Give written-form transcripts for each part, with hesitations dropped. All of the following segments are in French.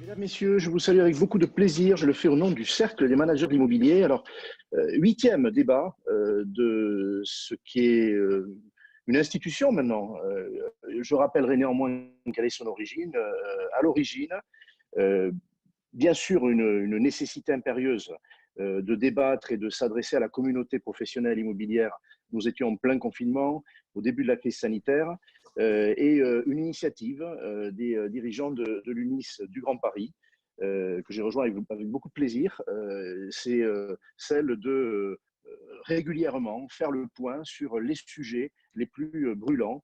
Mesdames, Messieurs, je vous salue avec beaucoup de plaisir. Je le fais au nom du Cercle des managers de l'immobilier. Alors, huitième débat de ce qui est une institution maintenant. Je rappellerai néanmoins quelle est son origine. À l'origine, euh, bien sûr, une nécessité impérieuse de débattre et de s'adresser à la communauté professionnelle immobilière. Nous étions en plein confinement au début de la crise sanitaire et une initiative des dirigeants de l'UNIS du Grand Paris que j'ai rejoint avec beaucoup de plaisir. C'est celle de régulièrement faire le point sur les sujets les plus brûlants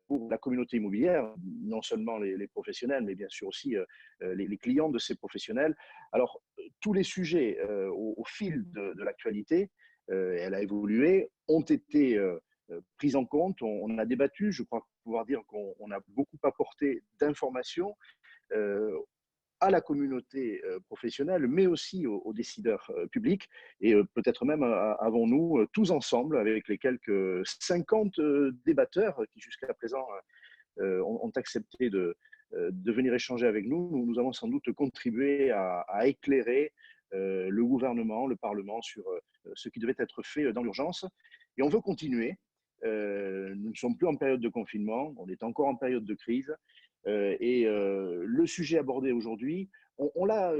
pour la communauté immobilière, non seulement les professionnels, mais bien sûr aussi les clients de ces professionnels. Alors, tous les sujets au fil de l'actualité, elle a évolué, ont été pris en compte, on a débattu, je crois pouvoir dire qu'on a beaucoup apporté d'informations à la communauté professionnelle, mais aussi aux décideurs publics. Et peut-être même avons-nous tous ensemble, avec les quelques 50 débatteurs qui jusqu'à présent ont accepté de venir échanger avec nous, nous avons sans doute contribué à éclairer le gouvernement, le Parlement sur ce qui devait être fait dans l'urgence. Et on veut continuer. Nous ne sommes plus en période de confinement, on est encore en période de crise. Et le sujet abordé aujourd'hui, on l'a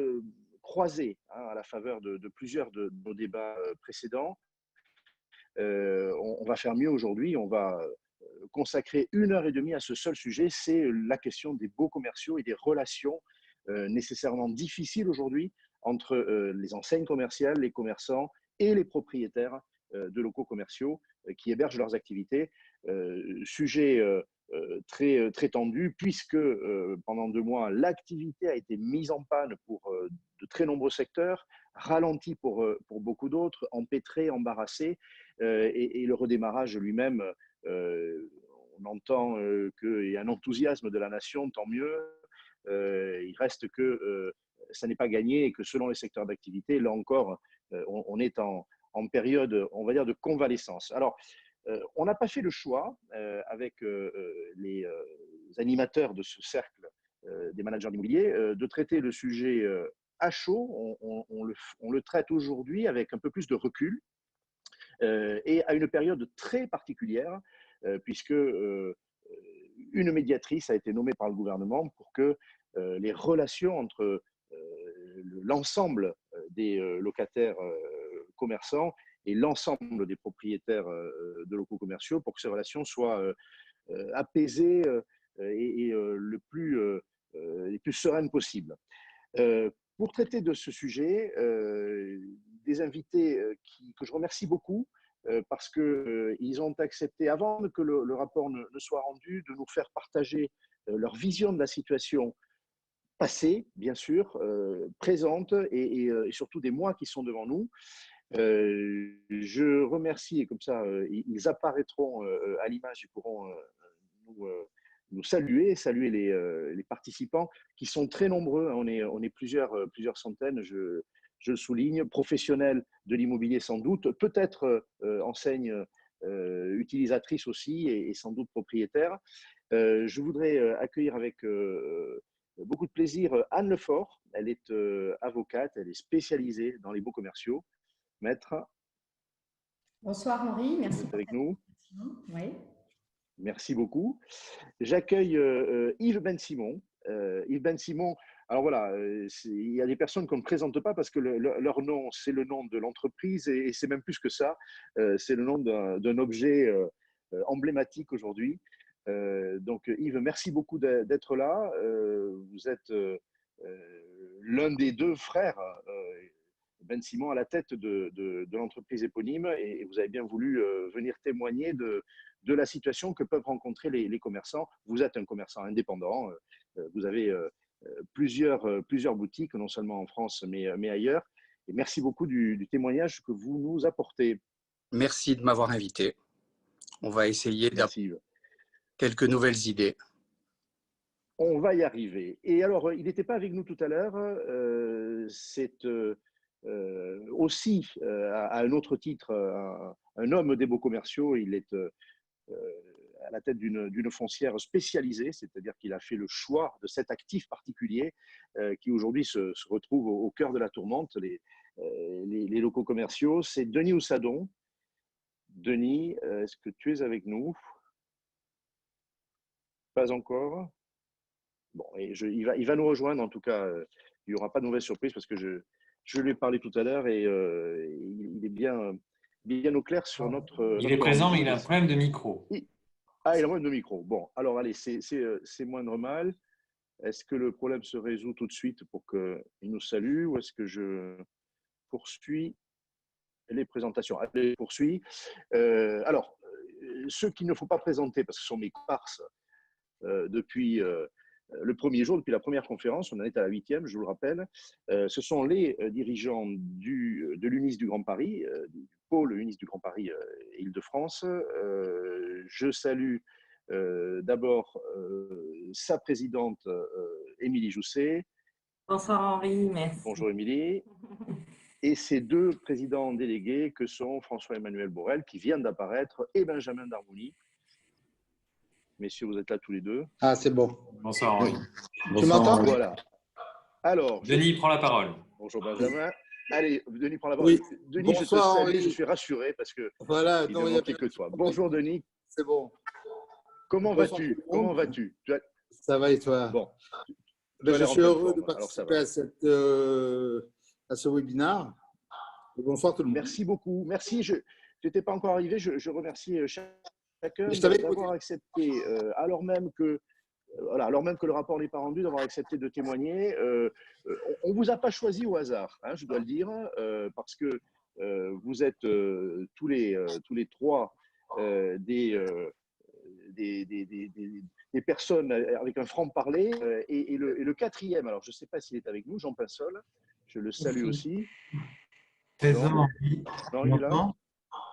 croisé à la faveur de plusieurs de nos débats précédents. On va faire mieux aujourd'hui, on va consacrer 1 heure et demie à ce seul sujet, c'est la question des baux commerciaux et des relations nécessairement difficiles aujourd'hui entre les enseignes commerciales, les commerçants et les propriétaires de locaux commerciaux qui hébergent leurs activités. Sujet très tendu puisque pendant 2 mois, l'activité a été mise en panne pour de très nombreux secteurs, ralentie pour beaucoup d'autres, empêtrée, embarrassée, et le redémarrage lui-même, on entend qu'il y a un enthousiasme de la nation, tant mieux. Il reste que ça n'est pas gagné et que selon les secteurs d'activité, là encore, on est en période, on va dire, de convalescence. Alors, on n'a pas fait le choix avec les animateurs de ce cercle des managers d'immobilier de traiter le sujet à chaud. On le traite aujourd'hui avec un peu plus de recul et à une période très particulière puisque une médiatrice a été nommée par le gouvernement pour que les relations entre l'ensemble des locataires commerçants et l'ensemble des propriétaires de locaux commerciaux, pour que ces relations soient apaisées et les plus sereines possibles. Pour traiter de ce sujet, des invités que je remercie beaucoup parce qu'ils ont accepté, avant que le rapport ne soit rendu, de nous faire partager leur vision de la situation passée, bien sûr, présente et surtout des mois qui sont devant nous. Je remercie, et comme ça, ils apparaîtront à l'image et pourront nous saluer les participants qui sont très nombreux. On est plusieurs centaines, je le souligne, professionnels de l'immobilier sans doute, peut-être enseignes utilisatrices aussi et sans doute propriétaires. Je voudrais accueillir avec beaucoup de plaisir Anne Lefort. Elle est avocate, elle est spécialisée dans les baux commerciaux. Maître, Bonsoir Henri, merci vous êtes pour avec cette nous. invitation. Oui. Merci beaucoup. J'accueille Yves Ben Simon. Yves Ben Simon, alors voilà, il y a des personnes qu'on ne présente pas parce que leur nom, c'est le nom de l'entreprise et c'est même plus que ça. C'est le nom d'un objet emblématique aujourd'hui. Donc Yves, merci beaucoup d'être là. Vous êtes l'un des deux frères Ben Simon à la tête de l'entreprise éponyme et vous avez bien voulu venir témoigner de la situation que peuvent rencontrer les commerçants. Vous êtes un commerçant indépendant, vous avez plusieurs boutiques, non seulement en France, mais ailleurs. Et merci beaucoup du témoignage que vous nous apportez. Merci de m'avoir invité. On va essayer Merci Yves. quelques nouvelles idées. On va y arriver. Et alors, il n'était pas avec nous tout à l'heure. C'est aussi, à un autre titre, un homme des beaux commerciaux. Il est à la tête d'une foncière spécialisée, c'est-à-dire qu'il a fait le choix de cet actif particulier qui aujourd'hui se retrouve au cœur de la tourmente, les locaux commerciaux. C'est Denis Houssadon. Denis, est-ce que tu es avec nous? Pas encore. Bon, et il va nous rejoindre, en tout cas, il n'y aura pas de mauvaise surprise parce que je lui ai parlé tout à l'heure et il est bien au clair sur notre… Il est présent, mais il a un problème de micro. Il a un problème de micro. Bon, alors allez, c'est moindre mal. Est-ce que le problème se résout tout de suite pour qu'il nous salue ou est-ce que je poursuis les présentations? Allez, poursuis. Alors, ceux qu'il ne faut pas présenter parce que ce sont mes comparses depuis le premier jour, depuis la première conférence, on en est à la 8e, je vous le rappelle. Ce sont les dirigeants de l'UNIS du Grand Paris, du pôle UNIS du Grand Paris et Île-de-France. Je salue d'abord sa présidente, Émilie Jousset. Bonsoir Henri, merci. Bonjour Émilie. Et ces deux présidents délégués que sont François-Emmanuel Borel, qui viennent d'apparaître, et Benjamin Darmouni. Messieurs, vous êtes là tous les deux. Ah, c'est bon. Bonsoir Henri. Tu m'entends? Voilà. Alors, Denis prend la parole. Bonjour Benjamin. Allez, Denis prend la parole. Oui. Denis, Bonsoir, je te salue, Henri. je suis rassuré parce que Voilà, il non, ne il y a manquait que toi. Bonjour Denis. C'est bon. Comment Bonsoir, vas-tu? tout le monde. Comment vas-tu? Ça va et toi? Bon. Ben, as je l'air en suis pleine heureux de forme, alors ça participer à ce webinaire. Et bonsoir tout le monde. Merci beaucoup. Merci. Tu n'étais pas encore arrivé. Je remercie chacun Je t'avais d'avoir accepté, alors même que le rapport n'est pas rendu, d'avoir accepté de témoigner. On ne vous a pas choisi au hasard, hein, je dois le dire, parce que vous êtes tous les trois des personnes avec un franc-parler. Et le quatrième, alors je ne sais pas s'il est avec nous, Jean Pinsol, je le salue aussi. Présent. Jean, il est là?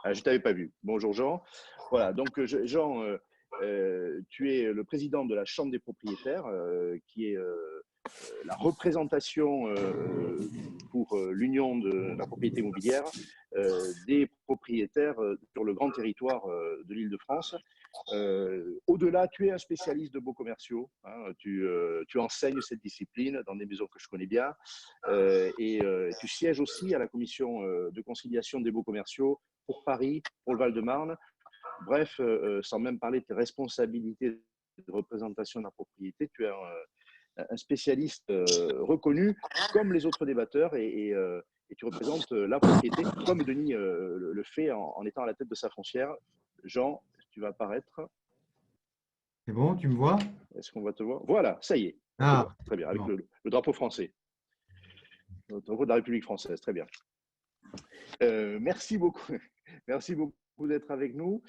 Ah, je ne t'avais pas vu. Bonjour Jean. Voilà, donc Jean, tu es le président de la Chambre des propriétaires, qui est la représentation pour l'Union de la propriété immobilière des propriétaires sur le grand territoire de l'Île-de-France. Au-delà, tu es un spécialiste de beaux commerciaux, hein, tu enseignes cette discipline dans des maisons que je connais bien, et tu sièges aussi à la commission de conciliation des beaux commerciaux pour Paris, pour le Val-de-Marne. Bref, sans même parler de tes responsabilités de représentation de la propriété, tu es un spécialiste reconnu comme les autres débatteurs et tu représentes la propriété comme Denis le fait en étant à la tête de sa foncière. Jean, tu vas apparaître. C'est bon, tu me vois? Est-ce qu'on va te voir? Voilà, ça y est. Ah, très bien, avec bon. le drapeau français. Le drapeau de la République française, très bien. Merci beaucoup. Merci beaucoup d'être avec nous.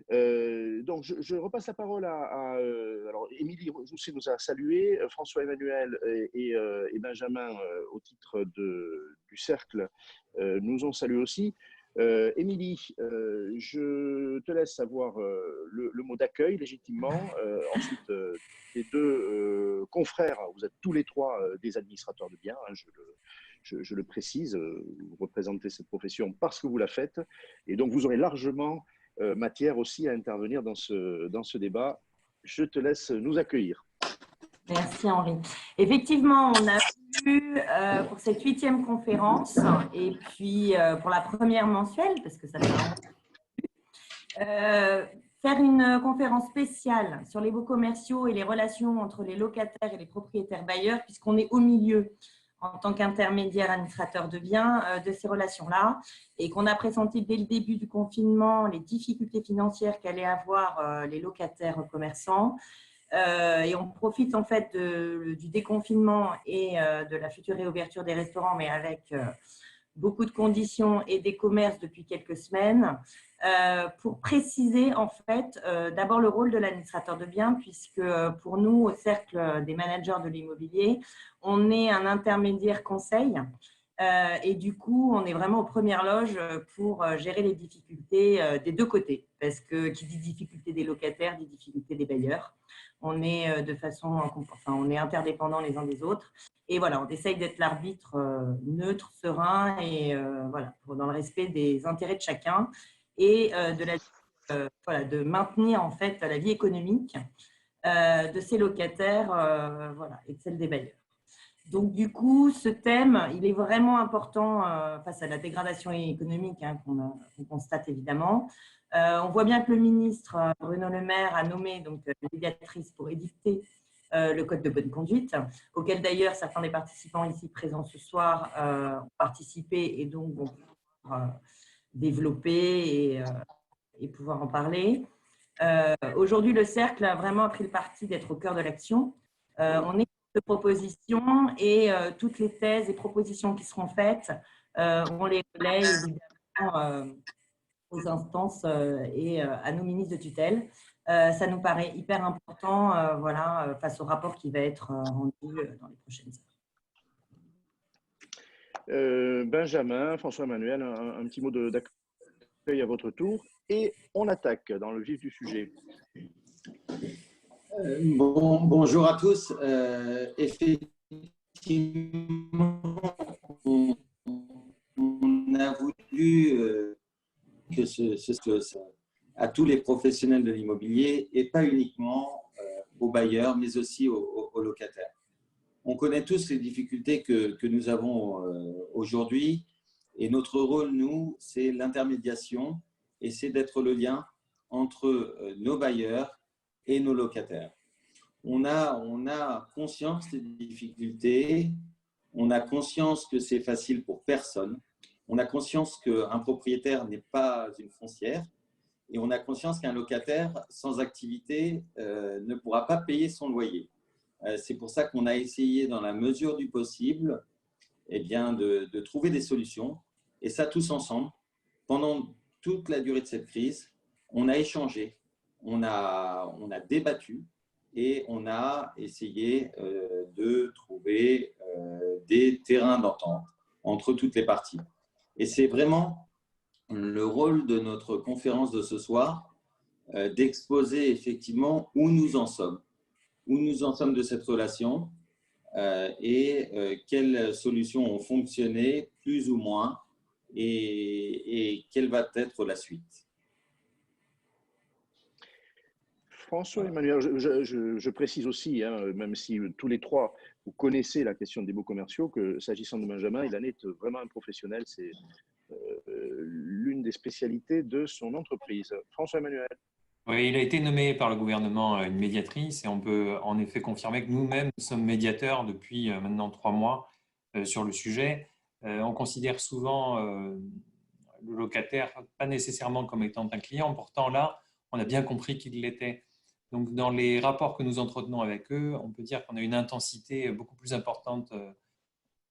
Donc, je repasse la parole alors, Émilie Jousset nous a salué, François-Emmanuel et Benjamin, au titre du cercle, nous ont salué aussi. Émilie, je te laisse avoir le mot d'accueil légitimement. Ensuite, tes deux confrères, vous êtes tous les trois des administrateurs de biens, hein, je le précise, vous représentez cette profession parce que vous la faites, et donc vous aurez largement matière aussi à intervenir dans ce débat. Je te laisse nous accueillir. Merci Henri. Effectivement, on a pu pour cette 8e conférence et puis pour la première mensuelle, parce que ça fait faire une conférence spéciale sur les baux commerciaux et les relations entre les locataires et les propriétaires bailleurs, puisqu'on est au milieu en tant qu'intermédiaire administrateur de biens de ces relations-là, et qu'on a pressenti dès le début du confinement les difficultés financières qu'allaient avoir les locataires commerçants. Et on profite en fait du déconfinement et de la future réouverture des restaurants, mais avec beaucoup de conditions et des commerces depuis quelques semaines, pour préciser en fait d'abord le rôle de l'administrateur de biens, puisque pour nous, au cercle des managers de l'immobilier, on est un intermédiaire conseil et du coup, on est vraiment aux premières loges pour gérer les difficultés des deux côtés, parce que qui dit difficulté des locataires, dit difficulté des bailleurs. On est on est interdépendants les uns des autres. Et voilà, on essaye d'être l'arbitre neutre, serein et voilà, dans le respect des intérêts de chacun et de la voilà, de maintenir en fait la vie économique de ces locataires voilà, et de celle des bailleurs. Donc, du coup, ce thème, il est vraiment important face à la dégradation économique hein, qu'on constate évidemment. On voit bien que le ministre Bruno Le Maire a nommé donc, une médiatrice pour édicter le code de bonne conduite, auquel d'ailleurs certains des participants ici présents ce soir ont participé et donc vont pouvoir développer et pouvoir en parler. Aujourd'hui, le Cercle a vraiment pris le parti d'être au cœur de l'action. On est de propositions et toutes les thèses et propositions qui seront faites, on les relaie évidemment aux instances et à nos ministres de tutelle. Ça nous paraît hyper important voilà, face au rapport qui va être rendu dans les prochaines heures. Benjamin, François-Emmanuel, un petit mot d'accueil à votre tour et on attaque dans le vif du sujet. Bonjour à tous. Effectivement, on a voulu que à tous les professionnels de l'immobilier et pas uniquement aux bailleurs, mais aussi aux locataires. On connaît tous les difficultés que nous avons aujourd'hui et notre rôle, nous, c'est l'intermédiation et c'est d'être le lien entre nos bailleurs et nos locataires. On a conscience des difficultés, on a conscience que c'est facile pour personne, on a conscience qu'un propriétaire n'est pas une foncière et on a conscience qu'un locataire sans activité ne pourra pas payer son loyer. C'est pour ça qu'on a essayé dans la mesure du possible eh bien, de trouver des solutions et ça tous ensemble. Pendant toute la durée de cette crise, on a échangé, on a débattu et on a essayé de trouver des terrains d'entente entre toutes les parties. Et c'est vraiment le rôle de notre conférence de ce soir d'exposer effectivement où nous en sommes de cette relation et quelles solutions ont fonctionné plus ou moins et quelle va être la suite. François-Emmanuel, je précise aussi, hein, même si tous les trois, vous connaissez la question des baux commerciaux, que s'agissant de Benjamin, il en est vraiment un professionnel. C'est l'une des spécialités de son entreprise. François-Emmanuel. Oui, il a été nommé par le gouvernement une médiatrice et on peut en effet confirmer que nous-mêmes, nous sommes médiateurs depuis maintenant 3 mois sur le sujet. On considère souvent le locataire pas nécessairement comme étant un client, pourtant là, on a bien compris qu'il l'était. Donc, dans les rapports que nous entretenons avec eux, on peut dire qu'on a une intensité beaucoup plus importante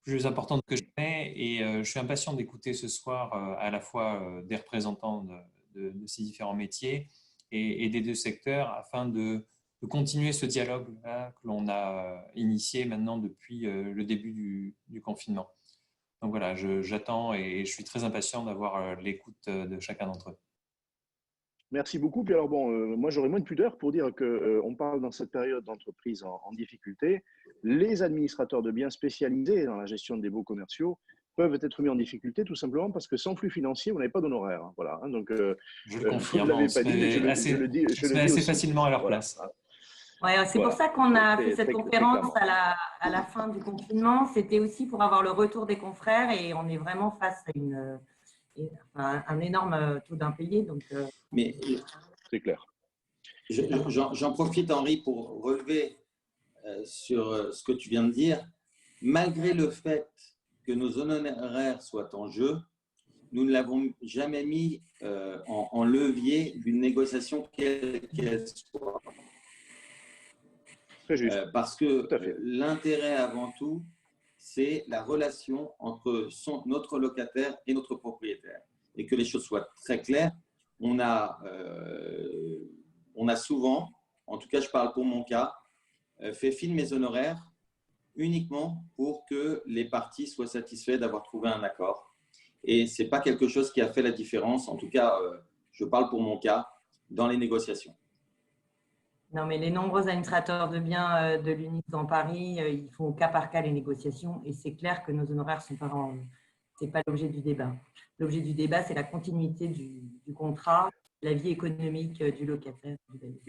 que jamais. Et je suis impatient d'écouter ce soir à la fois des représentants de ces différents métiers et des deux secteurs afin de continuer ce dialogue là, que l'on a initié maintenant depuis le début du confinement. Donc voilà, j'attends et je suis très impatient d'avoir l'écoute de chacun d'entre eux. Merci beaucoup. Puis alors bon, moi j'aurais moins de pudeur pour dire qu'on parle dans cette période d'entreprise en difficulté. Les administrateurs de biens spécialisés dans la gestion des baux commerciaux peuvent être mis en difficulté tout simplement parce que sans flux financier, vous n'avez pas d'honoraires. Hein, voilà. Hein, donc, je le confirme, on se met assez facilement à leur place. Ouais, c'est pour ça qu'on a fait cette conférence à la fin du confinement. C'était aussi pour avoir le retour des confrères et on est vraiment face à un énorme taux d'impayés. Mais c'est clair. J'en profite, Henri, pour relever sur ce que tu viens de dire. Malgré le fait que nos honoraires soient en jeu, nous ne l'avons jamais mis en levier d'une négociation quelle qu'elle soit. Très juste. Parce que l'intérêt avant tout, c'est la relation entre notre locataire et notre propriétaire. Et que les choses soient très claires, on a souvent, en tout cas je parle pour mon cas, fait fi de mes honoraires uniquement pour que les parties soient satisfaites d'avoir trouvé un accord. Et ce n'est pas quelque chose qui a fait la différence, en tout cas je parle pour mon cas, dans les négociations. Non, mais les nombreux administrateurs de biens de l'UNIT dans Paris, ils font au cas par cas les négociations et c'est clair que nos honoraires sont pas c'est pas l'objet du débat. L'objet du débat, c'est la continuité du contrat, la vie économique du locataire. Du bailleur.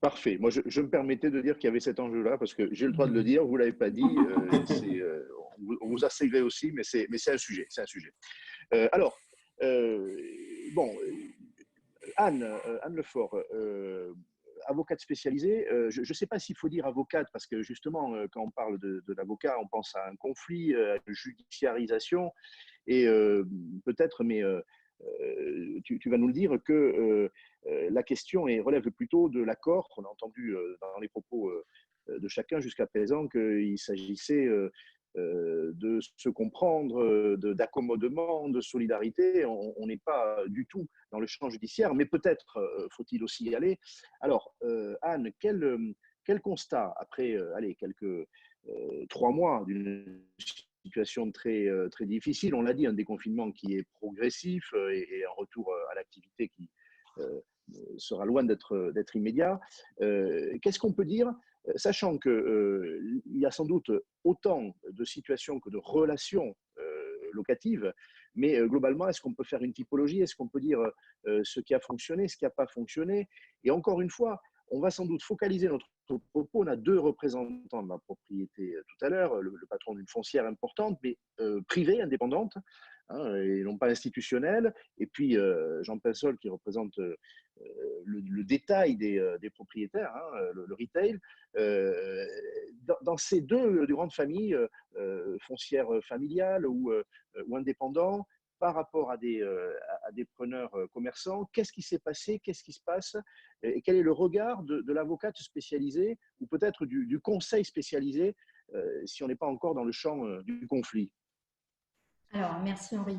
Parfait. Moi, je me permettais de dire qu'il y avait cet enjeu-là parce que j'ai le droit de le dire, vous ne l'avez pas dit. On vous a ségré aussi, mais c'est un sujet. C'est un sujet. Alors, bon, Anne Lefort, avocate spécialisée. Je ne sais pas s'il faut dire avocate parce que justement, quand on parle de l'avocat, on pense à un conflit, à une judiciarisation et peut-être, mais tu vas nous le dire, que la question relève plutôt de l'accord. On a entendu dans les propos de chacun jusqu'à présent qu'il s'agissait de se comprendre, d'accommodement, de solidarité. On n'est pas du tout dans le champ judiciaire, mais peut-être faut-il aussi y aller. Alors, Anne, quel constat, après quelques 3 mois d'une situation très, très difficile, on l'a dit, un déconfinement qui est progressif et un retour à l'activité qui sera loin d'être immédiat. Qu'est-ce qu'on peut dire, sachant qu'il y a sans doute autant de situations que de relations locatives, mais globalement, est-ce qu'on peut faire une typologie? Est-ce qu'on peut dire ce qui a fonctionné, ce qui n'a pas fonctionné? Et encore une fois, on va sans doute focaliser notre propos. On a 2 représentants de la propriété tout à l'heure, le patron d'une foncière importante, mais privée, indépendante, et non pas institutionnelle, et puis Jean Pinsol qui représente le détail des propriétaires, le retail. Dans ces 2 grandes familles, foncières familiales ou indépendants, par rapport à des preneurs commerçants, qu'est-ce qui s'est passé, qu'est-ce qui se passe, et quel est le regard de l'avocate spécialisée ou peut-être du conseil spécialisé si on n'est pas encore dans le champ du conflit? Alors, merci Henri.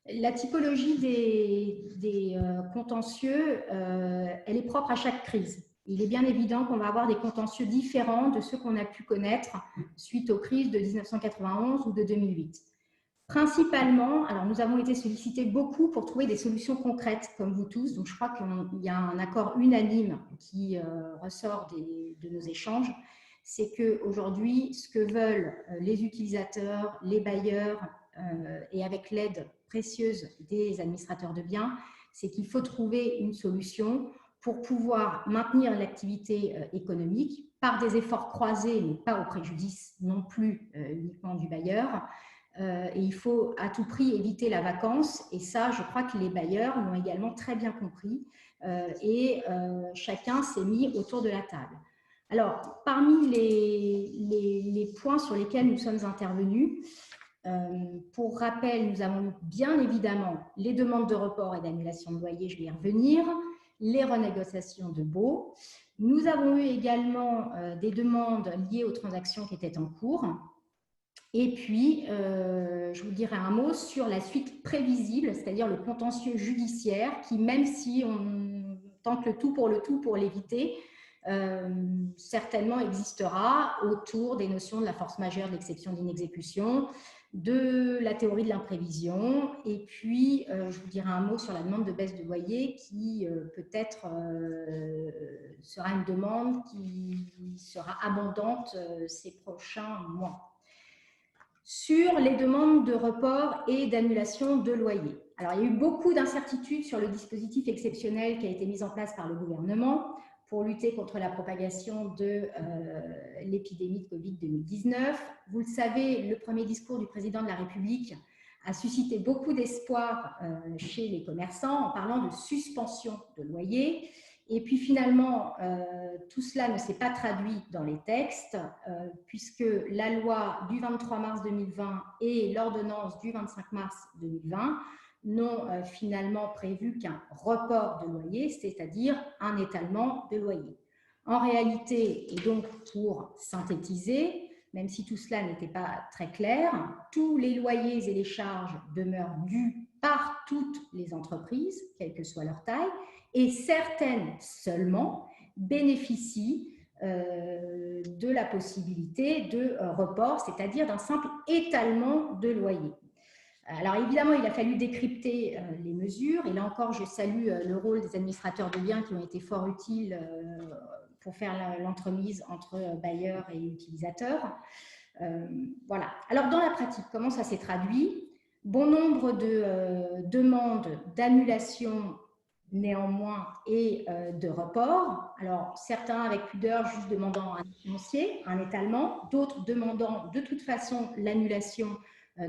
La typologie des contentieux, elle est propre à chaque crise. Il est bien évident qu'on va avoir des contentieux différents de ceux qu'on a pu connaître suite aux crises de 1991 ou de 2008. Principalement, alors nous avons été sollicités beaucoup pour trouver des solutions concrètes, comme vous tous. Donc, je crois qu'il y a un accord unanime qui ressort de nos échanges. C'est qu'aujourd'hui, ce que veulent les utilisateurs, les bailleurs, et avec l'aide précieuse des administrateurs de biens, c'est qu'il faut trouver une solution pour pouvoir maintenir l'activité économique par des efforts croisés, mais pas au préjudice non plus uniquement du bailleur. Et il faut à tout prix éviter la vacance. Et ça, je crois que les bailleurs l'ont également très bien compris. Et chacun s'est mis autour de la table. Alors, parmi les points sur lesquels nous sommes intervenus, pour rappel, nous avons eu bien évidemment les demandes de report et d'annulation de loyer, je vais y revenir, les renégociations de baux. Nous avons eu également des demandes liées aux transactions qui étaient en cours. Et puis, je vous dirai un mot sur la suite prévisible, c'est-à-dire le contentieux judiciaire qui, même si on tente le tout pour l'éviter, certainement existera autour des notions de la force majeure, de l'exception d'inexécution, de la théorie de l'imprévision, et puis je vous dirai un mot sur la demande de baisse de loyer qui peut-être sera une demande qui sera abondante ces prochains mois. Sur les demandes de report et d'annulation de loyer. Alors, il y a eu beaucoup d'incertitudes sur le dispositif exceptionnel qui a été mis en place par le gouvernement pour lutter contre la propagation de l'épidémie de Covid-19. Vous le savez, le premier discours du président de la République a suscité beaucoup d'espoir chez les commerçants en parlant de suspension de loyer. Et puis finalement, tout cela ne s'est pas traduit dans les textes puisque la loi du 23 mars 2020 et l'ordonnance du 25 mars 2020 n'ont finalement prévu qu'un report de loyer, c'est-à-dire un étalement de loyer. En réalité, et donc pour synthétiser, même si tout cela n'était pas très clair, tous les loyers et les charges demeurent dus par toutes les entreprises, quelle que soit leur taille, et certaines seulement bénéficient de la possibilité de report, c'est-à-dire d'un simple étalement de loyer. Alors évidemment, il a fallu décrypter les mesures, et là encore, je salue le rôle des administrateurs de biens qui ont été fort utiles pour faire l'entremise entre bailleurs et utilisateurs. Voilà. Alors dans la pratique, comment ça s'est traduit ? Bon nombre de demandes d'annulation néanmoins et de report. Alors, certains avec pudeur juste demandant un financier, un étalement, d'autres demandant de toute façon l'annulation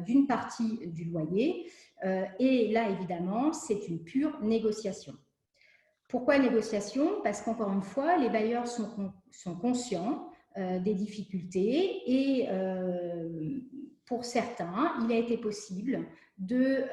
d'une partie du loyer. Et là, évidemment, c'est une pure négociation. Pourquoi négociation? Parce qu'encore une fois, les bailleurs sont conscients des difficultés et pour certains, il a été possible de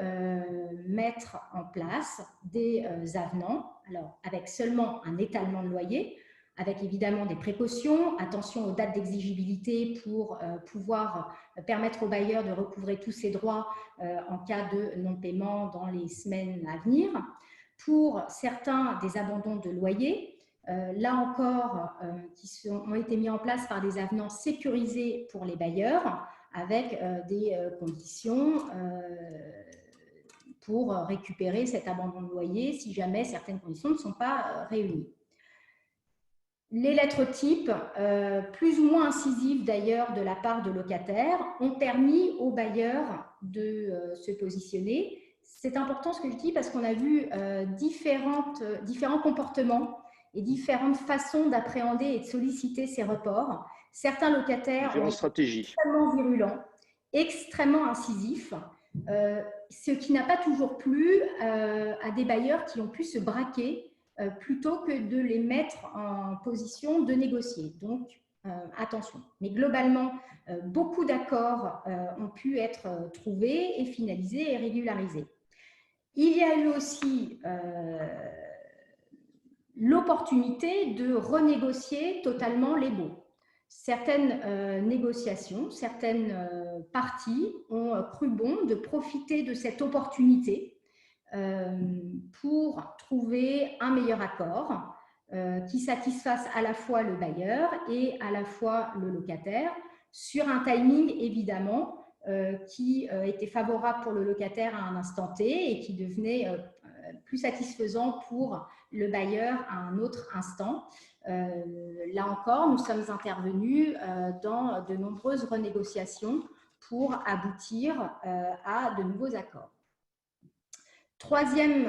mettre en place des avenants, alors avec seulement un étalement de loyer, avec évidemment des précautions, attention aux dates d'exigibilité pour pouvoir permettre aux bailleurs de recouvrer tous ses droits en cas de non-paiement dans les semaines à venir. Pour certains, des abandons de loyer, là encore, qui ont été mis en place par des avenants sécurisés pour les bailleurs, avec des conditions pour récupérer cet abandon de loyer si jamais certaines conditions ne sont pas réunies. Les lettres types, plus ou moins incisives d'ailleurs de la part de locataires, ont permis aux bailleurs de se positionner. C'est important ce que je dis parce qu'on a vu différents comportements et différentes façons d'appréhender et de solliciter ces reports. Certains locataires ont été extrêmement virulents, extrêmement incisifs, ce qui n'a pas toujours plu à des bailleurs qui ont pu se braquer plutôt que de les mettre en position de négocier. Donc, attention. Mais globalement, beaucoup d'accords ont pu être trouvés et finalisés et régularisés. Il y a eu aussi l'opportunité de renégocier totalement les baux. Certaines négociations, certaines parties ont cru bon de profiter de cette opportunité pour trouver un meilleur accord qui satisfasse à la fois le bailleur et à la fois le locataire sur un timing évidemment qui était favorable pour le locataire à un instant T et qui devenait plus satisfaisant pour le bailleur à un autre instant. Là encore, nous sommes intervenus dans de nombreuses renégociations pour aboutir à de nouveaux accords. Troisième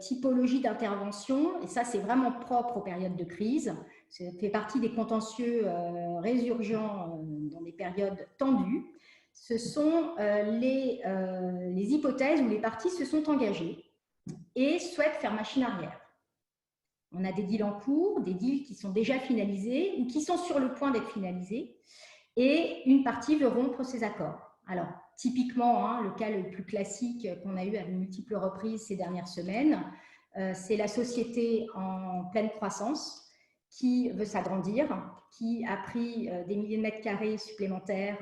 typologie d'intervention, et ça c'est vraiment propre aux périodes de crise, ça fait partie des contentieux résurgents dans des périodes tendues, ce sont les hypothèses où les parties se sont engagées et souhaitent faire machine arrière. On a des deals en cours, des deals qui sont déjà finalisés ou qui sont sur le point d'être finalisés et une partie veut rompre ces accords. Alors, typiquement, le cas le plus classique qu'on a eu à de multiples reprises ces dernières semaines, c'est la société en pleine croissance qui veut s'agrandir, qui a pris des milliers de mètres carrés supplémentaires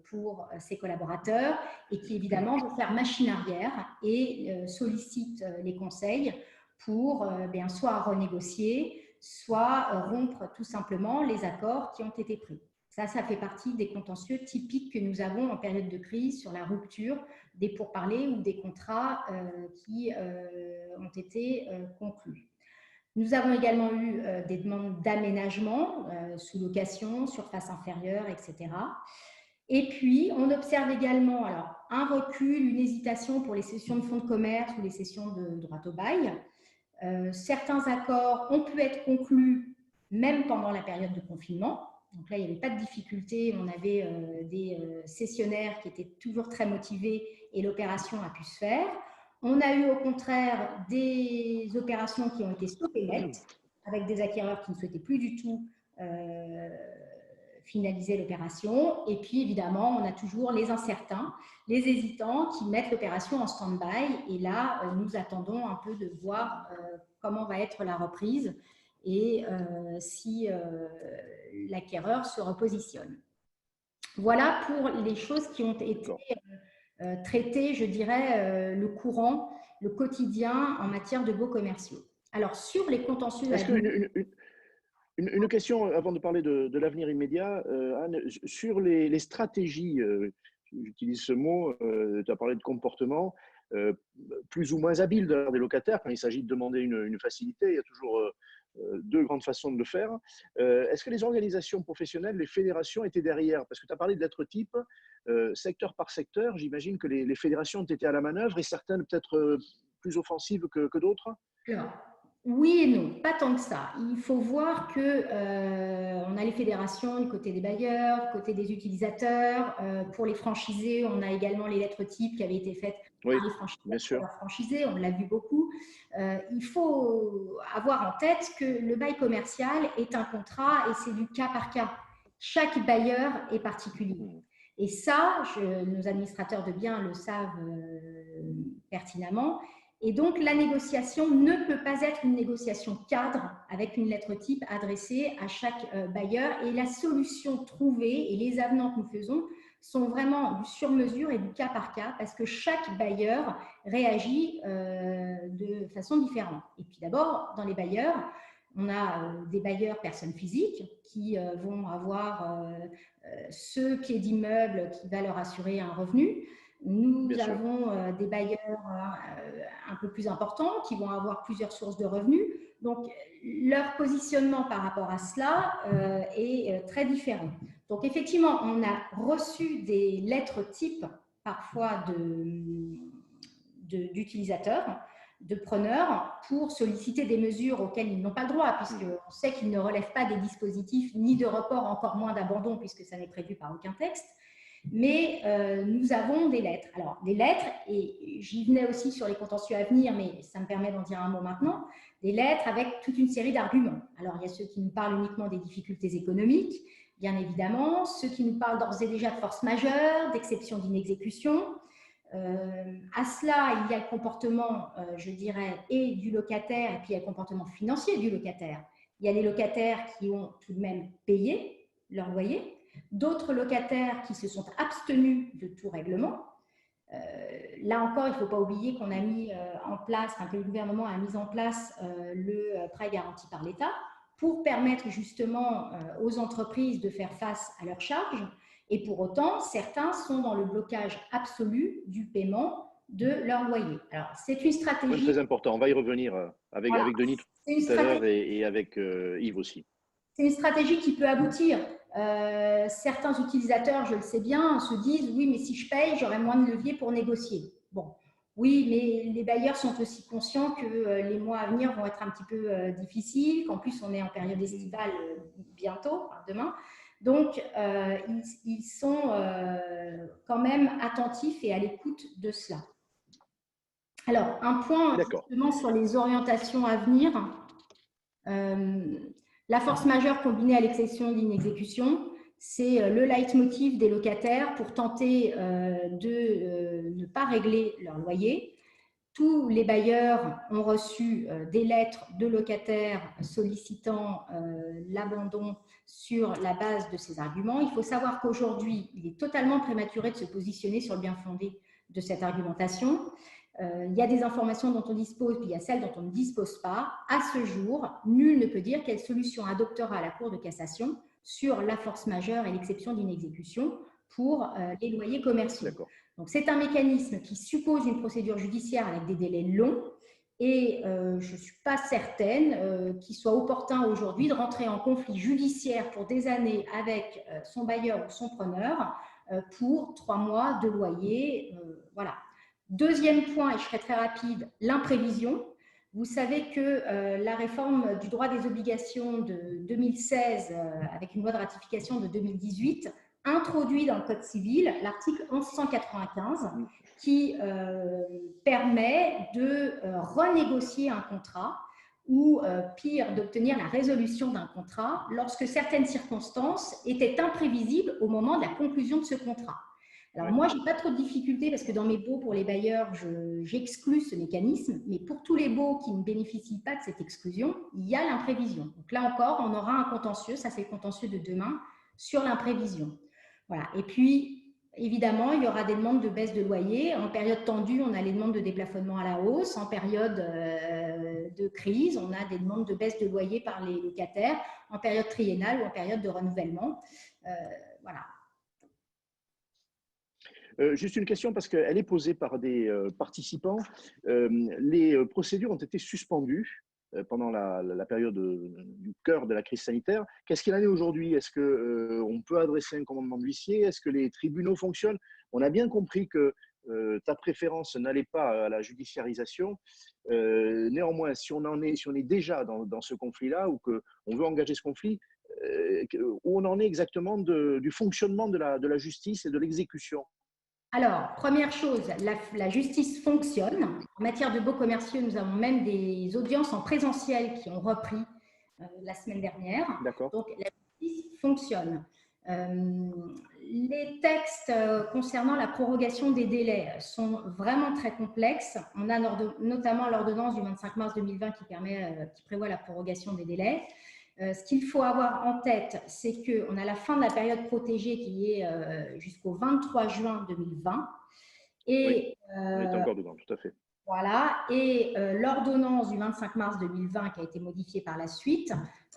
pour ses collaborateurs et qui évidemment veut faire machine arrière et sollicite les conseils pour soit renégocier, soit rompre tout simplement les accords qui ont été pris. Ça fait partie des contentieux typiques que nous avons en période de crise sur la rupture des pourparlers ou des contrats qui ont été conclus. Nous avons également eu des demandes d'aménagement, sous location, surface inférieure, etc. Et puis, on observe également un recul, une hésitation pour les cessions de fonds de commerce ou les cessions de droit au bail. Certains accords ont pu être conclus même pendant la période de confinement. Donc là, il n'y avait pas de difficulté. On avait des cessionnaires qui étaient toujours très motivés et l'opération a pu se faire. On a eu au contraire des opérations qui ont été stoppées net, avec des acquéreurs qui ne souhaitaient plus du tout finaliser l'opération. Et puis évidemment, on a toujours les incertains, les hésitants qui mettent l'opération en stand-by. Et là, nous attendons un peu de voir comment va être la reprise et si l'acquéreur se repositionne. Voilà pour les choses qui ont été traiter, je dirais, le courant, le quotidien en matière de baux commerciaux. Alors, sur les contentieux... Une question avant de parler de l'avenir immédiat, Anne, sur les stratégies, j'utilise ce mot, tu as parlé de comportement, plus ou moins habile des locataires quand il s'agit de demander une facilité, il y a toujours deux grandes façons de le faire. Est-ce que les organisations professionnelles, les fédérations étaient derrière? Parce que tu as parlé de lettres type, secteur par secteur, j'imagine que les fédérations ont été à la manœuvre et certaines peut-être plus offensives que d'autres. Alors, oui et non, pas tant que ça. Il faut voir que on a les fédérations du côté des bailleurs, du côté des utilisateurs. Pour les franchisés, on a également les lettres types qui avaient été faites Oui, par les franchisés, bien sûr. leurs franchisés, on l'a vu beaucoup. Il faut avoir en tête que le bail commercial est un contrat et c'est du cas par cas. Chaque bailleur est particulier. Et ça, nos administrateurs de biens le savent pertinemment. Et donc, la négociation ne peut pas être une négociation cadre avec une lettre type adressée à chaque bailleur. Et la solution trouvée et les avenants que nous faisons sont vraiment du sur-mesure et du cas par cas parce que chaque bailleur réagit de façon différente. Et puis d'abord, dans les bailleurs, on a des bailleurs personnes physiques qui vont avoir ce pied d'immeuble qui va leur assurer un revenu. Nous avons des bailleurs un peu plus importants qui vont avoir plusieurs sources de revenus. Donc, leur positionnement par rapport à cela est très différent. Donc, effectivement, on a reçu des lettres types parfois d'utilisateurs, de preneurs, pour solliciter des mesures auxquelles ils n'ont pas le droit, puisqu'on sait qu'ils ne relèvent pas des dispositifs ni de report, encore moins d'abandon, puisque ça n'est prévu par aucun texte. Mais nous avons des lettres. Alors, des lettres, et j'y venais aussi sur les contentieux à venir, mais ça me permet d'en dire un mot maintenant, des lettres avec toute une série d'arguments. Alors, il y a ceux qui nous parlent uniquement des difficultés économiques, bien évidemment, ceux qui nous parlent d'ores et déjà de force majeure, d'exception d'inexécution. À cela, il y a le comportement, je dirais, et du locataire, et puis il y a le comportement financier du locataire. Il y a les locataires qui ont tout de même payé leur loyer, d'autres locataires qui se sont abstenus de tout règlement. Là encore, il ne faut pas oublier qu'on a mis en place, que le gouvernement a mis en place le prêt garanti par l'État pour permettre justement aux entreprises de faire face à leurs charges. Et pour autant, certains sont dans le blocage absolu du paiement de leur loyer. Alors, c'est une stratégie… Oui, très important. On va y revenir avec Denis tout à l'heure et avec Yves aussi. C'est une stratégie qui peut aboutir. Certains utilisateurs, je le sais bien, se disent « oui, mais si je paye, j'aurai moins de levier pour négocier ». Bon, oui, mais les bailleurs sont aussi conscients que les mois à venir vont être un petit peu difficiles, qu'en plus on est en période estivale bientôt, demain. Donc, ils sont quand même attentifs et à l'écoute de cela. Alors, un point justement sur les orientations à venir. La force majeure combinée à l'exception d'inexécution, c'est le leitmotiv des locataires pour tenter de ne pas régler leur loyer. Tous les bailleurs ont reçu des lettres de locataires sollicitant l'abandon sur la base de ces arguments. Il faut savoir qu'aujourd'hui, il est totalement prématuré de se positionner sur le bien fondé de cette argumentation. Il y a des informations dont on dispose, puis il y a celles dont on ne dispose pas. À ce jour, nul ne peut dire quelle solution adoptera la Cour de cassation sur la force majeure et l'exception d'inexécution pour les loyers commerciaux. Donc, c'est un mécanisme qui suppose une procédure judiciaire avec des délais longs et je ne suis pas certaine qu'il soit opportun aujourd'hui de rentrer en conflit judiciaire pour des années avec son bailleur ou son preneur pour 3 mois de loyer. Voilà. Deuxième point, et je serai très rapide, l'imprévision. Vous savez que la réforme du droit des obligations de 2016, avec une loi de ratification de 2018, introduit dans le Code civil l'article 1195 qui permet de renégocier un contrat ou pire, d'obtenir la résolution d'un contrat lorsque certaines circonstances étaient imprévisibles au moment de la conclusion de ce contrat. Alors moi, je n'ai pas trop de difficultés parce que dans mes baux pour les bailleurs, j'exclus ce mécanisme, mais pour tous les baux qui ne bénéficient pas de cette exclusion, il y a l'imprévision. Donc là encore, on aura un contentieux, ça c'est le contentieux de demain, sur l'imprévision. Voilà. Et puis, évidemment, il y aura des demandes de baisse de loyer. En période tendue, on a les demandes de déplafonnement à la hausse. En période de crise, on a des demandes de baisse de loyer par les locataires en période triennale ou en période de renouvellement. Voilà. Juste une question parce qu'elle est posée par des participants. Les procédures ont été suspendues pendant la période du cœur de la crise sanitaire. Qu'est-ce qu'il en est aujourd'hui? Est-ce qu'on peut adresser un commandement d'huissier? Est-ce que les tribunaux fonctionnent? On a bien compris que ta préférence n'allait pas à la judiciarisation. Néanmoins, si on est déjà dans ce conflit-là ou qu'on veut engager ce conflit, où on en est exactement du fonctionnement de la justice et de l'exécution? Alors, première chose, la justice fonctionne. En matière de baux commerciaux, nous avons même des audiences en présentiel qui ont repris la semaine dernière. D'accord. Donc, la justice fonctionne. Les textes concernant la prorogation des délais sont vraiment très complexes. On a notamment l'ordonnance du 25 mars 2020 qui prévoit la prorogation des délais. Ce qu'il faut avoir en tête, c'est qu'on a la fin de la période protégée qui est jusqu'au 23 juin 2020. Et, oui, on est encore dedans, tout à fait. Voilà. Et l'ordonnance du 25 mars 2020, qui a été modifiée par la suite,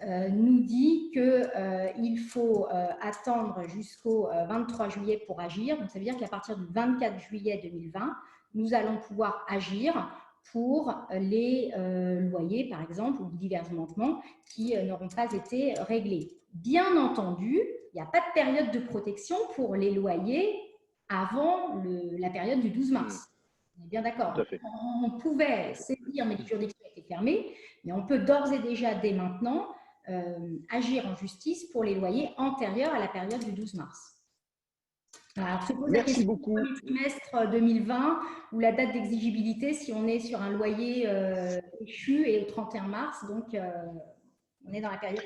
nous dit qu'il faut attendre jusqu'au 23 juillet pour agir. Donc, ça veut dire qu'à partir du 24 juillet 2020, nous allons pouvoir agir pour les loyers, par exemple, ou divers manquements qui n'auront pas été réglés. Bien entendu, il n'y a pas de période de protection pour les loyers avant la période du 12 mars. On est bien d'accord. On pouvait saisir, mais les juridictions étaient fermées, mais on peut d'ores et déjà, dès maintenant, agir en justice pour les loyers antérieurs à la période du 12 mars. Alors, se pose la question beaucoup. Du trimestre 2020 ou la date d'exigibilité si on est sur un loyer échu et au 31 mars, donc on est dans la période.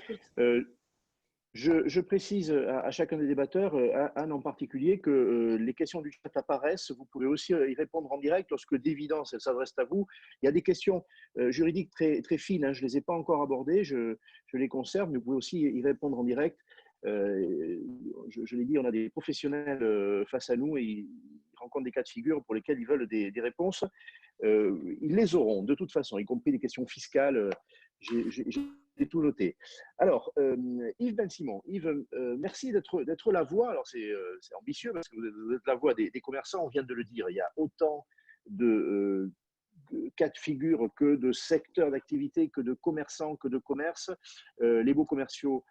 Je précise à chacun des débatteurs, Anne en particulier, que les questions du chat apparaissent. Vous pouvez aussi y répondre en direct lorsque d'évidence elles s'adressent à vous. Il y a des questions juridiques très, très fines, hein, je ne les ai pas encore abordées, je les conserve, mais vous pouvez aussi y répondre en direct. Je l'ai dit, on a des professionnels face à nous et ils rencontrent des cas de figure pour lesquels ils veulent des réponses. Ils les auront de toute façon, y compris des questions fiscales. J'ai tout noté. Alors, Yves Ben-Simon, Yves, merci d'être la voix. Alors, c'est ambitieux parce que vous êtes la voix des commerçants, on vient de le dire. Il y a autant de cas de figure que de secteurs d'activité, que de commerçants, que de commerces. Les baux commerciaux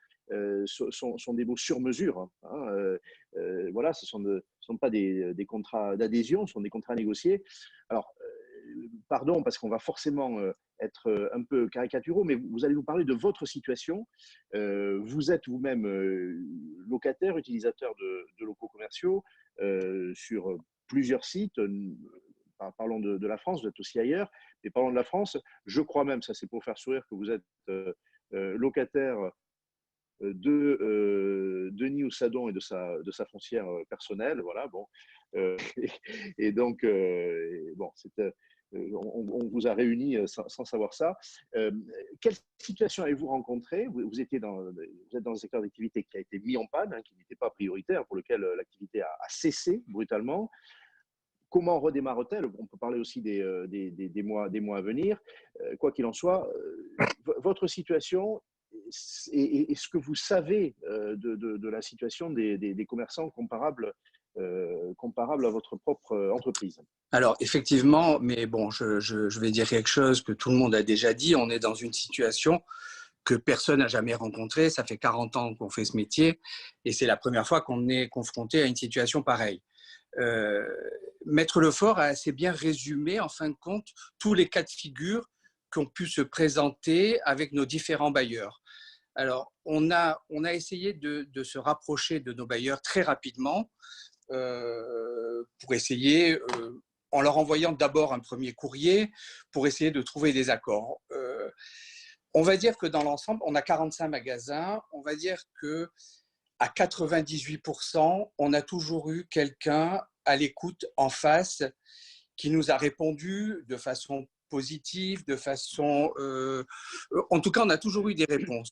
sont des baux sur mesure. Hein. Voilà, ce ne sont pas des contrats d'adhésion, ce sont des contrats négociés. Alors, pardon, parce qu'on va forcément être un peu caricaturaux, mais vous allez nous parler de votre situation. Vous êtes vous-même locataire, utilisateur de locaux commerciaux sur plusieurs sites. Parlons de la France, vous êtes aussi ailleurs, mais parlons de la France. Je crois même, ça c'est pour faire sourire, que vous êtes locataire de Denis Houssadon et de sa foncière personnelle. Voilà, bon. Et donc, bon, on vous a réunis sans savoir ça. Quelle situation avez-vous rencontré? Vous êtes dans un secteur d'activité qui a été mis en panne, hein, qui n'était pas prioritaire, pour lequel l'activité a cessé brutalement. Comment redémarre-t-elle? On peut parler aussi des mois à venir. Quoi qu'il en soit, votre situation et ce que vous savez de la situation des commerçants comparables à votre propre entreprise. Alors, effectivement, mais bon, je vais dire quelque chose que tout le monde a déjà dit. On est dans une situation que personne n'a jamais rencontrée. Ça fait 40 ans qu'on fait ce métier et c'est la première fois qu'on est confronté à une situation pareille. Maître Lefort a assez bien résumé, en fin de compte, tous les cas de figure qui ont pu se présenter avec nos différents bailleurs. Alors, on a essayé de se rapprocher de nos bailleurs très rapidement pour essayer, en leur envoyant d'abord un premier courrier, pour essayer de trouver des accords. On va dire que dans l'ensemble, on a 45 magasins, on va dire que à 98%, on a toujours eu quelqu'un à l'écoute en face qui nous a répondu de façon positive, de façon… en tout cas, on a toujours eu des réponses.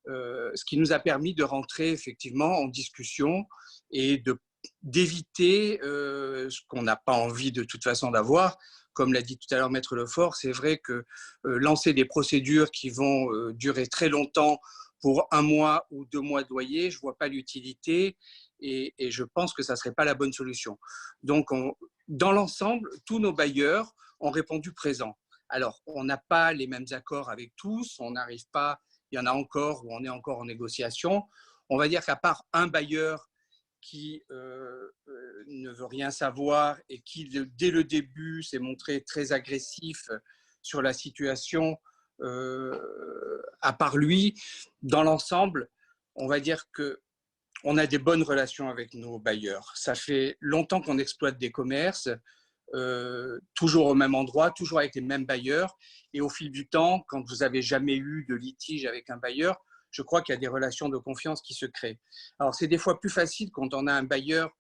Ce qui nous a permis de rentrer effectivement en discussion et d'éviter ce qu'on n'a pas envie de toute façon d'avoir. Comme l'a dit tout à l'heure Maître Lefort, c'est vrai que lancer des procédures qui vont durer très longtemps pour 1 mois ou 2 mois de loyer, je ne vois pas l'utilité et je pense que ça ne serait pas la bonne solution. Donc, dans l'ensemble, tous nos bailleurs ont répondu présent. Alors, on n'a pas les mêmes accords avec tous, on n'arrive pas, il y en a encore où on est encore en négociation. On va dire qu'à part un bailleur qui ne veut rien savoir et qui, dès le début, s'est montré très agressif sur la situation, à part lui, dans l'ensemble, on va dire qu'on a des bonnes relations avec nos bailleurs. Ça fait longtemps qu'on exploite des commerces, toujours au même endroit, toujours avec les mêmes bailleurs. Et au fil du temps, quand vous n'avez jamais eu de litige avec un bailleur, je crois qu'il y a des relations de confiance qui se créent. Alors, c'est des fois plus facile quand on a un bailleur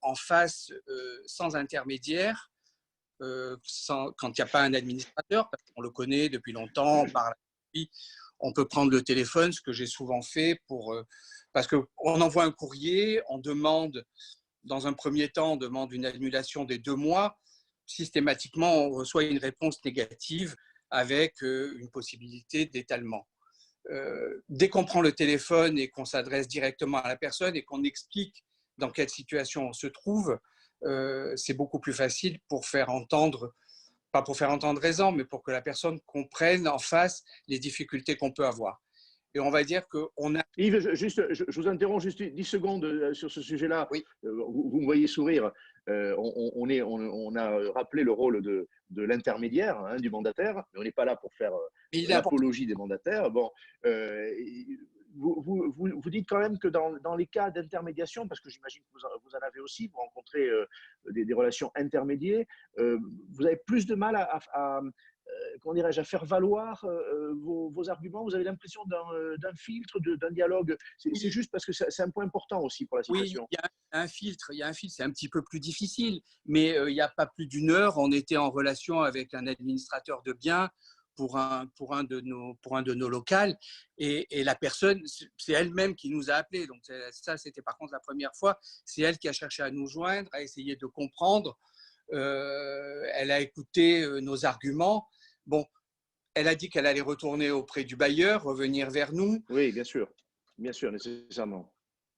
en face sans intermédiaire, quand il n'y a pas un administrateur, parce qu'on le connaît depuis longtemps, on parle avec lui, on peut prendre le téléphone, ce que j'ai souvent fait, parce qu'on envoie un courrier, on demande, dans un premier temps, on demande une annulation des 2 mois. Systématiquement, on reçoit une réponse négative avec une possibilité d'étalement. Dès qu'on prend le téléphone et qu'on s'adresse directement à la personne et qu'on explique dans quelle situation on se trouve, c'est beaucoup plus facile pour faire entendre, pas pour faire entendre raison, mais pour que la personne comprenne en face les difficultés qu'on peut avoir. Et on va dire qu'on a… Yves, je vous interromps juste 10 secondes sur ce sujet-là. Oui. Vous me voyez sourire. On a rappelé le rôle de l'intermédiaire, hein, du mandataire, mais on n'est pas là pour faire l'apologie des mandataires. Bon, vous dites quand même que dans les cas d'intermédiation, parce que j'imagine que vous en avez aussi, vous rencontrez des relations intermédiaires, vous avez plus de mal comment dirais-je, à faire valoir vos arguments. Vous avez l'impression d'un filtre, d'un dialogue. C'est juste parce que c'est un point important aussi pour la situation. Oui, il y a un filtre, c'est un petit peu plus difficile, mais il n'y a pas plus d'1 heure, on était en relation avec un administrateur de biens pour un de nos locals, et la personne, c'est elle-même qui nous a appelés. Donc ça, c'était par contre la première fois. C'est elle qui a cherché à nous joindre, à essayer de comprendre. Elle a écouté nos arguments. Bon, elle a dit qu'elle allait retourner auprès du bailleur, revenir vers nous. Oui, bien sûr, nécessairement.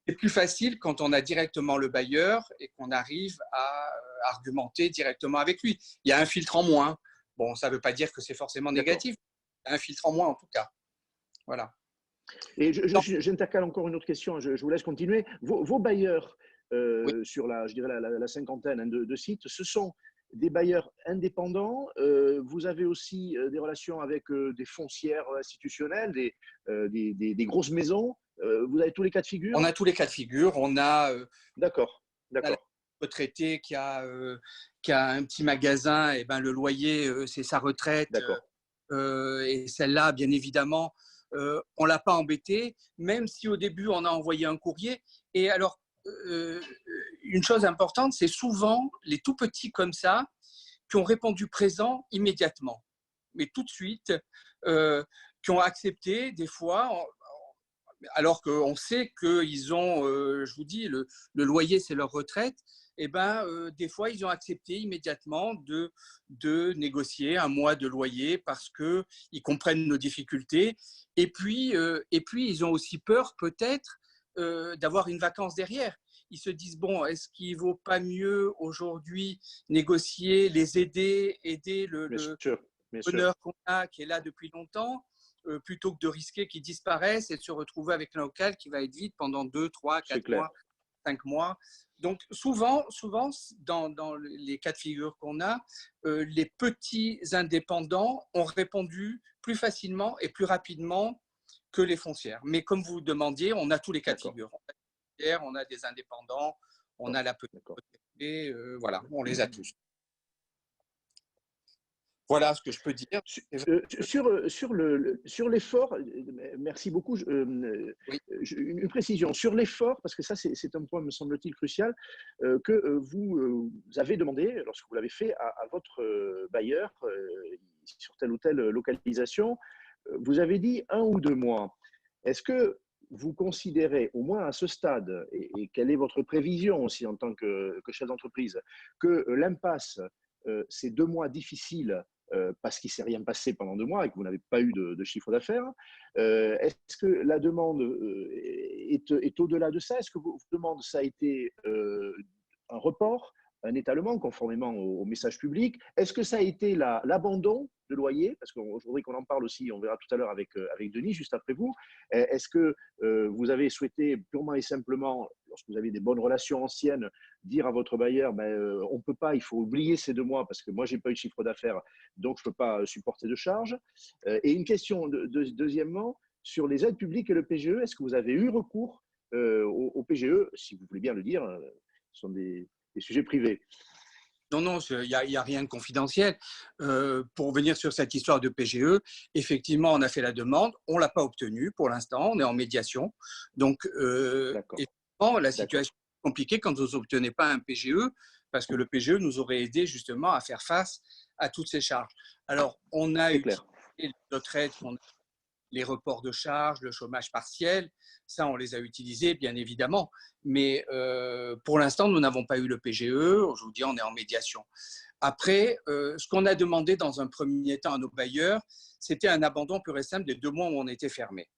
C'est plus facile quand on a directement le bailleur et qu'on arrive à argumenter directement avec lui. Il y a un filtre en moins. Bon, ça ne veut pas dire que c'est forcément négatif. Il y a un filtre en moins en tout cas. Voilà. Et j'intercale encore une autre question, je vous laisse continuer. Vos bailleurs oui. sur je dirais la cinquantaine de sites, ce sont des bailleurs indépendants. Vous avez aussi des relations avec des foncières institutionnelles, des grosses maisons. Vous avez tous les cas de figure? On a tous les cas de figure. On a d'accord. Un retraité qui a un petit magasin, et ben le loyer, c'est sa retraite. Et celle-là, bien évidemment, on ne l'a pas embêtée, même si au début, on a envoyé un courrier. Et alors, une chose importante, c'est souvent les tout petits comme ça qui ont répondu présent immédiatement, mais tout de suite, qui ont accepté des fois, alors qu'on sait qu'ils ont, je vous dis, le loyer, c'est leur retraite. Et ben, des fois, ils ont accepté immédiatement de négocier 1 mois de loyer parce qu'ils comprennent nos difficultés. Et puis, ils ont aussi peur peut-être d'avoir une vacance derrière. Ils se disent, bon, est-ce qu'il ne vaut pas mieux aujourd'hui négocier, les aider le bonheur qu'on a, qui est là depuis longtemps, plutôt que de risquer qu'ils disparaissent et de se retrouver avec un local qui va être vide pendant 2, 3, 4 mois, 5 mois. Donc, souvent dans les cas de figure qu'on a, les petits indépendants ont répondu plus facilement et plus rapidement que les foncières. Mais comme vous demandiez, on a tous les cas de figure. On a des indépendants, on a la petite et voilà, on les a tous. Voilà ce que je peux dire. Sur l'effort, merci beaucoup. Une précision sur l'effort, parce que ça, c'est un point, me semble-t-il, crucial, que vous avez demandé, lorsque vous l'avez fait, à votre bailleur, sur telle ou telle localisation. Vous avez dit 1 ou 2 mois. Est-ce que vous considérez, au moins à ce stade, et quelle est votre prévision aussi en tant que chef d'entreprise, que l'impasse, ces 2 mois difficiles, parce qu'il ne s'est rien passé pendant 2 mois et que vous n'avez pas eu de chiffre d'affaires, est-ce que la demande est au-delà de ça? Est-ce que votre demande, ça a été un report, un étalement conformément au message public. Est-ce que ça a été l'abandon de loyer? Parce que je voudrais qu'on en parle aussi, on verra tout à l'heure avec Denis, juste après vous. Est-ce que vous avez souhaité purement et simplement, lorsque vous avez des bonnes relations anciennes, dire à votre bailleur, on ne peut pas, il faut oublier ces 2 mois parce que moi, je n'ai pas eu de chiffre d'affaires, donc je ne peux pas supporter de charges. Et une question, deuxièmement, sur les aides publiques et le PGE, est-ce que vous avez eu recours au PGE? Si vous voulez bien le dire, ce sont des sujets privés. Non, non, il n'y a rien de confidentiel. Pour revenir sur cette histoire de PGE, effectivement, on a fait la demande, on ne l'a pas obtenue pour l'instant, on est en médiation. Donc, effectivement, la situation est compliquée quand vous n'obtenez pas un PGE, parce que le PGE nous aurait aidé justement à faire face à toutes ces charges. Alors, on a utilisé d'autres aides, les reports de charges, le chômage partiel, ça, on les a utilisés, bien évidemment. Mais pour l'instant, nous n'avons pas eu le PGE. Je vous dis, on est en médiation. Après, ce qu'on a demandé dans un premier temps à nos bailleurs, c'était un abandon pur et simple des 2 mois où on était fermé.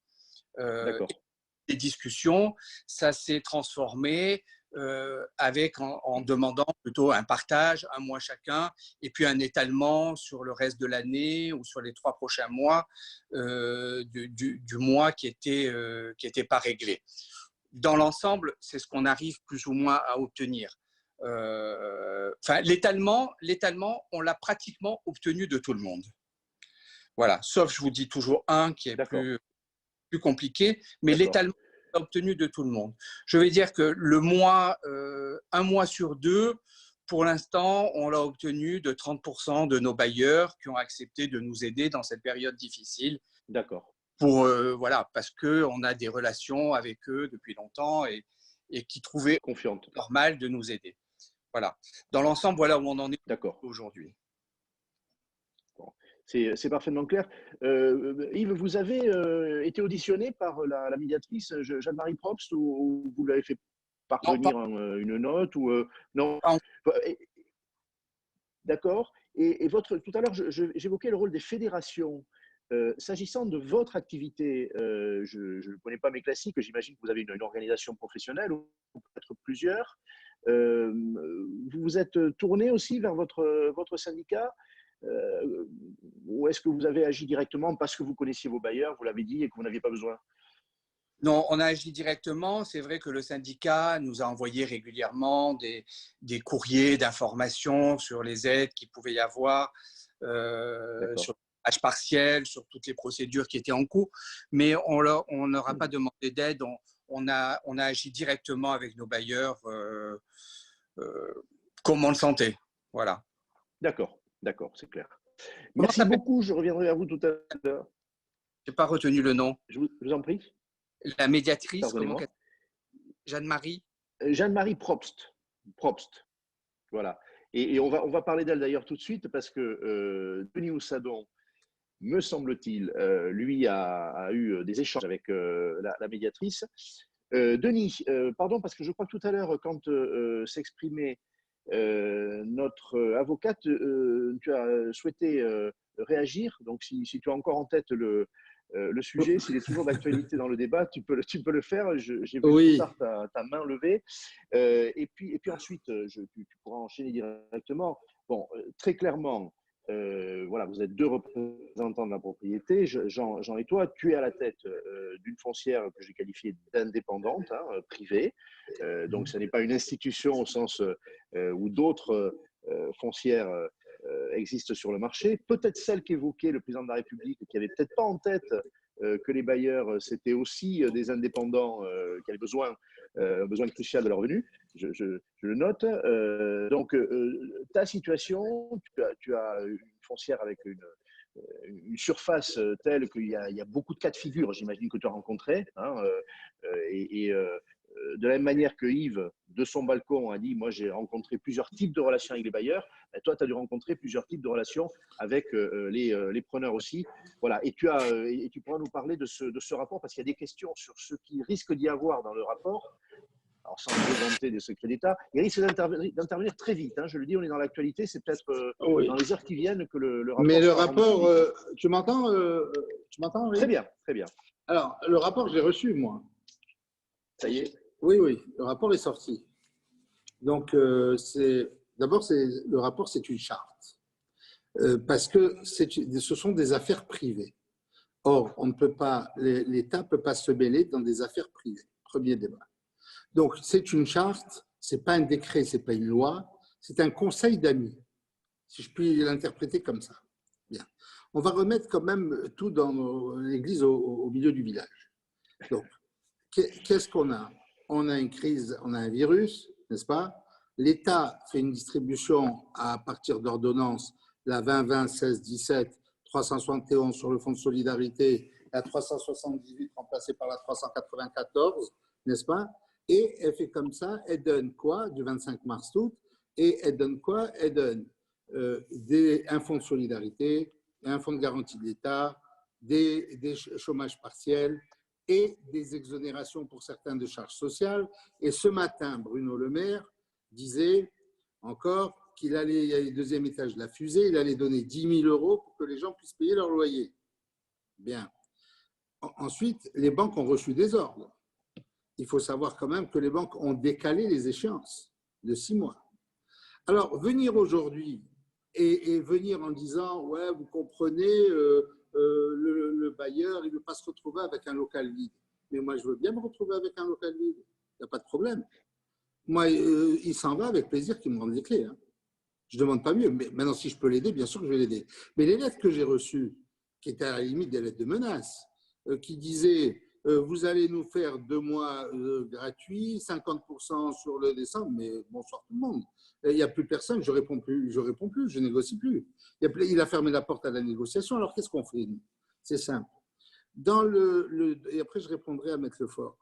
Les discussions, ça s'est transformé en demandant plutôt un partage, 1 mois chacun, et puis un étalement sur le reste de l'année ou sur les 3 prochains mois du mois qui était pas réglé. Dans l'ensemble, c'est ce qu'on arrive plus ou moins à obtenir. L'étalement, on l'a pratiquement obtenu de tout le monde. Voilà, sauf, je vous dis toujours un qui est plus compliqué, mais l'étalement obtenu de tout le monde. Je vais dire que le mois, 1 mois sur 2, pour l'instant, on l'a obtenu de 30% de nos bailleurs qui ont accepté de nous aider dans cette période difficile. D'accord. Voilà, parce qu'on a des relations avec eux depuis longtemps et qui trouvaient normal de nous aider. Voilà. Dans l'ensemble, voilà où on en est aujourd'hui. C'est parfaitement clair. Yves, vous avez été auditionné par la médiatrice Jeanne-Marie Probst ou vous l'avez fait parvenir une note ou non? D'accord. Et tout à l'heure, j'évoquais le rôle des fédérations. S'agissant de votre activité, je ne connais pas mes classiques, j'imagine que vous avez une organisation professionnelle ou peut-être plusieurs. Vous vous êtes tourné aussi vers votre syndicat ou est-ce que vous avez agi directement parce que vous connaissiez vos bailleurs, vous l'avez dit, et que vous n'aviez pas besoin? Non, on a agi directement. C'est vrai que le syndicat nous a envoyé régulièrement des courriers d'information sur les aides qu'il pouvait y avoir, sur le chômage partiel, sur toutes les procédures qui étaient en cours. Mais on n'aura pas demandé d'aide. On a agi directement avec nos bailleurs comme on le sentait. Voilà. D'accord, c'est clair. Merci beaucoup. Je reviendrai vers vous tout à l'heure. Je n'ai pas retenu le nom. Je vous en prie. La médiatrice, Jeanne-Marie Jeanne-Marie Probst. Voilà. Et on va parler d'elle d'ailleurs tout de suite parce que Denis Houssadon, me semble-t-il, lui a eu des échanges avec la médiatrice. Denis, pardon, parce que je crois que tout à l'heure, quand s'exprimait notre avocate, tu as souhaité réagir. Donc, si tu as encore en tête le sujet, s'il est toujours d'actualité dans le débat, tu peux le faire. J'ai vu ta main levée. Et puis ensuite, tu pourras enchaîner directement. Bon, très clairement, voilà, vous êtes 2 représentants de la propriété, Jean et toi. Tu es à la tête d'une foncière que j'ai qualifiée d'indépendante, privée. Donc, ce n'est pas une institution au sens où d'autres foncières existent sur le marché. Peut-être celle qu'évoquait le président de la République, qui n'avait peut-être pas en tête que les bailleurs, c'était aussi des indépendants qui avaient besoin crucial de leur revenu. Je le note. Donc, ta situation, tu as une foncière avec une surface telle qu'il y a beaucoup de cas de figure, j'imagine, que tu as rencontré. De la même manière que Yves, de son balcon, a dit « Moi, j'ai rencontré plusieurs types de relations avec les bailleurs », toi, tu as dû rencontrer plusieurs types de relations avec les preneurs aussi. Voilà. Et tu pourras nous parler de ce rapport, parce qu'il y a des questions sur ce qui risque d'y avoir dans le rapport. Alors, sans présenter des secrets d'État, il risque d'intervenir très vite. Je le dis, on est dans l'actualité, c'est peut-être dans les heures qui viennent que le rapport… Mais le rapport, tu m'entends Très bien, très bien. Alors, le rapport, je l'ai reçu, moi. Ça y est? Oui, le rapport est sorti. Donc, c'est D'abord, le rapport, c'est une charte. Parce que ce sont des affaires privées. Or, l'État ne peut pas se mêler dans des affaires privées. Premier débat. Donc, c'est une charte, ce n'est pas un décret, ce n'est pas une loi, c'est un conseil d'amis, si je puis l'interpréter comme ça. Bien. On va remettre quand même tout dans l'église au milieu du village. Donc, qu'est-ce qu'on a? On a une crise, on a un virus, n'est-ce pas? L'État fait une distribution à partir d'ordonnances, la 2020-16-17, 371 sur le fonds de solidarité, la 378 remplacée par la 394, n'est-ce pas? Et elle fait comme ça, elle donne quoi du 25 mars août? Et elle donne quoi? Elle donne un fonds de solidarité, un fonds de garantie de l'État, des chômages partiels et des exonérations pour certains de charges sociales. Et ce matin, Bruno Le Maire disait encore qu'il allait, il y a le deuxième étage de la fusée, il allait donner 10 000 € pour que les gens puissent payer leur loyer. Bien. Ensuite, les banques ont reçu des ordres. Il faut savoir quand même que les banques ont décalé les échéances de 6 mois. Alors, venir aujourd'hui et venir en disant, ouais, vous comprenez, le bailleur, il ne veut pas se retrouver avec un local vide. Mais moi, je veux bien me retrouver avec un local vide. Il n'y a pas de problème. Moi, il s'en va avec plaisir qu'il me rende les clés. Hein. Je ne demande pas mieux. Mais maintenant, si je peux l'aider, bien sûr que je vais l'aider. Mais les lettres que j'ai reçues, qui étaient à la limite des lettres de menace, qui disaient vous allez nous faire 2 mois gratuits, 50% sur le décembre, mais bonsoir tout le monde. Il n'y a plus personne, je réponds plus, je négocie plus. Il a fermé la porte à la négociation, alors qu'est-ce qu'on fait? C'est simple. Et après, je répondrai à Maître Lefort.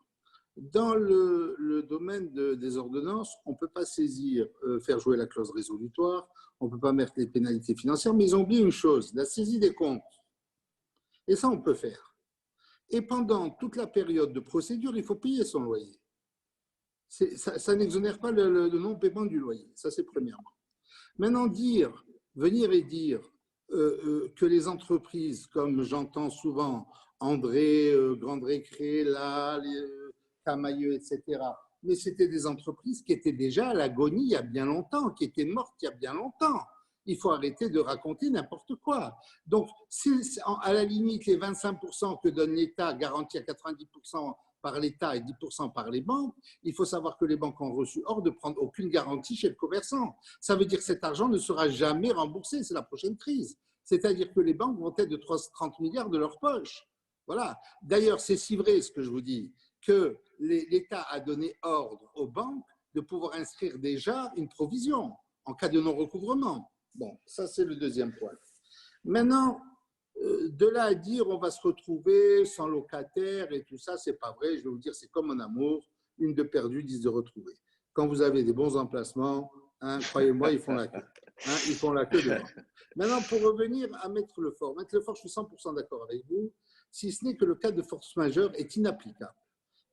Dans le domaine des ordonnances, on ne peut pas saisir, faire jouer la clause résolutoire, on ne peut pas mettre les pénalités financières, mais ils ont oublié une chose, la saisie des comptes. Et ça, on peut faire. Et pendant toute la période de procédure, il faut payer son loyer. Ça n'exonère pas le non-paiement du loyer. Ça, c'est premièrement. Maintenant, venir et dire que les entreprises, comme j'entends souvent, André, Grandré, Créla, Camailleux, etc., mais c'était des entreprises qui étaient déjà à l'agonie il y a bien longtemps, qui étaient mortes il y a bien longtemps. Il faut arrêter de raconter n'importe quoi. Donc, à la limite, les 25% que donne l'État, garantis à 90% par l'État et 10% par les banques, il faut savoir que les banques ont reçu hors de prendre aucune garantie chez le commerçant. Ça veut dire que cet argent ne sera jamais remboursé, c'est la prochaine crise. C'est-à-dire que les banques vont être de 30 milliards de leur poche. Voilà. D'ailleurs, c'est si vrai ce que je vous dis, que l'État a donné ordre aux banques de pouvoir inscrire déjà une provision en cas de non-recouvrement. Bon, ça c'est le deuxième point. Maintenant, de là à dire on va se retrouver sans locataire et tout ça, c'est pas vrai. Je vais vous dire, c'est comme en amour, une de perdue, 10 de retrouvée. Quand vous avez des bons emplacements, hein, croyez-moi, ils font la queue. Hein, ils font la queue devant. Maintenant, pour revenir à Maître Lefort. Maître Lefort, je suis 100% d'accord avec vous, si ce n'est que le cas de force majeure est inapplicable.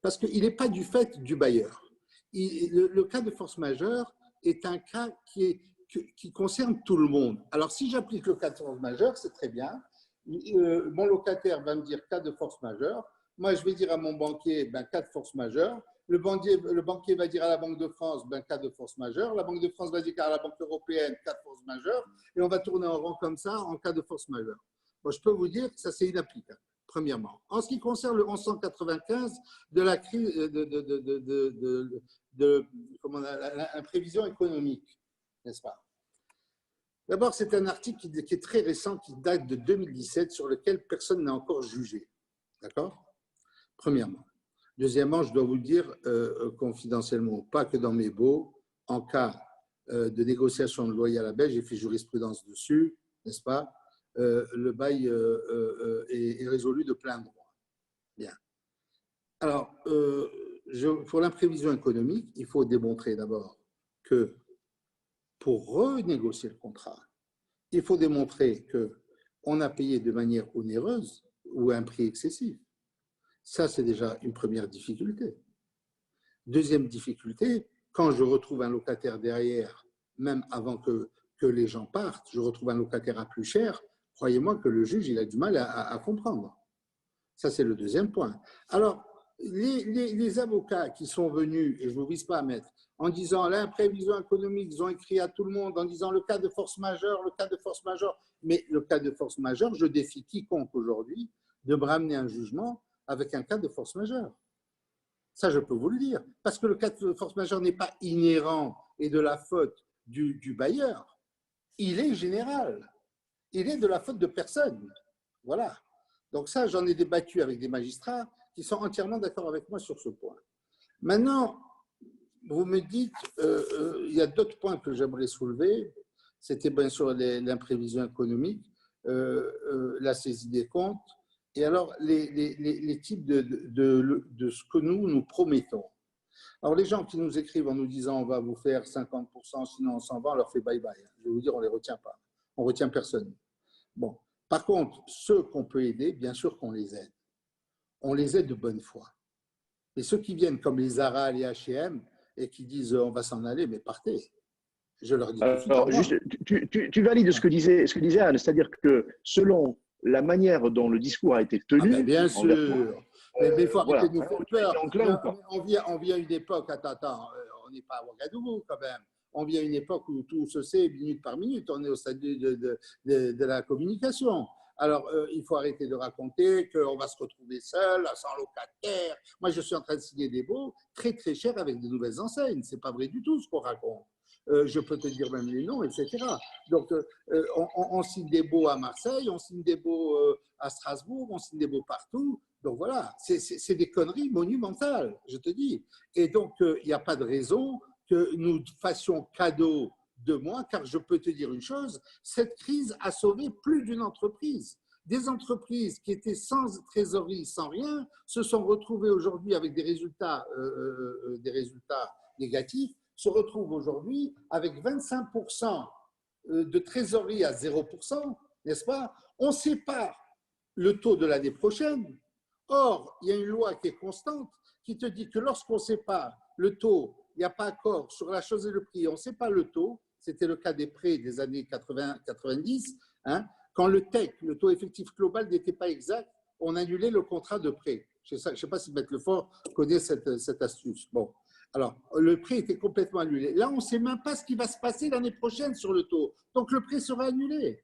Parce qu'il n'est pas du fait du bailleur. Le cas de force majeure est un cas qui concerne tout le monde. Alors, si j'applique le cas de force majeure, c'est très bien. Mon locataire va me dire cas de force majeure. Moi, je vais dire à mon banquier, cas de force majeure. Le banquier va dire à la Banque de France, cas de force majeure. La Banque de France va dire à la Banque européenne, cas de force majeure. Et on va tourner en rond comme ça en cas de force majeure. Bon, je peux vous dire que ça, c'est inapplicable, premièrement. En ce qui concerne le 1195 de la crise la prévision économique, n'est-ce pas? D'abord, c'est un article qui est très récent, qui date de 2017, sur lequel personne n'a encore jugé. D'accord? Premièrement. Deuxièmement, je dois vous dire confidentiellement, pas que dans mes baux, en cas de négociation de loyer à la baisse, j'ai fait jurisprudence dessus, n'est-ce pas? Le bail est résolu de plein droit. Bien. Alors, pour l'imprévision économique, il faut démontrer d'abord que pour renégocier le contrat, il faut démontrer qu'on a payé de manière onéreuse ou à un prix excessif. Ça, c'est déjà une première difficulté. Deuxième difficulté, quand je retrouve un locataire derrière, même avant que les gens partent, je retrouve un locataire à plus cher, croyez-moi que le juge, il a du mal à comprendre. Ça, c'est le deuxième point. Alors, les avocats qui sont venus, et je ne vous vise pas à mettre, en disant l'imprévision économique, ils ont écrit à tout le monde en disant le cas de force majeure, le cas de force majeure. Mais le cas de force majeure, je défie quiconque aujourd'hui de me ramener un jugement avec un cas de force majeure. Ça, je peux vous le dire. Parce que le cas de force majeure n'est pas inhérent et de la faute du bailleur. Il est général. Il est de la faute de personne. Voilà. Donc ça, j'en ai débattu avec des magistrats qui sont entièrement d'accord avec moi sur ce point. Maintenant, vous me dites, il y a d'autres points que j'aimerais soulever. C'était bien sûr l'imprévision économique, la saisie des comptes, et alors les types de ce que nous promettons. Alors les gens qui nous écrivent en nous disant on va vous faire 50%, sinon on s'en va, on leur fait bye-bye. Je vais vous dire, on ne les retient pas. On ne retient personne. Bon. Par contre, ceux qu'on peut aider, bien sûr qu'on les aide. On les aide de bonne foi. Et ceux qui viennent comme les Zara, les H&M, et qui disent on va s'en aller, mais partez. Je leur dis tout de suite. Alors, juste, tu valides ce que disait Anne, c'est-à-dire que selon la manière dont le discours a été tenu… bien sûr. Mais il faut arrêter de nous faire peur. On vit à une époque, on n'est pas à Ouagadougou quand même. On vit à une époque où tout se sait minute par minute. On est au stade de la communication. Alors, il faut arrêter de raconter qu'on va se retrouver seul, sans locataire. Moi, je suis en train de signer des baux très, très chers avec de nouvelles enseignes. Ce n'est pas vrai du tout ce qu'on raconte. Je peux te dire même les noms, etc. Donc, on signe des baux à Marseille, on signe des baux à Strasbourg, on signe des baux partout. Donc, voilà, c'est des conneries monumentales, je te dis. Et donc, il n'y a pas de raison que nous fassions cadeau de moi, car je peux te dire une chose, cette crise a sauvé plus d'une entreprise. Des entreprises qui étaient sans trésorerie, sans rien, se sont retrouvées aujourd'hui avec des résultats négatifs, se retrouvent aujourd'hui avec 25% de trésorerie à 0%, n'est-ce pas? On sépare le taux de l'année prochaine. Or, il y a une loi qui est constante qui te dit que lorsqu'on sépare le taux, il n'y a pas accord sur la chose et le prix, on ne sait pas le taux, c'était le cas des prêts des années 80-90, hein, quand le TEC, le taux effectif global, n'était pas exact, on annulait le contrat de prêt. Je ne sais pas si M. Lefort connaît cette astuce. Bon, alors, le prêt était complètement annulé. Là, on ne sait même pas ce qui va se passer l'année prochaine sur le taux. Donc, le prêt sera annulé.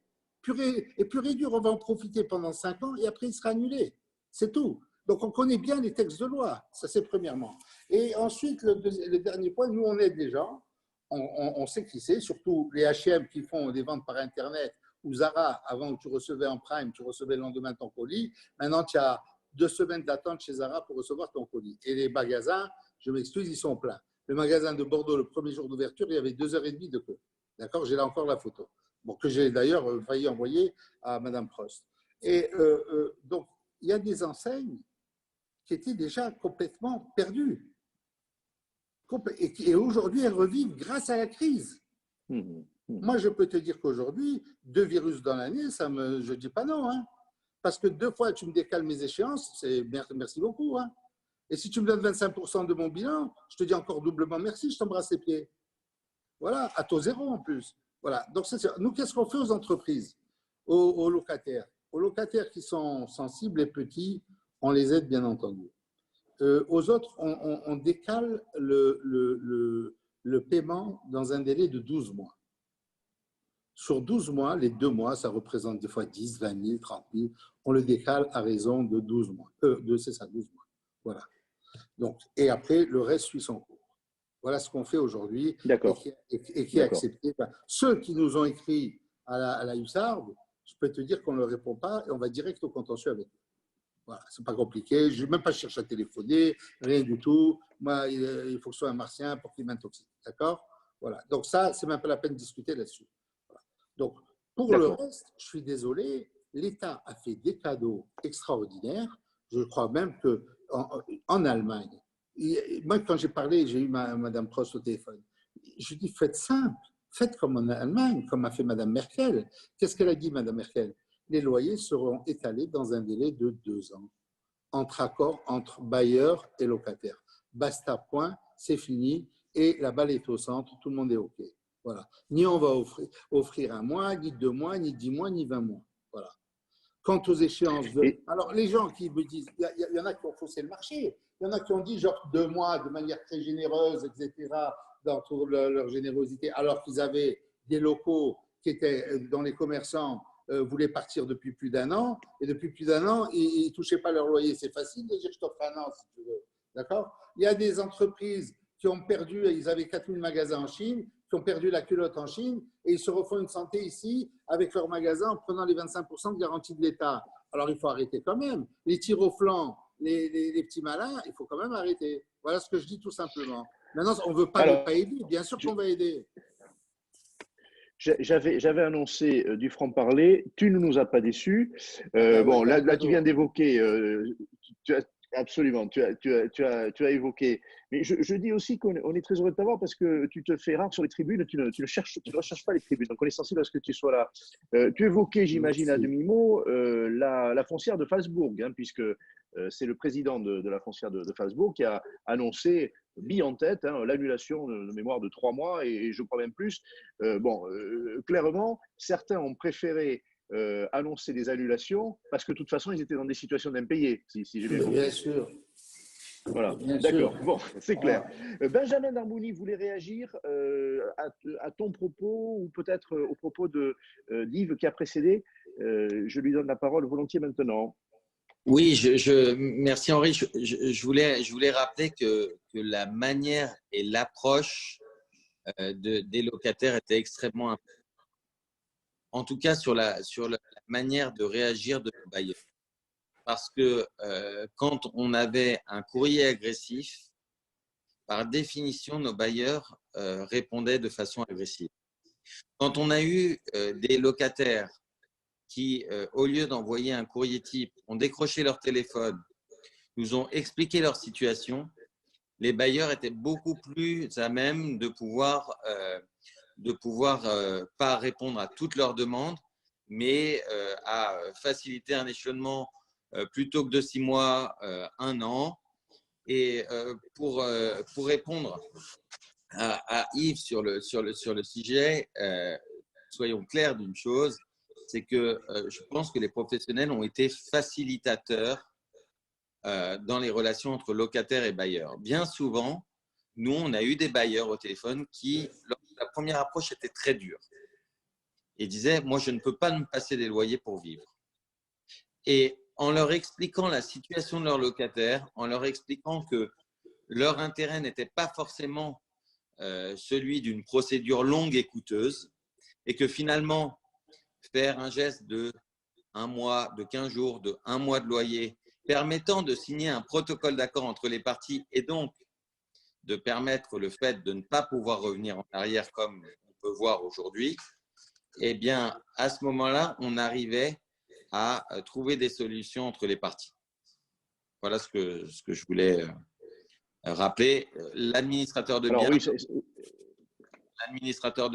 Et pur et dur, on va en profiter pendant 5 ans et après, il sera annulé. C'est tout. Donc, on connaît bien les textes de loi. Ça, c'est premièrement. Et ensuite, le dernier point, nous, on aide les gens. On sait qui c'est, surtout les H&M qui font des ventes par Internet ou Zara, avant où tu recevais en prime, tu recevais le lendemain ton colis. Maintenant, tu as 2 semaines d'attente chez Zara pour recevoir ton colis. Et les magasins, je m'excuse, ils sont pleins. Le magasin de Bordeaux, le premier jour d'ouverture, il y avait 2h30 de queue. D'accord? J'ai là encore la photo. Bon, que j'ai d'ailleurs failli envoyer à Madame Prost. Et donc, il y a des enseignes qui étaient déjà complètement perdues. Et aujourd'hui, elles revivent grâce à la crise. Moi, je peux te dire qu'aujourd'hui, 2 virus dans l'année, je ne dis pas non. Hein. Parce que 2 fois, tu me décales mes échéances, merci beaucoup. Hein. Et si tu me donnes 25% de mon bilan, je te dis encore doublement merci, je t'embrasse les pieds. Voilà, à taux zéro en plus. Voilà. Donc, nous, qu'est-ce qu'on fait aux entreprises, aux locataires? Aux locataires qui sont sensibles et petits, on les aide bien entendu. Aux autres, on décale le paiement dans un délai de 12 mois. Sur 12 mois, les 2 mois, ça représente des fois 10, 20 000, 30 000. On le décale à raison de 12 mois. C'est ça, 12 mois. Voilà. Donc, et après, le reste suit son cours. Voilà ce qu'on fait aujourd'hui et qui est accepté. Enfin, ceux qui nous ont écrit à la USARD, je peux te dire qu'on ne leur répond pas et on va direct au contentieux avec eux. Voilà, c'est pas compliqué. Je n'ai même pas cherché à téléphoner, rien du tout. Moi, il faut que ce soit un martien pour qu'il m'intoxique. D'accord? Voilà. Donc ça, c'est même pas la peine de discuter là-dessus. Voilà. Donc, pour le reste, je suis désolé, l'État a fait des cadeaux extraordinaires. Je crois même qu'en Allemagne, moi, quand j'ai eu Madame Prost au téléphone, je dis faites simple, faites comme en Allemagne, comme a fait Madame Merkel. Qu'est-ce qu'elle a dit, Madame Merkel? Les loyers seront étalés dans un délai de 2 ans, entre accords entre bailleurs et locataires. Basta, point, c'est fini, et la balle est au centre, tout le monde est OK. Voilà. Ni on va offrir 1 mois, ni 2 mois, ni 10 mois, ni 20 mois. Voilà. Quant aux échéances Alors, les gens qui me disent, il y en a qui ont faussé le marché, il y en a qui ont dit genre 2 mois de manière très généreuse, etc., dans leur générosité, alors qu'ils avaient des locaux dont les commerçants voulaient partir depuis plus d'un an, et depuis plus d'un an, ils ne touchaient pas leur loyer. C'est facile de dire je t'offre un an si tu veux. D'accord? Il y a des entreprises qui ont perdu, ils avaient 4000 magasins en Chine, qui ont perdu la culotte en Chine, et ils se refont une santé ici avec leurs magasins en prenant les 25% de garantie de l'État. Alors il faut arrêter quand même. Les tirs au flanc, les petits malins, il faut quand même arrêter. Voilà ce que je dis tout simplement. Maintenant, on ne veut pas ne pas aider. Bien sûr qu'on va aider. J'avais annoncé du franc-parler, tu ne nous as pas déçus. Bon, là, tu viens d'évoquer, absolument, tu as évoqué. Mais je dis aussi qu'on est très heureux de t'avoir parce que tu te fais rare sur les tribunes, tu ne recherches pas les tribunes. Donc, on est sensible à ce que tu sois là. Tu évoquais, j'imagine, à demi-mot, la foncière de Phalsbourg, hein, puisque c'est le président de la foncière de Phalsbourg qui a annoncé, bille en tête, hein, l'annulation de mémoire de 3 mois et je crois même plus. Clairement, certains ont préféré annoncer des annulations parce que de toute façon, ils étaient dans des situations d'impayés, si j'ai bien compris. Bien sûr. Voilà, d'accord. Bon, c'est clair. Benjamin Darmouni voulait réagir à ton propos ou peut-être au propos d'Yves qui a précédé. Je lui donne la parole volontiers maintenant. Oui, merci Henri. Je voulais rappeler que la manière et l'approche des locataires étaient extrêmement importantes. En tout cas, sur la manière de réagir de nos bailleurs. Parce que quand on avait un courrier agressif, par définition, nos bailleurs répondaient de façon agressive. Quand on a eu des locataires qui, au lieu d'envoyer un courrier type, ont décroché leur téléphone, nous ont expliqué leur situation, les bailleurs étaient beaucoup plus à même de pouvoir pas répondre à toutes leurs demandes, mais à faciliter un échelonnement plutôt que de 6 mois, 1 an. Et pour répondre à Yves sur le sujet, soyons clairs d'une chose, c'est que je pense que les professionnels ont été facilitateurs dans les relations entre locataires et bailleurs. Bien souvent, nous, on a eu des bailleurs au téléphone qui, lors de la première approche, étaient très durs et disaient « moi, je ne peux pas me passer des loyers pour vivre ». Et en leur expliquant la situation de leurs locataires, en leur expliquant que leur intérêt n'était pas forcément celui d'une procédure longue et coûteuse et que finalement, faire un geste de 1 mois, de 15 jours, de 1 mois de loyer, permettant de signer un protocole d'accord entre les parties et donc de permettre le fait de ne pas pouvoir revenir en arrière comme on peut voir aujourd'hui, eh bien, à ce moment-là, on arrivait à trouver des solutions entre les parties. Voilà ce que je voulais rappeler. L'administrateur de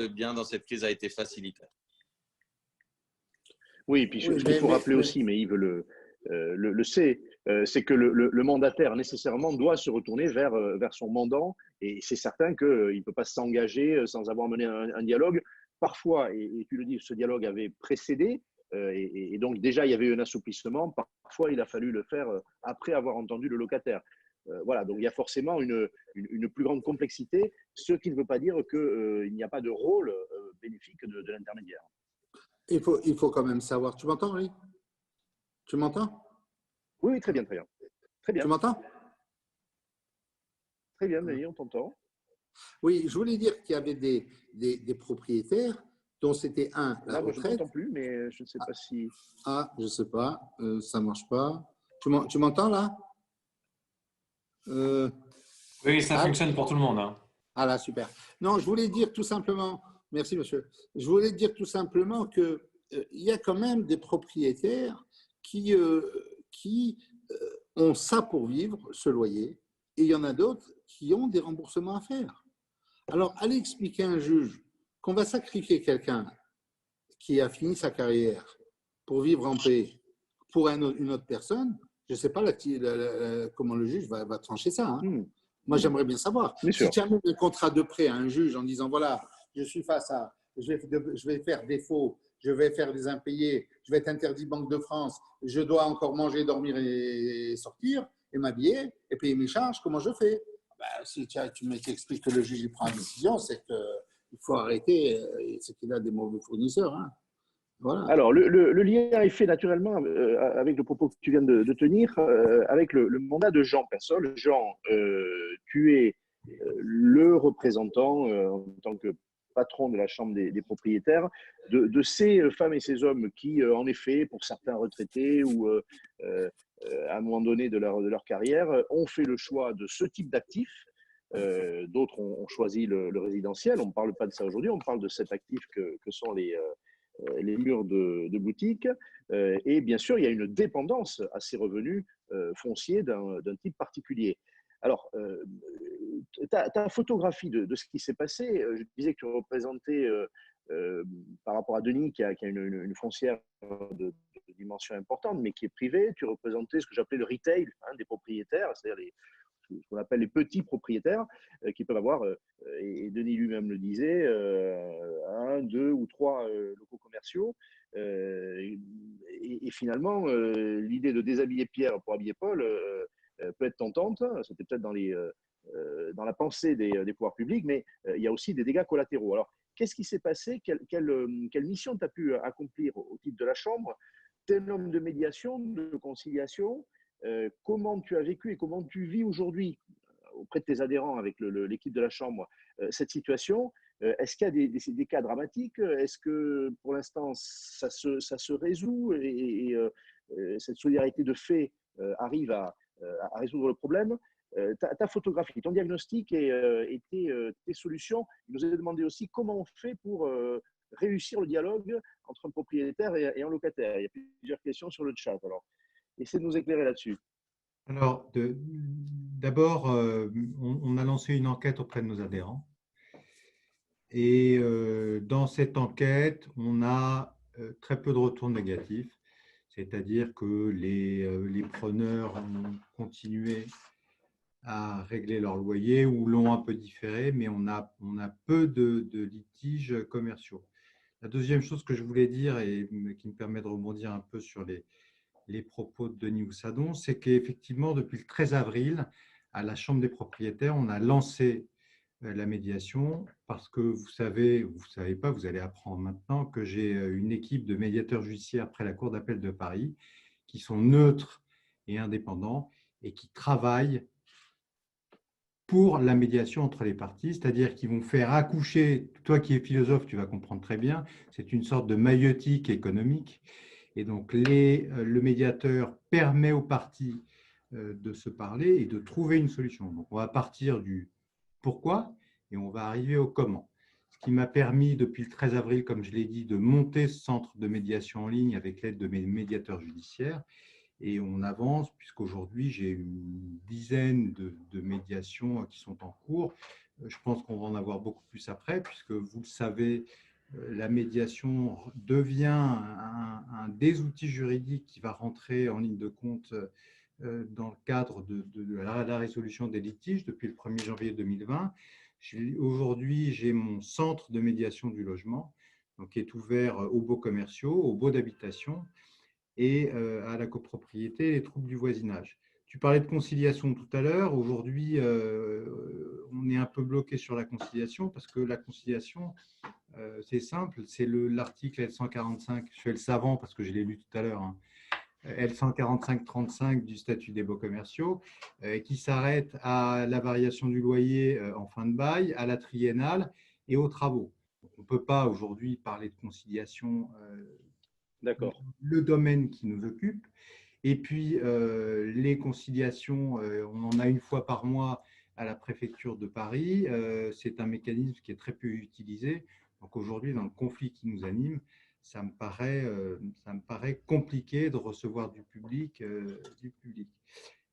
biens dans cette crise a été facilitateur. Oui, puis ce qu'il faut rappeler aussi, mais Yves le sait, c'est que le mandataire nécessairement doit se retourner vers son mandant et c'est certain qu'il ne peut pas s'engager sans avoir mené un dialogue. Parfois, et tu le dis, ce dialogue avait précédé et donc déjà il y avait eu un assouplissement. Parfois, il a fallu le faire après avoir entendu le locataire. Voilà, donc il y a forcément une plus grande complexité, ce qui ne veut pas dire qu'il n'y a pas de rôle bénéfique de l'intermédiaire. Il faut quand même savoir. Tu m'entends, Henri? Tu m'entends? Oui, très bien, très bien. Très bien. Tu m'entends? Très bien, Nelly, on t'entend. Oui, je voulais dire qu'il y avait des propriétaires dont c'était la Là, moi, retraite. je ne t'entends plus, mais je ne sais pas si… Ah, je ne sais pas, ça ne marche pas. Tu m'entends là? Oui, ça fonctionne pour tout le monde. Hein. Ah là, super. Non, je voulais dire tout simplement… Merci, monsieur. Je voulais dire tout simplement qu'il y a quand même des propriétaires qui ont ça pour vivre, ce loyer, et il y en a d'autres qui ont des remboursements à faire. Alors, allez expliquer à un juge qu'on va sacrifier quelqu'un qui a fini sa carrière pour vivre en paix pour une autre personne, je ne sais pas comment le juge va trancher ça. Hein. Moi, j'aimerais bien savoir. Si tu amènes un contrat de prêt à un juge en disant, voilà, je suis face à, je vais faire défaut, je vais faire des impayés, je vais être interdit Banque de France, je dois encore manger, dormir et sortir, et m'habiller, et payer mes charges, comment je fais? si tu m'expliques que le juge il prend une décision, c'est qu'il faut arrêter, c'est qu'il a des mauvais fournisseurs. Hein. Voilà. Alors, le lien est fait naturellement avec le propos que tu viens de tenir, avec le mandat de Jean Persol. Jean, tu es le représentant en tant que patron de la Chambre des propriétaires de ces femmes et ces hommes qui, en effet, pour certains retraités ou à un moment donné de leur carrière, ont fait le choix de ce type d'actifs. D'autres ont choisi le résidentiel. On ne parle pas de ça aujourd'hui, on parle de cet actif que sont les murs de boutique. Et bien sûr, il y a une dépendance à ces revenus fonciers d'un type particulier. Alors, ta photographie de ce qui s'est passé, je disais que tu représentais, par rapport à Denis, qui a une foncière de dimension importante, mais qui est privée, tu représentais ce que j'appelais le retail des propriétaires, c'est-à-dire ce qu'on appelle les petits propriétaires, qui peuvent avoir, et Denis lui-même le disait, 1, 2 ou 3 locaux commerciaux. Et finalement, l'idée de déshabiller Pierre pour habiller Paul peut être tentante. C'était peut-être dans la pensée des pouvoirs publics, mais il y a aussi des dégâts collatéraux. Alors, qu'est-ce qui s'est passé? Quelle mission tu as pu accomplir au titre de la Chambre? Tu es un homme de médiation, de conciliation. Comment tu as vécu et comment tu vis aujourd'hui auprès de tes adhérents avec l'équipe de la Chambre cette situation? Est-ce qu'il y a des cas dramatiques? Est-ce que pour l'instant ça se résout et cette solidarité de fait arrive à résoudre le problème? Ta photographie, ton diagnostic et tes solutions. Il nous a demandé aussi comment on fait pour réussir le dialogue entre un propriétaire et un locataire. Il y a plusieurs questions sur le chat. Alors, essaie de nous éclairer là-dessus. Alors, d'abord, on a lancé une enquête auprès de nos adhérents. Et dans cette enquête, on a très peu de retours négatifs. C'est-à-dire que les preneurs ont continué à régler leur loyer ou l'ont un peu différé, mais on a peu de litiges commerciaux. La deuxième chose que je voulais dire et qui me permet de rebondir un peu sur les propos de Denis Houssadon, c'est qu'effectivement, depuis le 13 avril, à la Chambre des propriétaires, on a lancé la médiation parce que vous savez pas, vous allez apprendre maintenant que j'ai une équipe de médiateurs judiciaires près la Cour d'appel de Paris qui sont neutres et indépendants et qui travaillent pour la médiation entre les parties, c'est-à-dire qu'ils vont faire accoucher, toi qui es philosophe, tu vas comprendre très bien, c'est une sorte de maïeutique économique. Et donc, le médiateur permet aux parties de se parler et de trouver une solution. Donc, on va partir du pourquoi et on va arriver au comment. Ce qui m'a permis, depuis le 13 avril, comme je l'ai dit, de monter ce centre de médiation en ligne avec l'aide de mes médiateurs judiciaires. Et on avance, puisqu'aujourd'hui, j'ai une dizaine de médiations qui sont en cours. Je pense qu'on va en avoir beaucoup plus après, puisque vous le savez, la médiation devient un des outils juridiques qui va rentrer en ligne de compte dans le cadre de la résolution des litiges depuis le 1er janvier 2020. Aujourd'hui, j'ai mon centre de médiation du logement, donc, qui est ouvert aux baux commerciaux, aux baux d'habitation et à la copropriété et les troubles du voisinage. Tu parlais de conciliation tout à l'heure. Aujourd'hui, on est un peu bloqué sur la conciliation parce que la conciliation, c'est simple, c'est l'article L145, je fais le savant parce que je l'ai lu tout à l'heure, hein, L145-35 du statut des baux commerciaux, qui s'arrête à la variation du loyer en fin de bail, à la triennale et aux travaux. Donc, on ne peut pas aujourd'hui parler de conciliation. D'accord. Le domaine qui nous occupe. Et puis, les conciliations, on en a une fois par mois à la préfecture de Paris. C'est un mécanisme qui est très peu utilisé. Donc aujourd'hui, dans le conflit qui nous anime, ça me paraît compliqué de recevoir du public.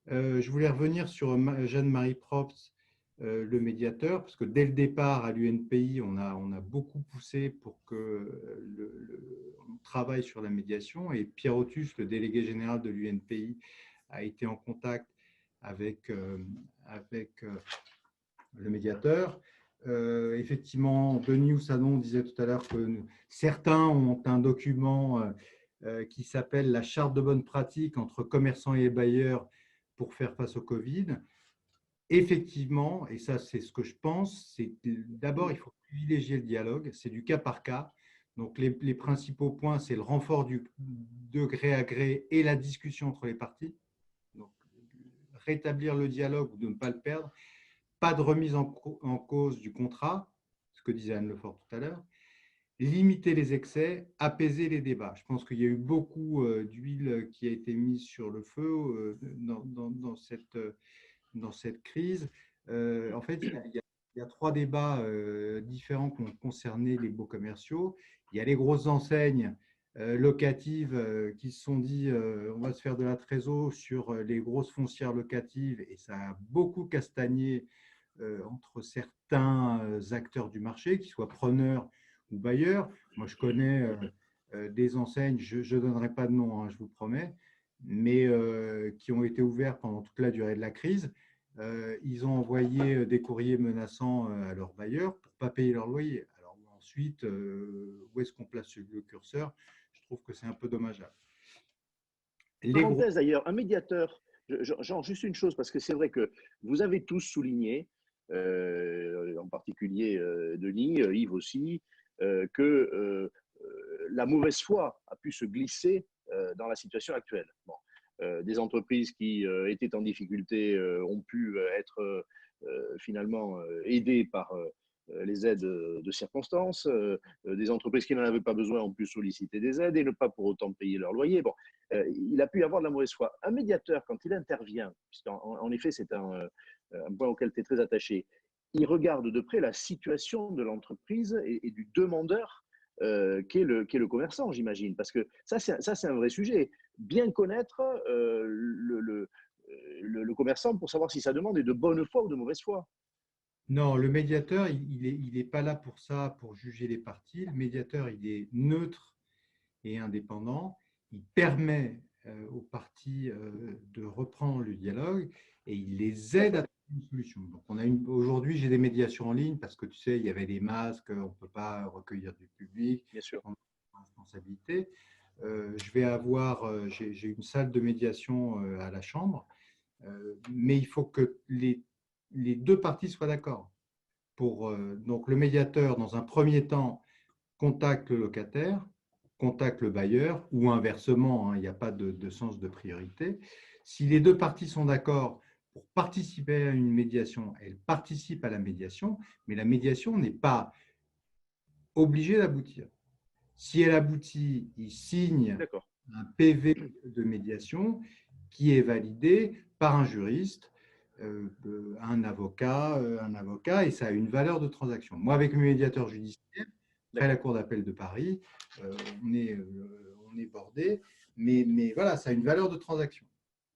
Je voulais revenir sur Jeanne-Marie Probst, le médiateur, parce que dès le départ à l'UNPI, on a beaucoup poussé pour que on travaille sur la médiation, et Pierre Otus, le délégué général de l'UNPI, a été en contact avec le médiateur. Effectivement, Denis Houssadon disait tout à l'heure que certains ont un document qui s'appelle la charte de bonne pratique entre commerçants et bailleurs pour faire face au Covid. effectivement, et ça c'est ce que je pense, c'est d'abord il faut privilégier le dialogue, c'est du cas par cas. Donc les principaux points, c'est le renfort de gré à gré et la discussion entre les parties. Donc rétablir le dialogue ou de ne pas le perdre. Pas de remise en cause du contrat, ce que disait Anne Lefort tout à l'heure. Limiter les excès, apaiser les débats. Je pense qu'il y a eu beaucoup d'huile qui a été mise sur le feu dans cette crise. En fait, il y a trois débats différents qui ont concerné les baux commerciaux. Il y a les grosses enseignes locatives qui se sont dit on va se faire de la trésor sur les grosses foncières locatives, et ça a beaucoup castagné entre certains acteurs du marché, qu'ils soient preneurs ou bailleurs. Moi, je connais des enseignes, je ne donnerai pas de nom, hein, je vous promets, mais qui ont été ouverts pendant toute la durée de la crise. Ils ont envoyé des courriers menaçants à leurs bailleurs pour ne pas payer leur loyer. Alors ensuite, où est-ce qu'on place le curseur? Je trouve que c'est un peu dommageable. Parenthèse d'ailleurs, un médiateur, genre juste une chose, parce que c'est vrai que vous avez tous souligné, en particulier Denis, Yves aussi, que la mauvaise foi a pu se glisser dans la situation actuelle. Bon. Des entreprises qui étaient en difficulté ont pu être finalement aidées par les aides de circonstances. Des entreprises qui n'en avaient pas besoin ont pu solliciter des aides et ne pas pour autant payer leur loyer. Bon, il a pu y avoir de la mauvaise foi. Un médiateur, quand il intervient, puisqu'en effet, c'est un point auquel tu es très attaché, il regarde de près la situation de l'entreprise et du demandeur qu'est le commerçant, j'imagine. Parce que ça, c'est un vrai sujet. Bien connaître le commerçant pour savoir si sa demande est de bonne foi ou de mauvaise foi. Non, le médiateur, il n'est pas là pour ça, pour juger les parties. Le médiateur, il est neutre et indépendant. Il permet aux parties de reprendre le dialogue et il les aide à trouver une solution. Donc, aujourd'hui, j'ai des médiations en ligne parce que tu sais, il y avait les masques, on ne peut pas recueillir du public, bien sûr, responsabilité. J'ai une salle de médiation à la chambre, mais il faut que les deux parties soient d'accord. Donc, le médiateur, dans un premier temps, contacte le locataire, contacte le bailleur, ou inversement, hein, il n'y a pas de sens de priorité. Si les deux parties sont d'accord pour participer à une médiation, elles participent à la médiation, mais la médiation n'est pas obligée d'aboutir. Si elle aboutit, il signe un PV de médiation qui est validé par un juriste, un avocat, et ça a une valeur de transaction. Moi, avec le médiateur judiciaire, après la Cour d'appel de Paris, on est bordé, mais voilà, ça a une valeur de transaction.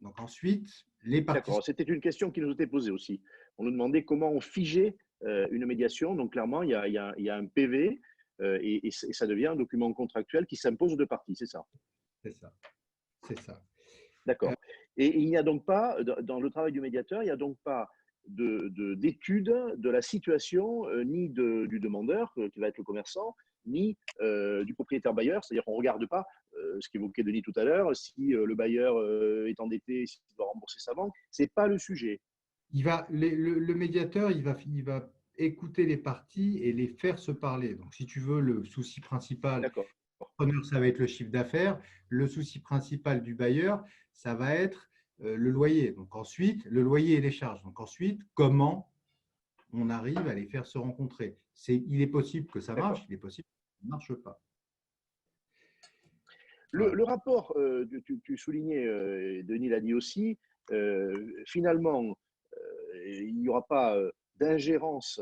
Donc ensuite, les parties… D'accord, c'était une question qui nous était posée aussi. On nous demandait comment on figeait une médiation. Donc clairement, il y a un PV et ça devient un document contractuel qui s'impose aux deux parties, c'est ça? C'est ça. C'est ça. D'accord. Et il n'y a donc pas, dans le travail du médiateur, il n'y a donc pas d'étude de la situation, ni du demandeur, qui va être le commerçant, ni du propriétaire bailleur. C'est-à-dire qu'on ne regarde pas, ce qu'évoquait Denis tout à l'heure, si le bailleur est endetté, s'il doit rembourser sa banque. Ce n'est pas le sujet. Le médiateur, il va écouter les parties et les faire se parler. Donc, si tu veux, le souci principal, ça va être le chiffre d'affaires. Le souci principal du bailleur, ça va être le loyer. Donc ensuite, le loyer et les charges. Donc ensuite, comment on arrive à les faire se rencontrer? Il est possible que ça marche, il est possible que ça ne marche pas. Le rapport, tu soulignais, Denis l'a dit aussi, finalement, il n'y aura pas d'ingérence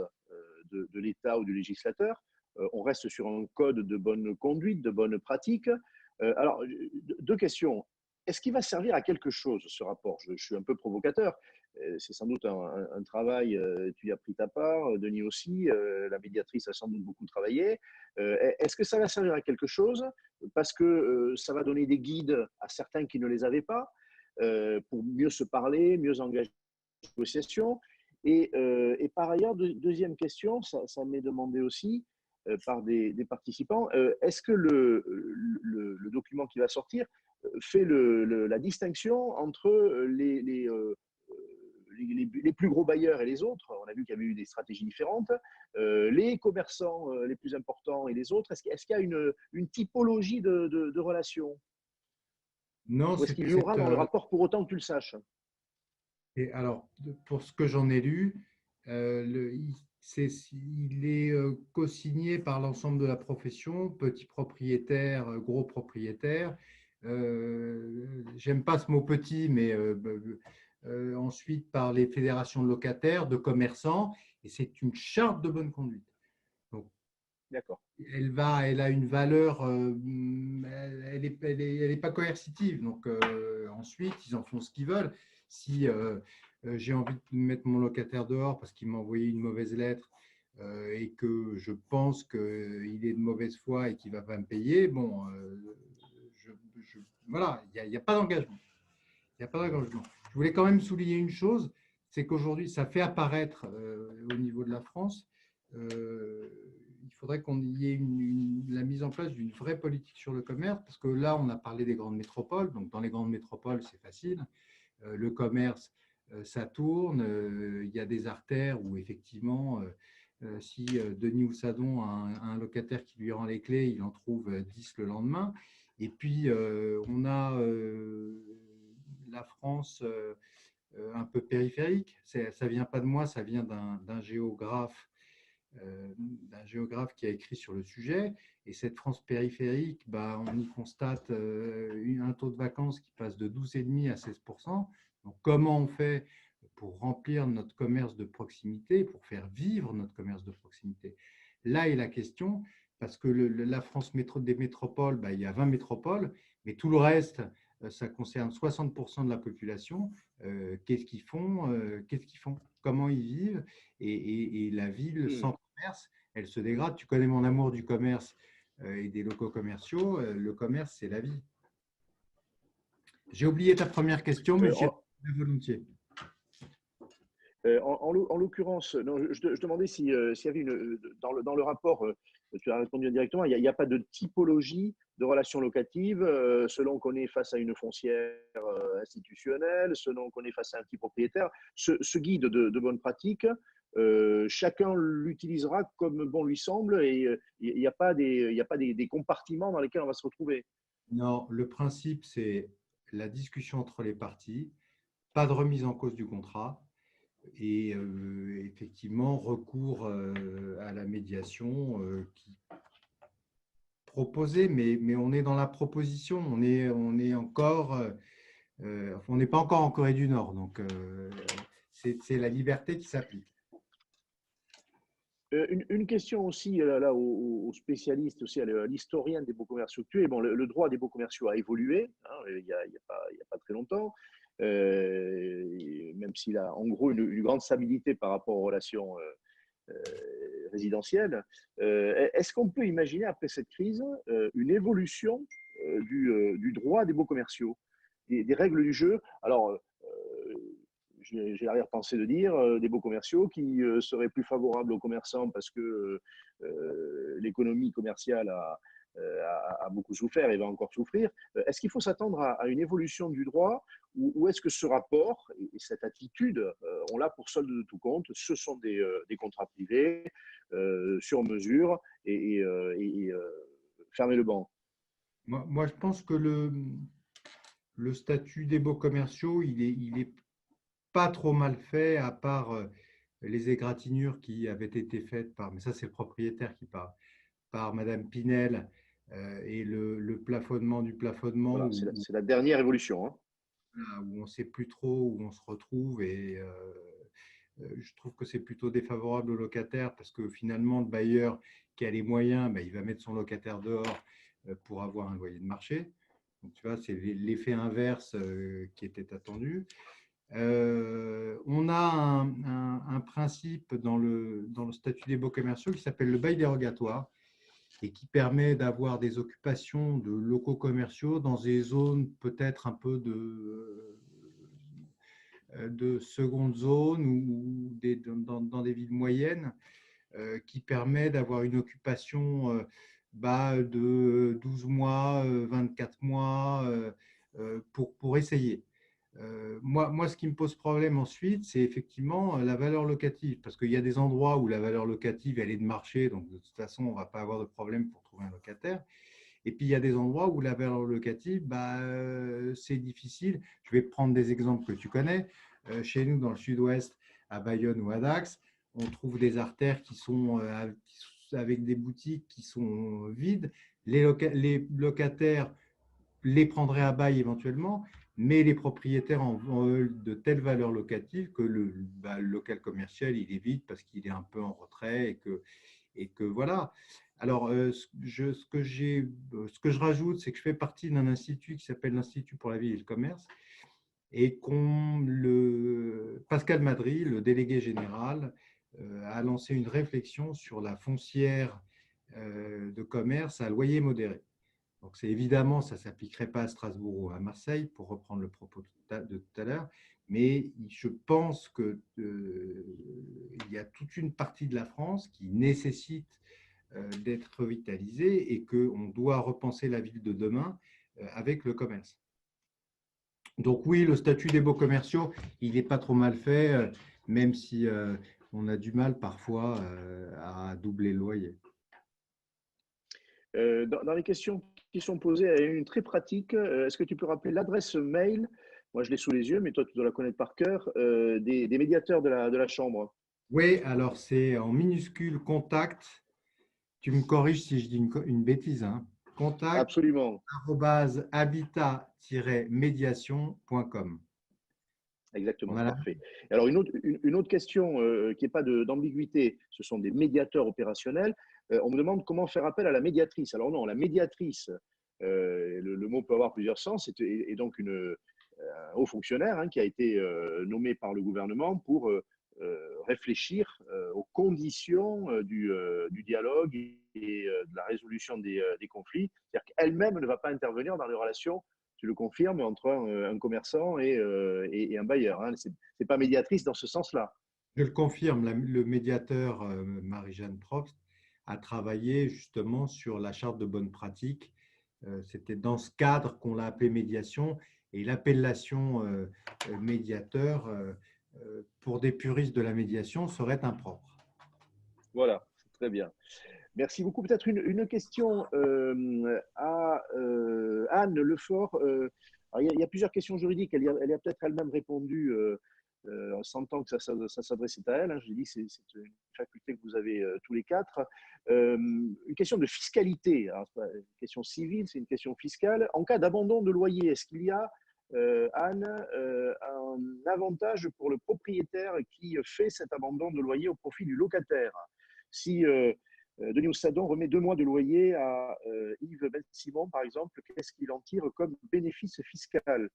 de l'État ou du législateur. On reste sur un code de bonne conduite, de bonne pratique. Alors, deux questions. Est-ce qu'il va servir à quelque chose, ce rapport? Je suis un peu provocateur. C'est sans doute un travail, tu y as pris ta part, Denis aussi, la médiatrice a sans doute beaucoup travaillé. Est-ce que ça va servir à quelque chose? Parce que ça va donner des guides à certains qui ne les avaient pas, pour mieux se parler, mieux engager les négociations. Et par ailleurs, deuxième question, ça m'est demandé aussi par des participants, est-ce que le document qui va sortir fait la distinction entre les les plus gros bailleurs et les autres. On a vu qu'il y avait eu des stratégies différentes. Les commerçants les plus importants et les autres. Est-ce qu'il y a une typologie de relations? Non, Ou est-ce qu'il y aura dans le rapport pour autant que tu le saches? et alors, pour ce que j'en ai lu, il est co-signé par l'ensemble de la profession, petits propriétaires, gros propriétaires. J'aime pas ce mot petit, mais ensuite par les fédérations de locataires, de commerçants, et c'est une charte de bonne conduite. Donc, D'accord. elle a une valeur, elle est pas coercitive. Donc ensuite, ils en font ce qu'ils veulent. Si j'ai envie de mettre mon locataire dehors parce qu'il m'a envoyé une mauvaise lettre et que je pense qu'il est de mauvaise foi et qu'il ne va pas me payer, bon, voilà, il n'y a pas d'engagement. Il n'y a pas d'engagement. Je voulais quand même souligner une chose, c'est qu'aujourd'hui, ça fait apparaître au niveau de la France, il faudrait qu'on y ait la mise en place d'une vraie politique sur le commerce, parce que là, on a parlé des grandes métropoles. Donc, dans les grandes métropoles, c'est facile. Le commerce, ça tourne. Il y a des artères où, effectivement, si Denis Houssadon a un locataire qui lui rend les clés, il en trouve 10 le lendemain. Et puis, on a la France un peu périphérique. Ça ne vient pas de moi, ça vient d'un géographe qui a écrit sur le sujet. Et cette France périphérique, on y constate un taux de vacances qui passe de 12,5 à 16%. Donc, comment on fait pour remplir notre commerce de proximité, pour faire vivre notre commerce de proximité? Là est la question, parce que la France des métropoles, il y a 20 métropoles, mais tout le reste, ça concerne 60% de la population. Qu'est-ce qu'ils font? Comment ils vivent? Et la ville sans commerce, elle se dégrade. Tu connais mon amour du commerce et des locaux commerciaux. Le commerce, c'est la vie. J'ai oublié ta première question, mais j'y réponds volontiers. En l'occurrence, je demandais s'il y avait dans le rapport, tu as répondu directement, il n'y a pas de typologie de relations locatives selon qu'on est face à une foncière institutionnelle, selon qu'on est face à un petit propriétaire. Ce guide de bonne pratique, chacun l'utilisera comme bon lui semble et il n'y a pas des compartiments dans lesquels on va se retrouver. Non, le principe, c'est la discussion entre les parties, pas de remise en cause du contrat. Et effectivement, recours à la médiation qui proposée, mais on est dans la proposition, on n'est pas encore en Corée du Nord, donc c'est la liberté qui s'applique. Une question aussi là, aux spécialistes, aussi à l'historien des beaux commerciaux que tu es. Bon, le droit des beaux commerciaux a évolué il n'y a pas très longtemps. Même s'il a en gros une grande stabilité par rapport aux relations résidentielles. Est-ce qu'on peut imaginer après cette crise une évolution du droit des beaux commerciaux, des règles du jeu? Alors, j'ai l'arrière-pensée de dire des beaux commerciaux qui seraient plus favorables aux commerçants parce que l'économie commerciale a beaucoup souffert et va encore souffrir. Est-ce qu'il faut s'attendre à une évolution du droit ou est-ce que ce rapport et cette attitude, on l'a pour solde de tout compte, ce sont des contrats privés sur mesure et fermer le banc? Moi, je pense que le statut des beaux commerciaux, il est pas trop mal fait, à part les égratignures qui avaient été faites mais ça c'est le propriétaire qui parle, par Madame Pinel et le plafonnement du plafonnement. Voilà, c'est la dernière évolution. Où on ne sait plus trop où on se retrouve et je trouve que c'est plutôt défavorable aux locataires parce que finalement le bailleur qui a les moyens, il va mettre son locataire dehors pour avoir un loyer de marché. Donc tu vois, c'est l'effet inverse qui était attendu. On a un principe dans le statut des baux commerciaux qui s'appelle le bail dérogatoire et qui permet d'avoir des occupations de locaux commerciaux dans des zones peut-être un peu de seconde zone ou dans des villes moyennes qui permet d'avoir une occupation de 12 mois, 24 mois pour essayer. Moi, ce qui me pose problème ensuite, c'est effectivement la valeur locative, parce qu'il y a des endroits où la valeur locative, elle est de marché, donc de toute façon, on ne va pas avoir de problème pour trouver un locataire. Et puis, il y a des endroits où la valeur locative, c'est difficile. Je vais prendre des exemples que tu connais. Chez nous, dans le sud-ouest, à Bayonne ou à Dax, on trouve des artères qui sont avec des boutiques qui sont vides. Les locataires les prendraient à bail éventuellement, mais les propriétaires en veulent de telle valeur locative que le local commercial, il est vide parce qu'il est un peu en retrait et que voilà. Alors, ce que je rajoute, c'est que je fais partie d'un institut qui s'appelle l'Institut pour la ville et le commerce, et Pascal Madry, le délégué général, a lancé une réflexion sur la foncière de commerce à loyer modéré. Donc, évidemment, ça ne s'appliquerait pas à Strasbourg ou à Marseille, pour reprendre le propos de tout à l'heure, mais je pense qu'il y a toute une partie de la France qui nécessite d'être revitalisée et qu'on doit repenser la ville de demain avec le commerce. Donc oui, le statut des baux commerciaux, il n'est pas trop mal fait, même si on a du mal parfois à doubler le loyer. Dans les questions qui sont posées, il y a une très pratique. Est-ce que tu peux rappeler l'adresse mail? Moi, je l'ai sous les yeux, mais toi, tu dois la connaître par cœur, des médiateurs de la Chambre. Oui, alors c'est en minuscule contact. Tu me corriges si je dis une bêtise, hein. Contact Absolument. @habitat-médiation.com. Exactement, Voilà. parfait. Alors, une autre question qui n'est pas d'ambiguïté, ce sont des médiateurs opérationnels. On me demande comment faire appel à la médiatrice. Alors non, la médiatrice, le mot peut avoir plusieurs sens, et donc un haut fonctionnaire qui a été nommé par le gouvernement pour réfléchir aux conditions du dialogue et de la résolution des conflits. C'est-à-dire qu'elle-même ne va pas intervenir dans les relations, tu le confirmes, entre un commerçant et un bailleur. Ce n'est pas médiatrice dans ce sens-là. Je le confirme, le médiateur Marie-Jeanne Probst a travaillé justement sur la charte de bonne pratique. C'était dans ce cadre qu'on l'a appelé médiation, et l'appellation médiateur pour des puristes de la médiation serait impropre. Voilà, très bien. Merci beaucoup. Peut-être une question à Anne Lefort. Il y a plusieurs questions juridiques. Elle y a peut-être elle-même répondu en sentant que ça s'adressait à elle. Je dis c'est une faculté que vous avez tous les quatre. Une question de fiscalité. Alors, c'est pas une question civile, c'est une question fiscale. En cas d'abandon de loyer, est-ce qu'il y a, Anne, un avantage pour le propriétaire qui fait cet abandon de loyer au profit du locataire? Si Denis Houssadon remet 2 mois de loyer à Yves Ben-Simon, par exemple, qu'est-ce qu'il en tire comme bénéfice fiscal?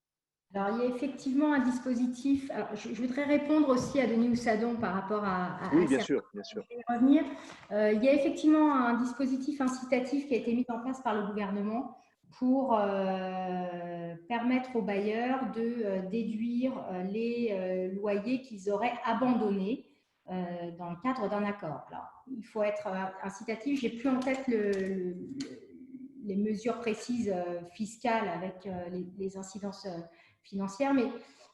Alors, il y a effectivement un dispositif. Alors, je voudrais répondre aussi à Denis Houssadon par rapport à oui, bien sûr, bien sûr. Je vais revenir. Il y a effectivement un dispositif incitatif qui a été mis en place par le gouvernement pour permettre aux bailleurs de déduire les loyers qu'ils auraient abandonnés dans le cadre d'un accord. Alors, il faut être incitatif. Je n'ai plus en tête les mesures précises fiscales avec les incidences financières, mais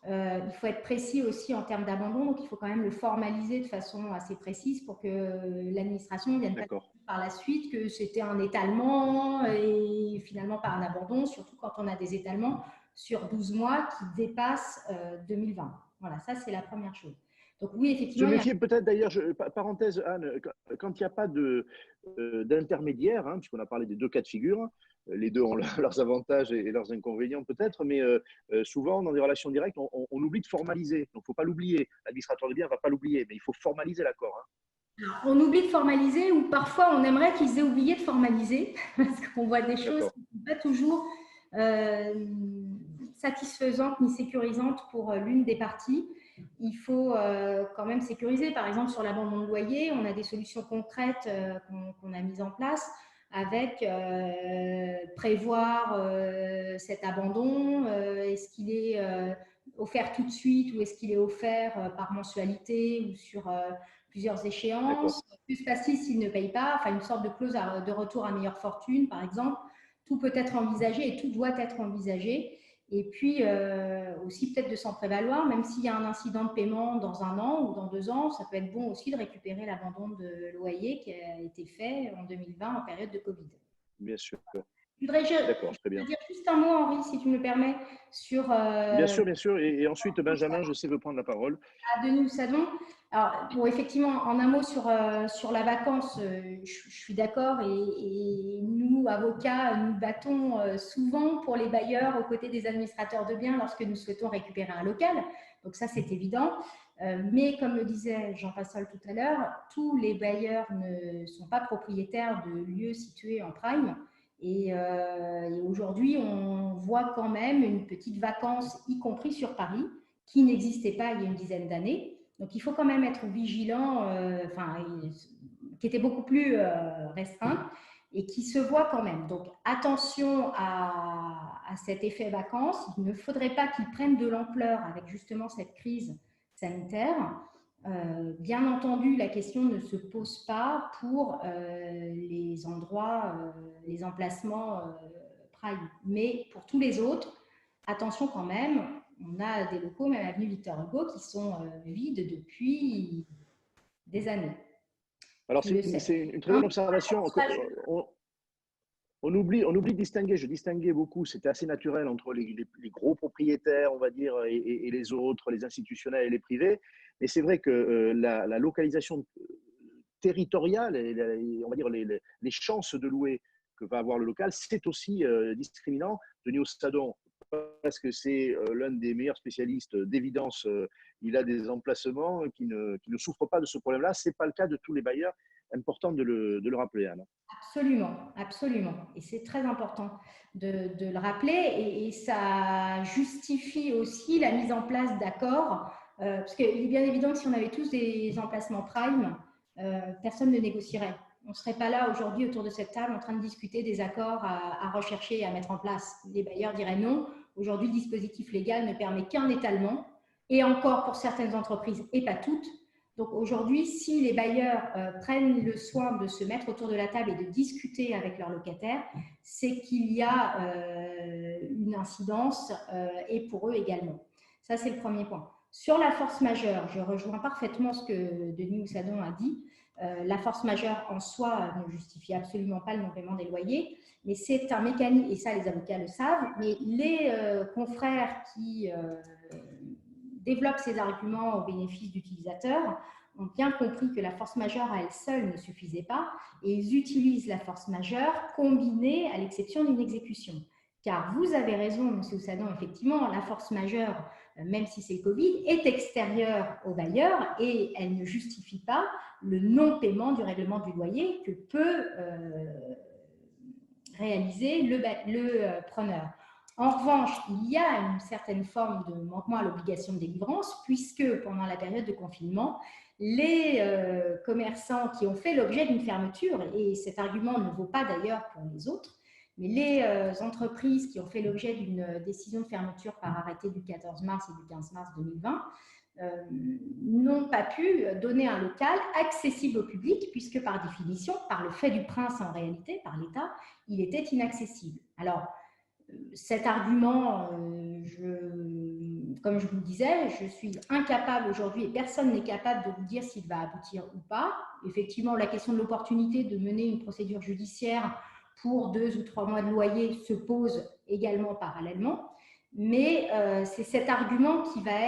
il faut être précis aussi en termes d'abandon. Donc, il faut quand même le formaliser de façon assez précise pour que l'administration ne vienne pas par la suite que c'était un étalement et finalement pas un abandon, surtout quand on a des étalements sur 12 mois qui dépassent 2020. Voilà, ça, c'est la première chose. Donc, oui, effectivement. Se méfier peut-être d'ailleurs, parenthèse Anne, quand il n'y a pas d'intermédiaire, puisqu'on a parlé des 2 cas de figure, les 2 ont leurs avantages et leurs inconvénients peut-être, mais souvent dans des relations directes, on oublie de formaliser. Donc, il ne faut pas l'oublier. L'administrateur des biens ne va pas l'oublier, mais il faut formaliser l'accord. On oublie de formaliser, ou parfois on aimerait qu'ils aient oublié de formaliser, parce qu'on voit des choses qui ne sont pas toujours satisfaisantes ni sécurisantes pour l'une des parties. Il faut quand même sécuriser. Par exemple, sur l'abandon de loyer, on a des solutions concrètes qu'on a mises en place avec prévoir cet abandon. Est-ce qu'il est offert tout de suite ou est-ce qu'il est offert par mensualité ou sur plusieurs échéances? Que se passe-t-il s'il ne paye pas? Enfin, une sorte de clause de retour à meilleure fortune, par exemple. Tout peut être envisagé et tout doit être envisagé. Et puis aussi peut-être de s'en prévaloir, même s'il y a un incident de paiement dans 1 an ou dans 2 ans, ça peut être bon aussi de récupérer l'abandon de loyer qui a été fait en 2020 en période de Covid. Bien sûr. D'accord, très bien. Je voudrais dire juste un mot, Henri, si tu me le permets, sur… Bien sûr, bien sûr. Et ensuite, Benjamin, je sais, veut prendre la parole. À Denis Houssadon. Alors, bon, effectivement, en un mot sur la vacance, je suis d'accord et nous, avocats, nous battons souvent pour les bailleurs aux côtés des administrateurs de biens lorsque nous souhaitons récupérer un local. Donc ça, c'est évident. Mais comme le disait Jean Passol tout à l'heure, tous les bailleurs ne sont pas propriétaires de lieux situés en prime. Et aujourd'hui, on voit quand même une petite vacance, y compris sur Paris, qui n'existait pas il y a une dizaine d'années. Donc, il faut quand même être vigilant, qui était beaucoup plus restreint et qui se voit quand même. Donc, attention à cet effet vacances. Il ne faudrait pas qu'il prenne de l'ampleur avec justement cette crise sanitaire. Bien entendu, la question ne se pose pas pour les endroits, les emplacements prime, mais pour tous les autres, attention quand même. On a des locaux, même avenue Victor Hugo, qui sont vides depuis des années. Alors, c'est une très bonne observation. On oublie de distinguer, je distinguais beaucoup, c'était assez naturel entre les gros propriétaires, on va dire, et les autres, les institutionnels et les privés. Mais c'est vrai que la localisation territoriale et on va dire les chances de louer que va avoir le local, c'est aussi discriminant. Denis Houssadon, parce que c'est l'un des meilleurs spécialistes d'évidence, il a des emplacements qui ne souffrent pas de ce problème-là. Ce n'est pas le cas de tous les bailleurs. Important de le rappeler, Anne. Absolument, absolument. Et c'est très important de le rappeler et ça justifie aussi la mise en place d'accords parce qu'il est bien évident que si on avait tous des emplacements prime, personne ne négocierait. On ne serait pas là aujourd'hui autour de cette table en train de discuter des accords à rechercher et à mettre en place. Les bailleurs diraient non. Aujourd'hui, le dispositif légal ne permet qu'un étalement et encore pour certaines entreprises et pas toutes. Donc aujourd'hui, si les bailleurs prennent le soin de se mettre autour de la table et de discuter avec leurs locataires, c'est qu'il y a une incidence et pour eux également. Ça, c'est le premier point. Sur la force majeure, je rejoins parfaitement ce que Denis Houssadon a dit. La force majeure en soi ne justifie absolument pas le non-paiement des loyers, mais c'est un mécanisme, et ça les avocats le savent, mais les confrères qui développent ces arguments au bénéfice d'utilisateurs ont bien compris que la force majeure à elle seule ne suffisait pas et ils utilisent la force majeure combinée à l'exception d'une exécution. Car vous avez raison, M. Houssadon, effectivement, la force majeure, même si c'est le Covid, est extérieure au bailleur et elle ne justifie pas le non-paiement du règlement du loyer que peut réaliser le preneur. En revanche, il y a une certaine forme de manquement à l'obligation de délivrance puisque pendant la période de confinement, les commerçants qui ont fait l'objet d'une fermeture, et cet argument ne vaut pas d'ailleurs pour les autres, mais les entreprises qui ont fait l'objet d'une décision de fermeture par arrêté du 14 mars et du 15 mars 2020 n'ont pas pu donner un local accessible au public puisque par définition, par le fait du prince en réalité, par l'État, il était inaccessible. Alors, cet argument, comme je vous le disais, je suis incapable aujourd'hui et personne n'est capable de vous dire s'il va aboutir ou pas. Effectivement, la question de l'opportunité de mener une procédure judiciaire pour 2 ou 3 mois de loyer se pose également parallèlement. Mais c'est cet argument qui va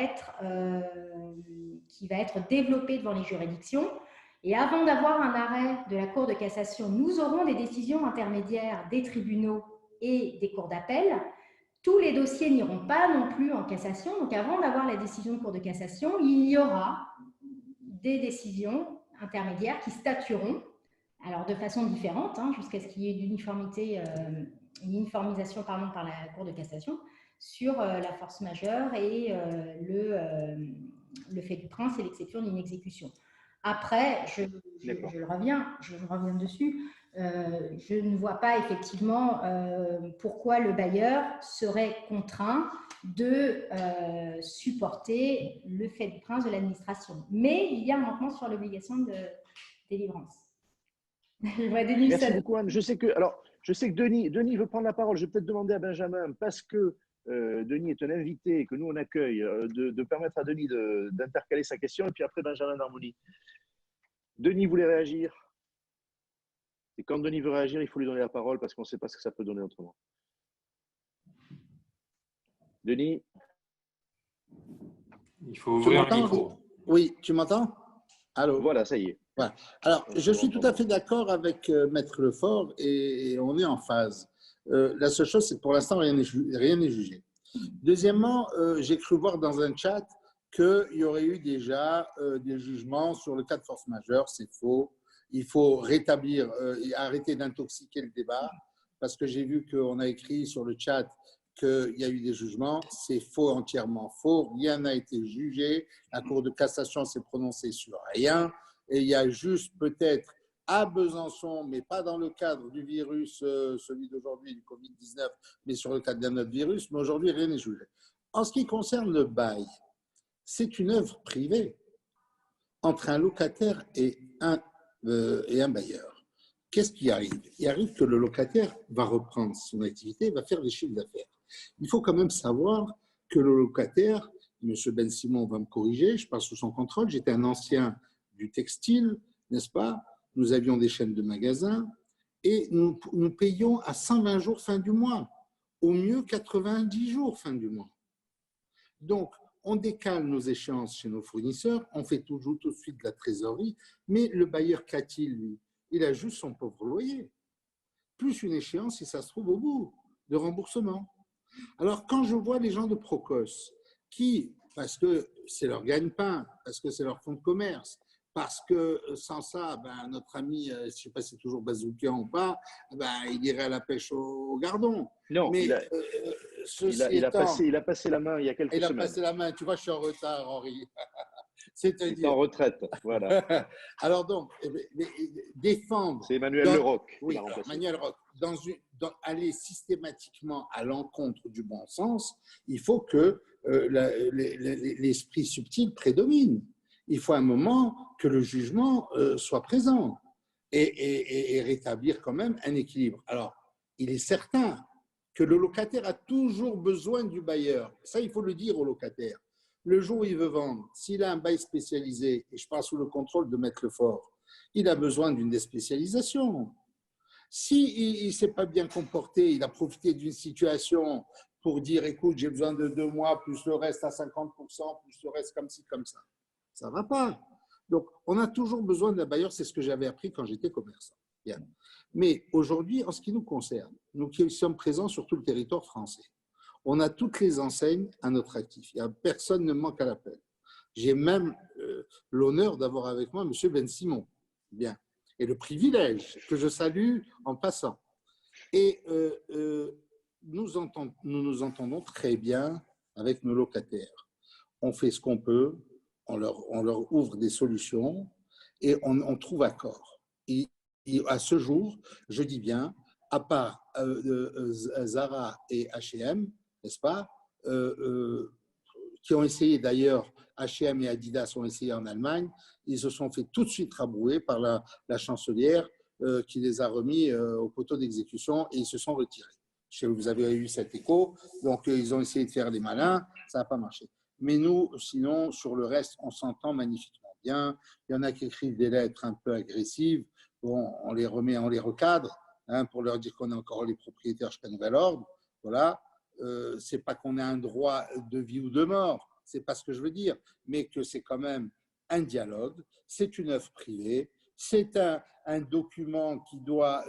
être développé devant les juridictions. Et avant d'avoir un arrêt de la Cour de cassation, nous aurons des décisions intermédiaires des tribunaux et des cours d'appel. Tous les dossiers n'iront pas non plus en cassation. Donc, avant d'avoir la décision de Cour de cassation, il y aura des décisions intermédiaires qui statueront, alors de façon différente, jusqu'à ce qu'il y ait une uniformisation par la Cour de cassation sur la force majeure et le fait du prince et l'exception d'une exécution. Après, je reviens dessus. Je ne vois pas effectivement pourquoi le bailleur serait contraint de supporter le fait du prince de l'administration. Mais il y a un manquement sur l'obligation de délivrance. Merci beaucoup, Anne. Je sais que Denis veut prendre la parole. Je vais peut-être demander à Benjamin, parce que Denis est un invité et que nous on accueille, de permettre à Denis d'intercaler sa question et puis après Benjamin d'Harmonie. Denis voulait réagir. Et quand Denis veut réagir, il faut lui donner la parole parce qu'on ne sait pas ce que ça peut donner autrement. Denis? Il faut ouvrir le micro. Oui, tu m'entends? Allô? Voilà, ça y est. Voilà. Alors, je suis tout à fait d'accord avec Maître Lefort et on est en phase. La seule chose, c'est que pour l'instant, rien n'est jugé. Deuxièmement, j'ai cru voir dans un chat qu'il y aurait eu déjà des jugements sur le cas de force majeure. C'est faux. Il faut rétablir et arrêter d'intoxiquer le débat parce que j'ai vu qu'on a écrit sur le chat qu'il y a eu des jugements. C'est faux, entièrement faux. Rien n'a été jugé. La Cour de cassation s'est prononcée sur rien. Et il y a juste peut-être à Besançon, mais pas dans le cadre du virus, celui d'aujourd'hui, du Covid-19, mais sur le cadre d'un autre virus. Mais aujourd'hui, rien n'est jugé. En ce qui concerne le bail, c'est une œuvre privée entre un locataire et un bailleur. Qu'est-ce qui arrive? Il arrive que le locataire va reprendre son activité, va faire des chiffres d'affaires. Il faut quand même savoir que le locataire, M. Ben Simon va me corriger, je parle sous son contrôle, j'étais un ancien du textile, n'est-ce pas? Nous avions des chaînes de magasins et nous payions à 120 jours fin du mois, au mieux 90 jours fin du mois. Donc, on décale nos échéances chez nos fournisseurs, on fait toujours tout de suite de la trésorerie, mais le bailleur qu'a-t-il, lui? Il a juste son pauvre loyer, plus une échéance, si ça se trouve, au bout de remboursement. Alors, quand je vois les gens de Procos qui, parce que c'est leur gagne-pain, parce que c'est leur fonds de commerce, parce que sans ça, ben, notre ami, je ne sais pas si c'est toujours Bazoukian ou pas, ben, il irait à la pêche au gardon. Non, mais il a passé la main il y a quelques semaines. Il a passé la main, tu vois, je suis en retard, Henri. Il est en retraite, voilà. Alors donc, défendre… C'est Emmanuel Leroc. Oui, Emmanuel Leroc. Aller systématiquement à l'encontre du bon sens, il faut que l'esprit subtil prédomine. Il faut un moment que le jugement soit présent et rétablir quand même un équilibre. Alors, il est certain que le locataire a toujours besoin du bailleur. Ça, il faut le dire au locataire. Le jour où il veut vendre, s'il a un bail spécialisé, et je parle sous le contrôle de Maître Lefort, il a besoin d'une déspécialisation. S'il ne s'est pas bien comporté, il a profité d'une situation pour dire, écoute, j'ai besoin de 2 mois, plus le reste à 50%, plus le reste comme ci, comme ça. Ça ne va pas. Donc, on a toujours besoin d'un bailleur, c'est ce que j'avais appris quand j'étais commerçant. Bien. Mais aujourd'hui, en ce qui nous concerne, nous qui sommes présents sur tout le territoire français, on a toutes les enseignes à notre actif. Personne ne manque à l'appel. J'ai même l'honneur d'avoir avec moi M. Ben Simon. Bien. Et le privilège que je salue en passant. Et nous nous entendons très bien avec nos locataires. On fait ce qu'on peut, on leur ouvre des solutions et on trouve accord. Et à ce jour, je dis bien, à part Zara et H&M, n'est-ce pas, qui ont essayé d'ailleurs, H&M et Adidas ont essayé en Allemagne, ils se sont fait tout de suite rabrouer par la chancelière qui les a remis au poteau d'exécution et ils se sont retirés. Vous avez eu cet écho, donc ils ont essayé de faire les malins, ça n'a pas marché. Mais nous, sinon, sur le reste, on s'entend magnifiquement bien. Il y en a qui écrivent des lettres un peu agressives, bon, on les remet, on les recadre, hein, pour leur dire qu'on est encore les propriétaires jusqu'à nouvel ordre, voilà. C'est pas qu'on a un droit de vie ou de mort, c'est pas ce que je veux dire, mais que c'est quand même un dialogue, c'est une œuvre privée, c'est un document qui doit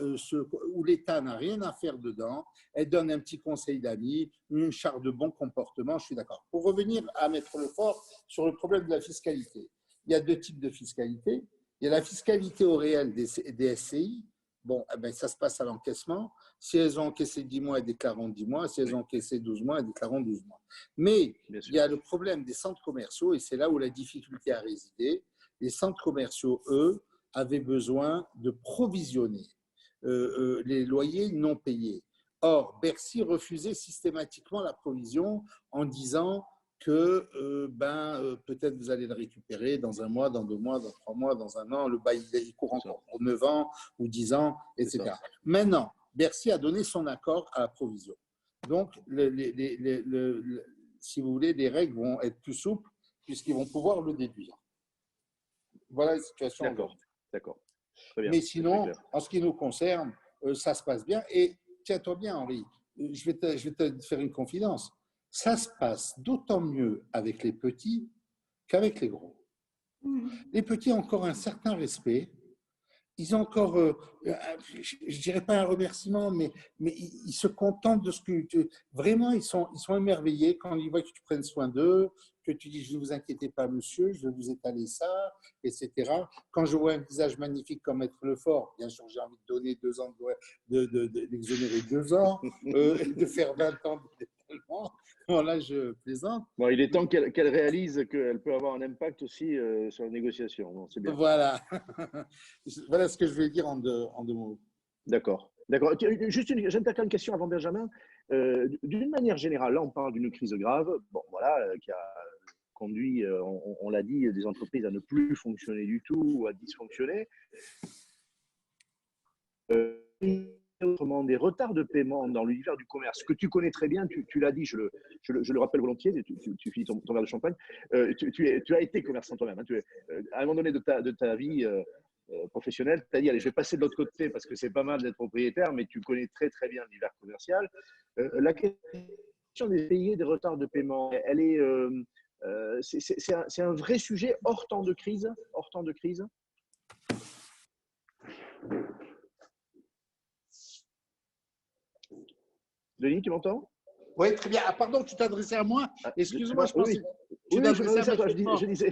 où l'État n'a rien à faire dedans, elle donne un petit conseil d'amis, une charte de bon comportement, je suis d'accord. Pour revenir à Maître Lefort sur le problème de la fiscalité, il y a 2 types de fiscalité. Il y a la fiscalité au réel des SCI. Bon, eh bien, ça se passe à l'encaissement. Si elles ont encaissé 10 mois, elles déclarent 10 mois. Si elles ont encaissé 12 mois, elles déclarent 12 mois. Mais il y a le problème des centres commerciaux, et c'est là où la difficulté a résidé. Les centres commerciaux, eux, avaient besoin de provisionner les loyers non payés. Or, Bercy refusait systématiquement la provision en disant que peut-être vous allez le récupérer dans 1 mois, dans 2 mois, dans 3 mois, dans 1 an, le bail il court encore pour 9 ans ou 10 ans, etc. Maintenant, Bercy a donné son accord à la provision. Donc, si vous voulez, les règles vont être plus souples puisqu'ils vont pouvoir le déduire. Voilà la situation. D'accord. Très bien. Mais sinon, en ce qui nous concerne, ça se passe bien. Et tiens-toi bien, Henri, je vais te faire une confidence. Ça se passe d'autant mieux avec les petits qu'avec les gros. Les petits ont encore un certain respect. Ils ont encore, je dirais pas un remerciement, mais ils se contentent de ce que vraiment, ils sont émerveillés quand ils voient que tu prennes soin d'eux, que tu dis, je ne vous inquiétez pas, monsieur, je vais vous étaler ça, etc. Quand je vois un visage magnifique comme Maître Lefort, bien sûr, j'ai envie de donner 2 ans, d'exonérer 2 ans, de faire 20 ans d'étalement. Bon, là, je plaisante. Bon, il est temps qu'elle réalise qu'elle peut avoir un impact aussi sur la négociation. Bon, c'est bien. Voilà. Voilà ce que je vais dire en deux mots. D'accord. Juste j'aime une question avant Benjamin. D'une manière générale, là, on parle d'une crise grave, bon, voilà, qui a conduit, on l'a dit, des entreprises à ne plus fonctionner du tout ou à dysfonctionner. Autrement, des retards de paiement dans l'univers du commerce, que tu connais très bien, tu l'as dit, je le rappelle volontiers, tu finis ton verre de champagne, tu as été commerçant toi-même, hein, à un moment donné de ta vie professionnelle, tu as dit, allez, je vais passer de l'autre côté parce que c'est pas mal d'être propriétaire, mais tu connais très très bien l'univers commercial. La question des payés, des retards de paiement, elle est, c'est un vrai sujet hors temps de crise, Denis, tu m'entends? Oui, très bien. Ah, pardon, tu t'adressais à moi. Excuse-moi, je pensais. Oui, je m'adressais à toi. Je disais.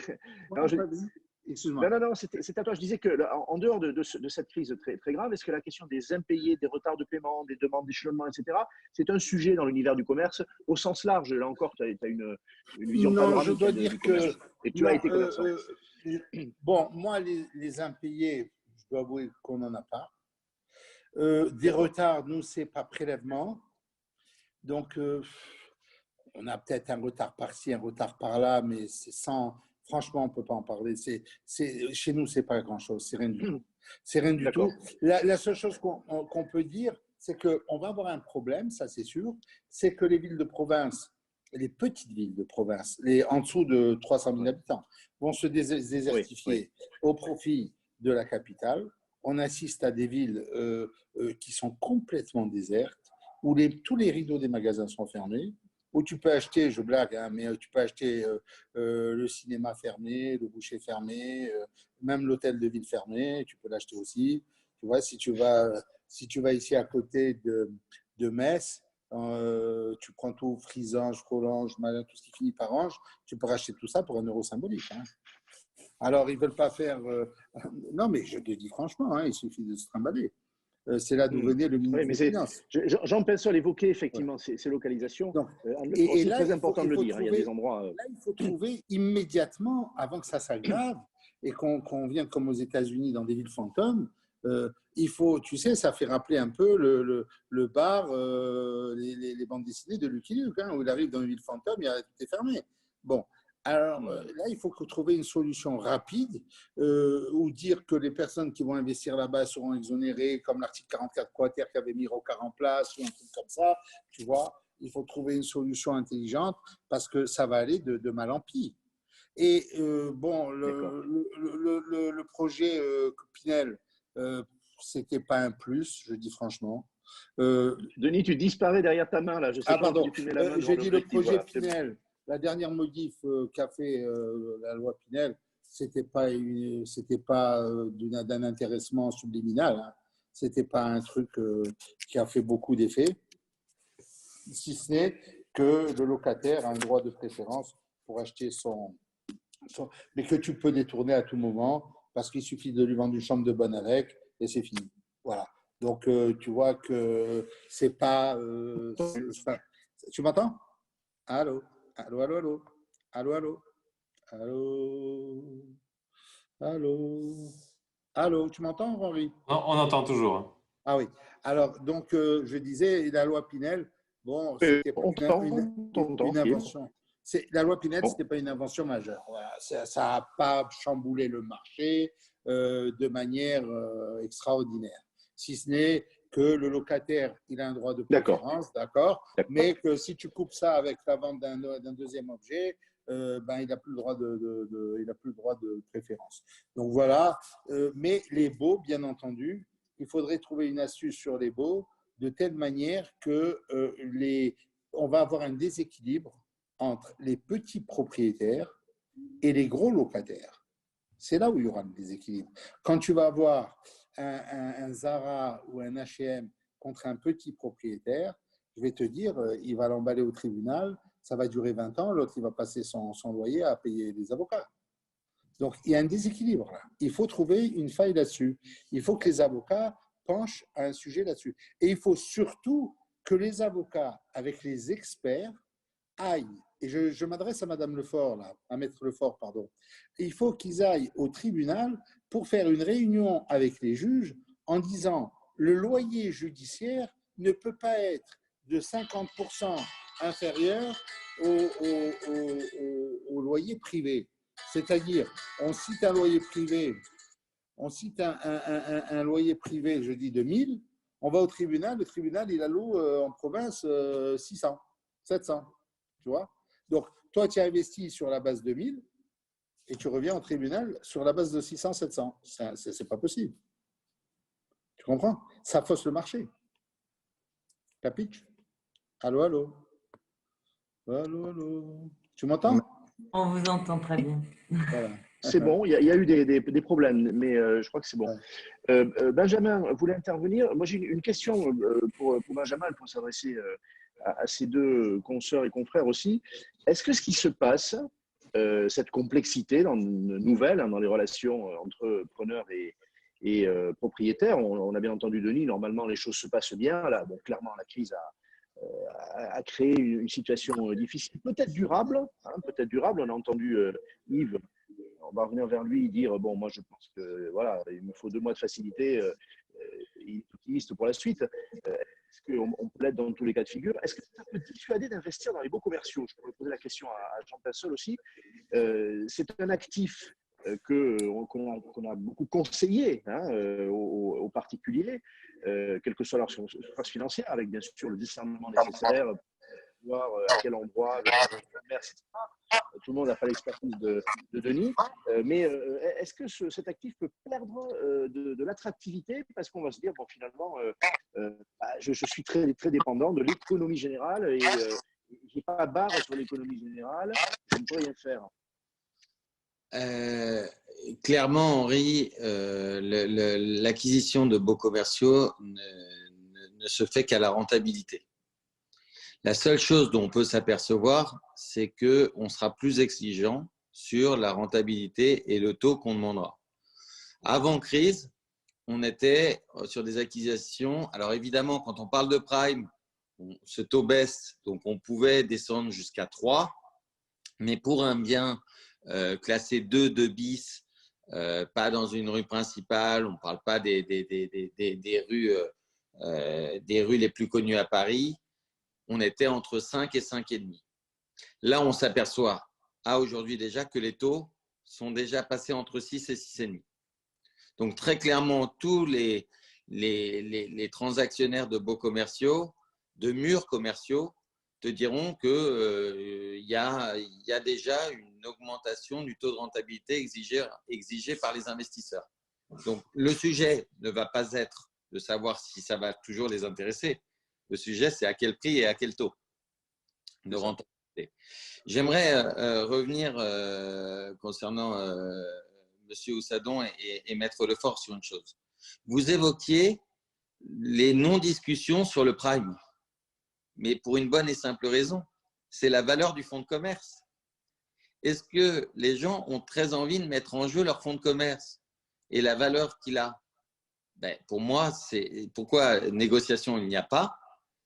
Excuse-moi. Non, c'est à toi. Je disais que en dehors de cette crise très, très grave, est-ce que la question des impayés, des retards de paiement, des demandes d'échelonnement, etc., c'est un sujet dans l'univers du commerce au sens large? Là encore, tu as une vision panoramique. Non, je dois dire que. Et tu as été commerçant. Bon, moi, les impayés, je dois avouer qu'on n'en a pas. Des retards, nous, c'est pas prélèvement. Donc, on a peut-être un retard par-ci, un retard par-là, mais c'est sans. Franchement, on ne peut pas en parler. Chez nous, ce n'est pas grand-chose. C'est rien du tout. C'est rien du tout. La seule chose qu'on peut dire, c'est qu'on va avoir un problème, ça c'est sûr, c'est que les villes de province, les petites villes de province, en dessous de 300 000 habitants, vont se désertifier au profit de la capitale. On assiste à des villes qui sont complètement désertes, où tous les rideaux des magasins sont fermés, où tu peux acheter, je blague, hein, mais tu peux acheter le cinéma fermé, le boucher fermé, même l'hôtel de ville fermé, tu peux l'acheter aussi. Tu vois, si tu vas ici à côté de Metz, tu prends tout, Frisange, Frolange, tout ce qui finit par Ange, tu peux racheter tout ça pour €1 symbolique. Hein. Alors, ils ne veulent pas faire… non, mais je te dis franchement, hein, il suffit de se trimballer. C'est là d'où venait le ministre des Finances. Jean Pensol évoquait effectivement ces localisations. Et là, c'est très important de le dire. Il y a des endroits… Là, il faut trouver immédiatement, avant que ça s'aggrave, et qu'on vienne comme aux États-Unis dans des villes fantômes, il faut, tu sais, ça fait rappeler un peu le bar, les bandes dessinées de Lucky Luke, hein, où il arrive dans une ville fantôme, tout est fermé. Bon. Alors là, il faut trouver une solution rapide ou dire que les personnes qui vont investir là-bas seront exonérées, comme l'article 44 quater qui avait mis Rocard en place ou un truc comme ça. Tu vois, il faut trouver une solution intelligente parce que ça va aller de mal en pire. Et bon, le projet Pinel, c'était pas un plus, je dis franchement. Denis, tu disparais derrière ta main là. Je sais pas pardon. Tu mets la main J'ai dit le projet voilà, Pinel. La dernière modif qu'a fait la loi Pinel, c'était pas d'un intéressement subliminal. Hein. C'était pas un truc qui a fait beaucoup d'effet, si ce n'est que le locataire a un droit de préférence pour acheter mais que tu peux détourner à tout moment parce qu'il suffit de lui vendre une chambre de bonne avec et c'est fini. Voilà. Donc tu vois que c'est pas. Tu m'entends? Allô? Allô, allô, allô, allô, allô, allô, allô, allô, tu m'entends, Henri? Non, on entend toujours. Ah oui. Alors, donc, je disais, la loi Pinel, bon, c'était pas une invention. La loi Pinel, c'était pas une invention majeure. Voilà. Ça n'a pas chamboulé le marché de manière extraordinaire. Si ce n'est que le locataire, il a un droit de préférence, d'accord, mais que si tu coupes ça avec la vente d'un deuxième objet, ben, il n'a plus le droit il a plus le droit de préférence. Donc voilà, mais les baux, bien entendu, il faudrait trouver une astuce sur les baux de telle manière que on va avoir un déséquilibre entre les petits propriétaires et les gros locataires. C'est là où il y aura le déséquilibre. Quand tu vas avoir un Zara ou un H&M contre un petit propriétaire, je vais te dire, il va l'emballer au tribunal, ça va durer 20 ans, l'autre, il va passer son loyer à payer les avocats. Donc, il y a un déséquilibre là. Il faut trouver une faille là-dessus. Il faut que les avocats penchent à un sujet là-dessus. Et il faut surtout que les avocats, avec les experts, aillent, et je m'adresse à Madame Lefort, là, à Maître Lefort, pardon, il faut qu'ils aillent au tribunal pour faire une réunion avec les juges en disant le loyer judiciaire ne peut pas être de 50% inférieur au loyer privé. C'est-à-dire, on cite un loyer privé, on cite un loyer privé, je dis de 1000, on va au tribunal, le tribunal, il alloue en province 600, 700, tu vois. Donc, toi, tu as investi sur la base de 1000 et tu reviens au tribunal sur la base de 600, 700. C'est pas possible. Tu comprends? Ça fausse le marché. La pitch? Allô, allô? Allô, allô? Tu m'entends? On vous entend très bien. Voilà. C'est bon, il y a eu des problèmes, mais je crois que c'est bon. Benjamin voulait intervenir. Moi, j'ai une question pour Benjamin, pour s'adresser à ses deux consoeurs et confrères aussi. Est-ce que ce qui se passe, cette complexité nouvelle dans les relations entre preneurs et propriétaires, on a bien entendu Denis, normalement les choses se passent bien. Là, bon, clairement, la crise a créé une situation difficile, peut-être durable. Peut-être durable. On a entendu Yves. On va revenir vers lui et dire bon, moi je pense que voilà, il me faut 2 mois de facilité. Il est optimiste pour la suite. Est-ce qu'on peut l'être dans tous les cas de figure? Est-ce que ça peut dissuader d'investir dans les beaux commerciaux? Je pourrais poser la question à Jean Passol aussi. C'est un actif qu'on a beaucoup conseillé aux particuliers, quelle que soit leur surface financière, avec bien sûr le discernement nécessaire pour voir à quel endroit le commerce, etc. Tout le monde n'a pas l'expertise de Denis, mais est-ce que cet actif peut perdre de l'attractivité parce qu'on va se dire, bon, finalement, je suis très, très dépendant de l'économie générale et je n'ai pas barre sur l'économie générale, je ne peux rien faire. Clairement, Henri, l'acquisition de beaux commerciaux ne se fait qu'à la rentabilité. La seule chose dont on peut s'apercevoir, c'est qu'on sera plus exigeant sur la rentabilité et le taux qu'on demandera. Avant crise, on était sur des acquisitions. Alors évidemment, quand on parle de prime, ce taux baisse, donc on pouvait descendre jusqu'à 3. Mais pour un bien classé 2 bis, pas dans une rue principale, on ne parle pas des rues les plus connues à Paris, on était entre 5 et 5,5. Là, on s'aperçoit aujourd'hui déjà que les taux sont déjà passés entre 6 et 6,5. Donc, très clairement, tous les transactionnaires de beaux commerciaux, de murs commerciaux, te diront qu'il y a déjà une augmentation du taux de rentabilité exigé par les investisseurs. Donc, le sujet ne va pas être de savoir si ça va toujours les intéresser. Le sujet, c'est à quel prix et à quel taux de rentabilité. J'aimerais revenir concernant M. Houssadon et Maître Lefort sur une chose. Vous évoquiez les non-discussions sur le prime, mais pour une bonne et simple raison, c'est la valeur du fonds de commerce. Est-ce que les gens ont très envie de mettre en jeu leur fonds de commerce et la valeur qu'il a? Pour moi, c'est pourquoi négociation il n'y a pas.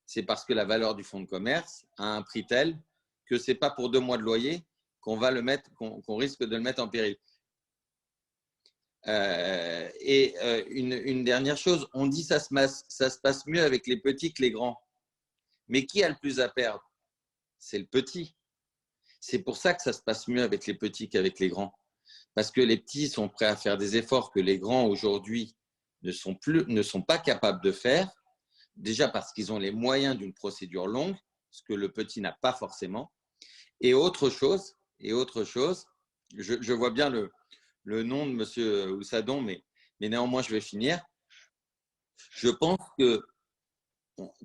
C'est parce que la valeur du fonds de commerce a un prix tel que ce n'est pas pour 2 mois de loyer qu'on risque de le mettre en péril. Une dernière chose, on dit ça se passe mieux avec les petits que les grands. Mais qui a le plus à perdre? C'est le petit. C'est pour ça que ça se passe mieux avec les petits qu'avec les grands. Parce que les petits sont prêts à faire des efforts que les grands aujourd'hui ne sont pas capables de faire. déjà parce qu'ils ont les moyens d'une procédure longue, ce que le petit n'a pas forcément. Et autre chose, je vois bien le nom de M. Houssadon, mais néanmoins, je vais finir. Je pense que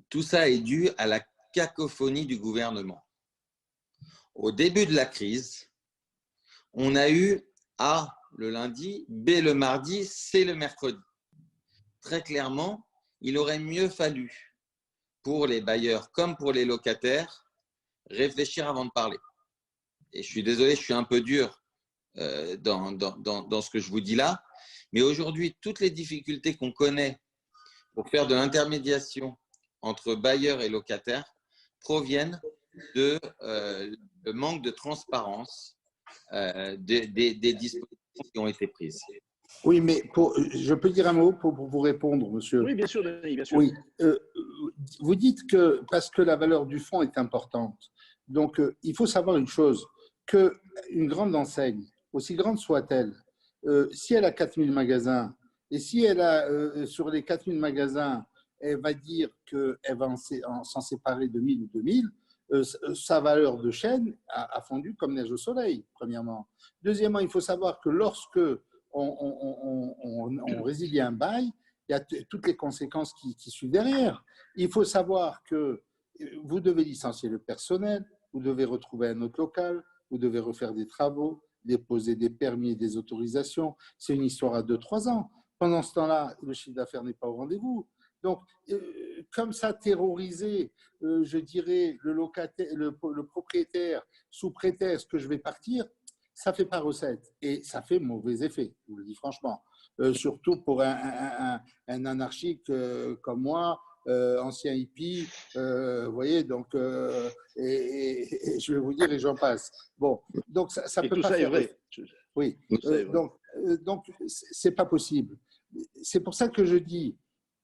tout ça est dû à la cacophonie du gouvernement. Au début de la crise, on a eu A le lundi, B le mardi, C le mercredi. Très clairement, il aurait mieux fallu, pour les bailleurs comme pour les locataires, réfléchir avant de parler. Et je suis désolé, je suis un peu dur dans ce que je vous dis là, mais aujourd'hui, toutes les difficultés qu'on connaît pour faire de l'intermédiation entre bailleurs et locataires proviennent de manque de transparence des dispositions qui ont été prises. Oui, mais je peux dire un mot pour vous répondre, monsieur? Oui, bien sûr, Denis, bien sûr. Oui, vous dites que parce que la valeur du fonds est importante, donc il faut savoir une chose, qu'une grande enseigne, aussi grande soit-elle, si elle a 4000 magasins, et si elle a, sur les 4000 magasins, elle va dire qu'elle va s'en séparer de 1000 ou 2000, sa valeur de chaîne a fondu comme neige au soleil, premièrement. Deuxièmement, il faut savoir que lorsque on résilie un bail, il y a toutes les conséquences qui suivent derrière. Il faut savoir que vous devez licencier le personnel, vous devez retrouver un autre local, vous devez refaire des travaux, déposer des permis et des autorisations. C'est une histoire à 2-3 ans. Pendant ce temps-là, le chiffre d'affaires n'est pas au rendez-vous. Donc, comme ça, terroriser, je dirais, le propriétaire sous prétexte que je vais partir, ça ne fait pas recette et ça fait mauvais effet, je vous le dis franchement. Surtout pour un anarchique comme moi, ancien hippie, vous voyez, donc, et je vais vous dire, et j'en passe. Bon, donc ça peut pas faire. Vrai. Oui, donc c'est pas possible. C'est pour ça que je dis,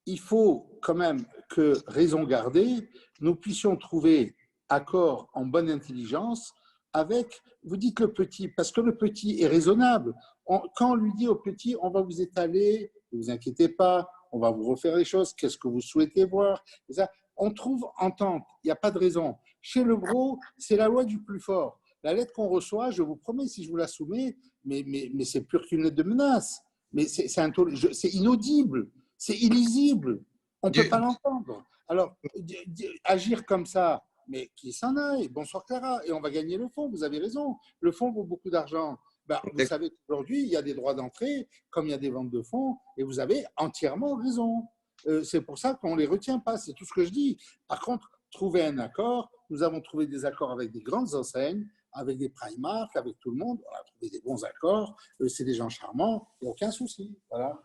il faut quand même que, raison gardée, nous puissions trouver accord en bonne intelligence avec, vous dites le petit, parce que le petit est raisonnable. Quand on lui dit au petit, on va vous étaler, ne vous inquiétez pas, on va vous refaire les choses, qu'est-ce que vous souhaitez voir, et ça, on trouve entente, il n'y a pas de raison. Chez le gros, c'est la loi du plus fort. La lettre qu'on reçoit, je vous promets, si je vous la soumets, mais c'est pur qu'une lettre de menace. Mais c'est inaudible, c'est illisible, on ne peut pas l'entendre. Alors, agir comme ça, mais qui s'en aille, bonsoir Clara, et on va gagner le fonds, vous avez raison. Le fonds vaut beaucoup d'argent. Vous savez qu'aujourd'hui, il y a des droits d'entrée, comme il y a des ventes de fonds, et vous avez entièrement raison. C'est pour ça qu'on ne les retient pas, c'est tout ce que je dis. Par contre, trouver un accord, nous avons trouvé des accords avec des grandes enseignes, avec des Primark, avec tout le monde, on a trouvé des bons accords, c'est des gens charmants, il n'y a aucun souci. Voilà.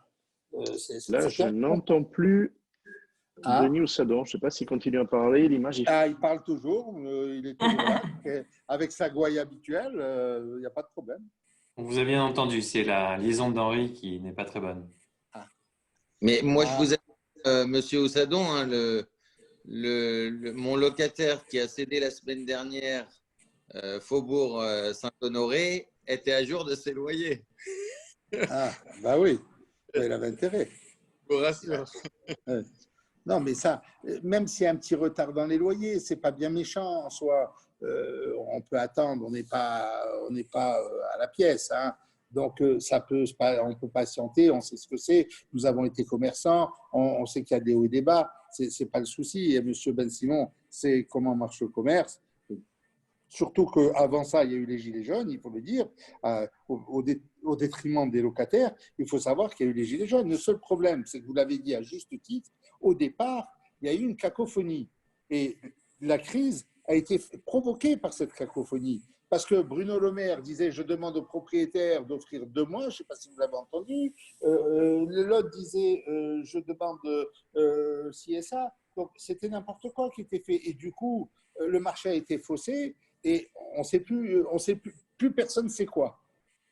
Là, je n'entends plus Denis Houssadon. Je ne sais pas s'il continue à parler. L'image est... il parle toujours, il est toujours là, avec sa gouaille habituelle, il n'y a pas de problème. Vous avez bien entendu, c'est la liaison d'Henri qui n'est pas très bonne. Mais moi, je vous ai Monsieur Houssadon, hein, mon locataire qui a cédé la semaine dernière Faubourg Saint-Honoré était à jour de ses loyers. Ah, bah oui, il avait intérêt. Je vous rassure. Non, mais ça, même s'il y a un petit retard dans les loyers, c'est pas bien méchant en soi. On peut attendre, on n'est pas à la pièce. Hein. Donc, on peut patienter, on sait ce que c'est. Nous avons été commerçants, on sait qu'il y a des hauts et des bas. C'est pas le souci. Et M. Ben Simon sait comment marche le commerce. Surtout qu'avant ça, il y a eu les Gilets jaunes, il faut le dire, au détriment des locataires. Il faut savoir qu'il y a eu les Gilets jaunes. Le seul problème, c'est que vous l'avez dit à juste titre, au départ, il y a eu une cacophonie. Et la crise a été provoquée par cette cacophonie. Parce que Bruno Le Maire disait « je demande aux propriétaires d'offrir 2 mois », je ne sais pas si vous l'avez entendu. L'autre disait « je demande ci et ça ». Donc, c'était n'importe quoi qui était fait. Et du coup, le marché a été faussé et on sait plus personne ne sait quoi.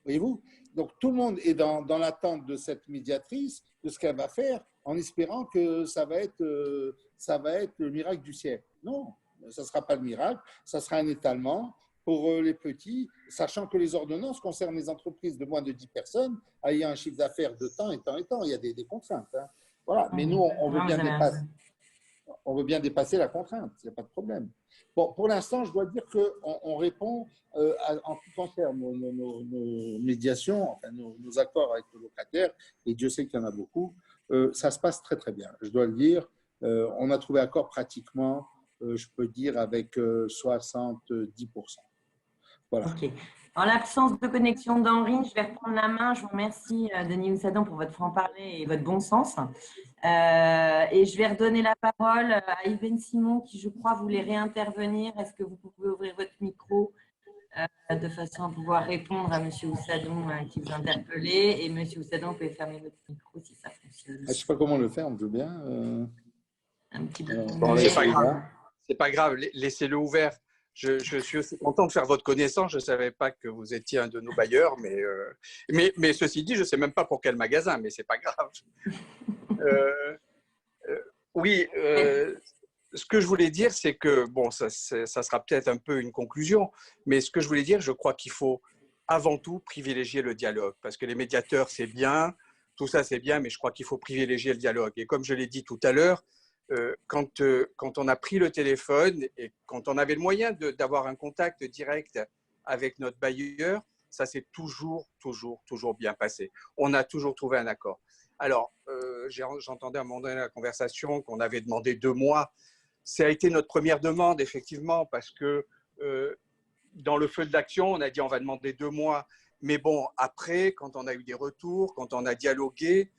Voyez-vous? Donc, tout le monde est dans l'attente de cette médiatrice, de ce qu'elle va faire, en espérant que ça va être le miracle du siècle. Non, ça ne sera pas le miracle, ça sera un étalement pour les petits, sachant que les ordonnances concernent les entreprises de moins de 10 personnes, ayant un chiffre d'affaires de temps et temps et temps. Il y a des contraintes. Hein. Voilà. Mais nous, on veut bien dépasser. on veut bien dépasser la contrainte, il n'y a pas de problème. Bon, pour l'instant, je dois dire qu'on répond en ce qui concerne nos médiations, enfin, nos accords avec le locataire, et Dieu sait qu'il y en a beaucoup, ça se passe très très bien, je dois le dire. On a trouvé accord pratiquement, je peux dire, avec 70%. Voilà. Ok. En l'absence de connexion d'Henri, je vais reprendre la main. Je vous remercie, Denis Houssadon, pour votre franc-parler et votre bon sens. Et je vais redonner la parole à Yves Simon, qui, je crois, voulait réintervenir. Est-ce que vous pouvez ouvrir votre micro de façon à pouvoir répondre à M. Houssadon qui vous interpellait? Et M. Houssadon, vous pouvez fermer votre micro si ça fonctionne. Je ne sais pas comment le faire, on veut bien. Un petit peu. C'est pas grave. C'est pas grave, laissez-le ouvert. Je suis aussi content de faire votre connaissance. Je ne savais pas que vous étiez un de nos bailleurs, mais ceci dit, je ne sais même pas pour quel magasin, mais ce n'est pas grave. Oui, ce que je voulais dire, c'est que, bon, ça sera peut-être un peu une conclusion, mais ce que je voulais dire, je crois qu'il faut avant tout privilégier le dialogue, parce que les médiateurs, c'est bien, tout ça, c'est bien, mais je crois qu'il faut privilégier le dialogue. Et comme je l'ai dit tout à l'heure, quand on a pris le téléphone et quand on avait le moyen d'avoir un contact direct avec notre bailleur, ça s'est toujours bien passé. On a toujours trouvé un accord. Alors, j'entendais à un moment donné la conversation qu'on avait demandé 2 mois. Ça a été notre première demande, effectivement, parce que dans le feu de l'action, on a dit on va demander 2 mois. Mais bon, après, quand on a eu des retours, quand on a dialogué,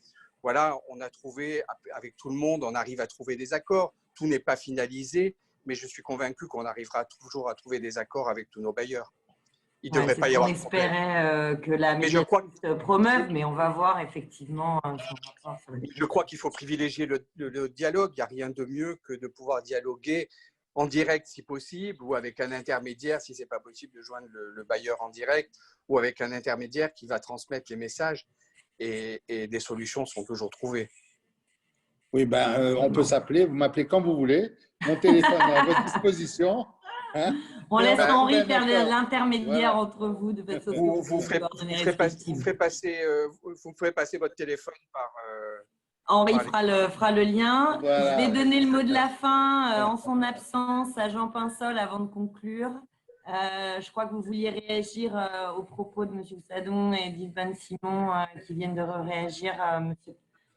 voilà, on a trouvé, avec tout le monde, on arrive à trouver des accords. Tout n'est pas finalisé, mais je suis convaincu qu'on arrivera toujours à trouver des accords avec tous nos bailleurs. Il ne devrait pas y avoir de problème. On espérait que la médiatrice promeuve, mais on va voir effectivement son rapport. Je crois qu'il faut privilégier le dialogue. Il n'y a rien de mieux que de pouvoir dialoguer en direct si possible, ou avec un intermédiaire si ce n'est pas possible de joindre le bailleur en direct, ou avec un intermédiaire qui va transmettre les messages. Et des solutions sont toujours trouvées. Oui, on peut s'appeler. Vous m'appelez quand vous voulez. Mon téléphone est à votre disposition. Hein, on laisse Henri faire l'intermédiaire entre vous. De façon vous ferez passer votre téléphone par… Henri fera le lien. Voilà. Je vais donner le mot de la fin en son absence à Jean Pinsol avant de conclure. Je crois que vous vouliez réagir aux propos de M. Houssadon et d'Yves Simon qui viennent de réagir. Monsieur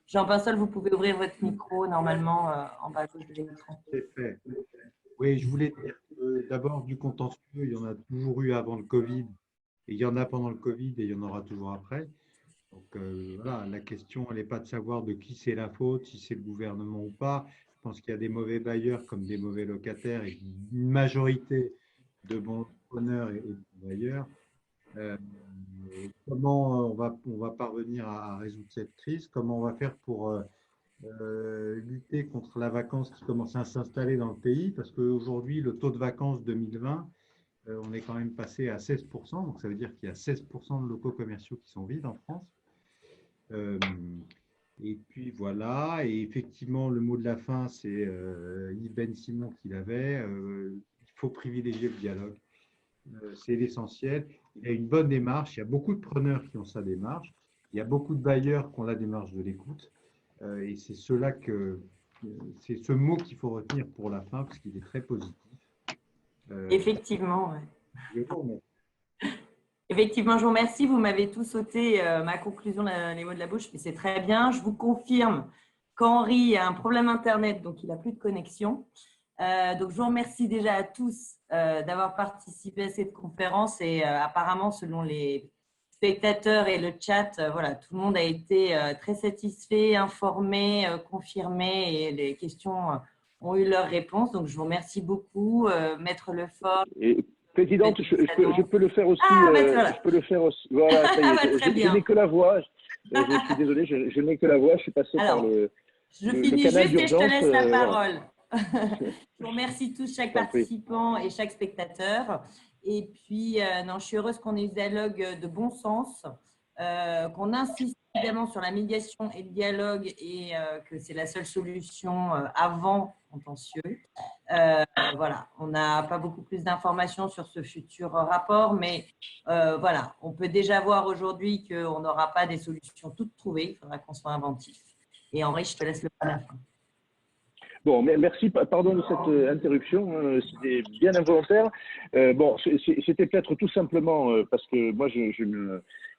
Jean Pinsol, vous pouvez ouvrir votre micro normalement en bas à gauche de l'écran. C'est fait. Oui, je voulais dire d'abord du contentieux, il y en a toujours eu avant le Covid, et il y en a pendant le Covid et il y en aura toujours après. Donc voilà, la question, elle n'est pas de savoir de qui c'est la faute, si c'est le gouvernement ou pas. Je pense qu'il y a des mauvais bailleurs comme des mauvais locataires et une majorité de bons honneurs et de bons bailleurs. Comment on va parvenir à résoudre cette crise? Comment on va faire pour lutter contre la vacance qui commence à s'installer dans le pays? Parce qu'aujourd'hui, le taux de vacances 2020, on est quand même passé à 16%. Donc, ça veut dire qu'il y a 16% de locaux commerciaux qui sont vides en France. Et puis voilà, et effectivement, le mot de la fin, c'est Yves Simon qui l'avait. Il faut privilégier le dialogue. C'est l'essentiel. Il y a une bonne démarche. Il y a beaucoup de preneurs qui ont sa démarche. Il y a beaucoup de bailleurs qui ont la démarche de l'écoute. Et c'est c'est ce mot qu'il faut retenir pour la fin parce qu'il est très positif. Effectivement, ouais. Effectivement, je vous remercie. Vous m'avez tous ôté ma conclusion, les mots de la bouche, mais c'est très bien. Je vous confirme qu'Henri a un problème Internet, donc il n'a plus de connexion. Donc, je vous remercie déjà à tous d'avoir participé à cette conférence et apparemment, selon les spectateurs et le chat, voilà, tout le monde a été très satisfait, informé, confirmé et les questions ont eu leur réponse. Donc, je vous remercie beaucoup, Maître Lefort. Présidente, je peux le faire aussi. Voilà. Je peux le faire aussi. Voilà, ça y est. Je n'ai que la voix. Je suis désolé, je n'ai que la voix. Je suis passé par le. Je finis juste et je te laisse la parole. Je vous remercie tous, chaque participant et chaque spectateur. Et puis, je suis heureuse qu'on ait un dialogue de bon sens, qu'on insiste évidemment sur la médiation et le dialogue et que c'est la seule solution avant contentieux. Voilà, on n'a pas beaucoup plus d'informations sur ce futur rapport, mais voilà, on peut déjà voir aujourd'hui qu'on n'aura pas des solutions toutes trouvées. Il faudra qu'on soit inventif. Et Henri, je te laisse le mot à la fin. Bon, merci, pardon de cette interruption, hein, c'était bien involontaire. Bon, c'était peut-être tout simplement parce que moi,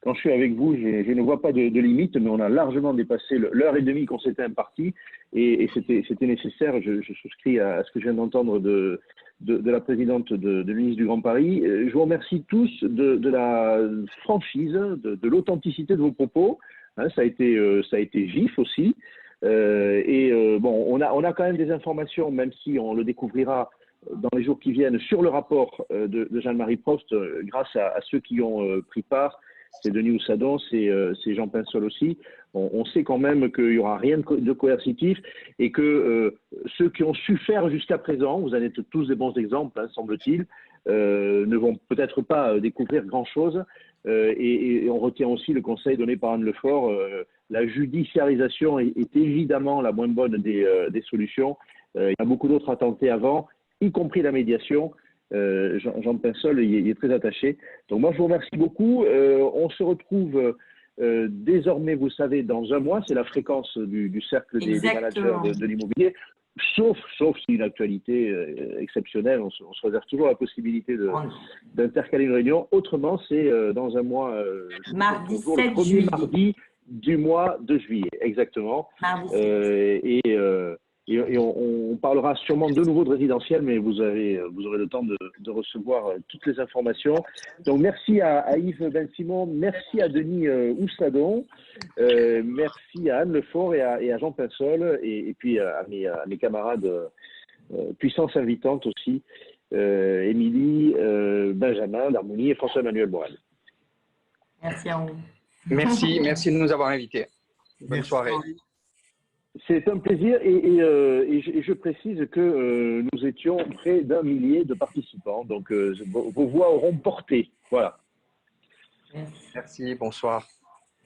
quand je suis avec vous, je ne vois pas de limite, mais on a largement dépassé l'heure et demie qu'on s'était imparti et c'était nécessaire. Je souscris à ce que je viens d'entendre de la présidente de l'UNIS du Grand Paris. Je vous remercie tous de la franchise, de l'authenticité de vos propos. Hein, ça a été vif aussi. Bon, on a quand même des informations, même si on le découvrira dans les jours qui viennent, sur le rapport de Jeanne-Marie Prost, grâce à ceux qui ont pris part. C'est Denis Houssadon, c'est Jean Pinsol aussi. On sait quand même qu'il n'y aura rien de coercitif et que ceux qui ont su faire jusqu'à présent, vous en êtes tous des bons exemples, hein, semble-t-il, ne vont peut-être pas découvrir grand-chose. Et on retient aussi le conseil donné par Anne Lefort. La judiciarisation est évidemment la moins bonne des solutions. Il y a beaucoup d'autres à tenter avant, y compris la médiation. Jean Pinsol y est très attaché. Donc moi, je vous remercie beaucoup. On se retrouve désormais, vous savez, dans un mois. C'est la fréquence du cercle des managers de l'immobilier. Sauf si une actualité exceptionnelle, on se réserve toujours la possibilité d'intercaler une réunion. Autrement, c'est dans un mois, mardi le 7 premier juillet. mardi du mois de juillet, exactement. Mardi 7. Et on parlera sûrement de nouveau de résidentiel, mais vous aurez le temps de recevoir toutes les informations. Donc, merci à Yves Ben-Simon, merci à Denis Houssadon, merci à Anne Lefort et à Jean Pinsol, et puis à mes camarades puissance invitante aussi, Émilie, Benjamin d'Harmonie et François-Emmanuel Borel. Merci à vous. Merci de nous avoir invités. Bonne soirée. C'est un plaisir et je précise que nous étions près d'1 millier de participants. Donc, vos voix auront porté. Voilà. Merci, bonsoir.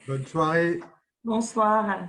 Bonne soirée. Bonsoir.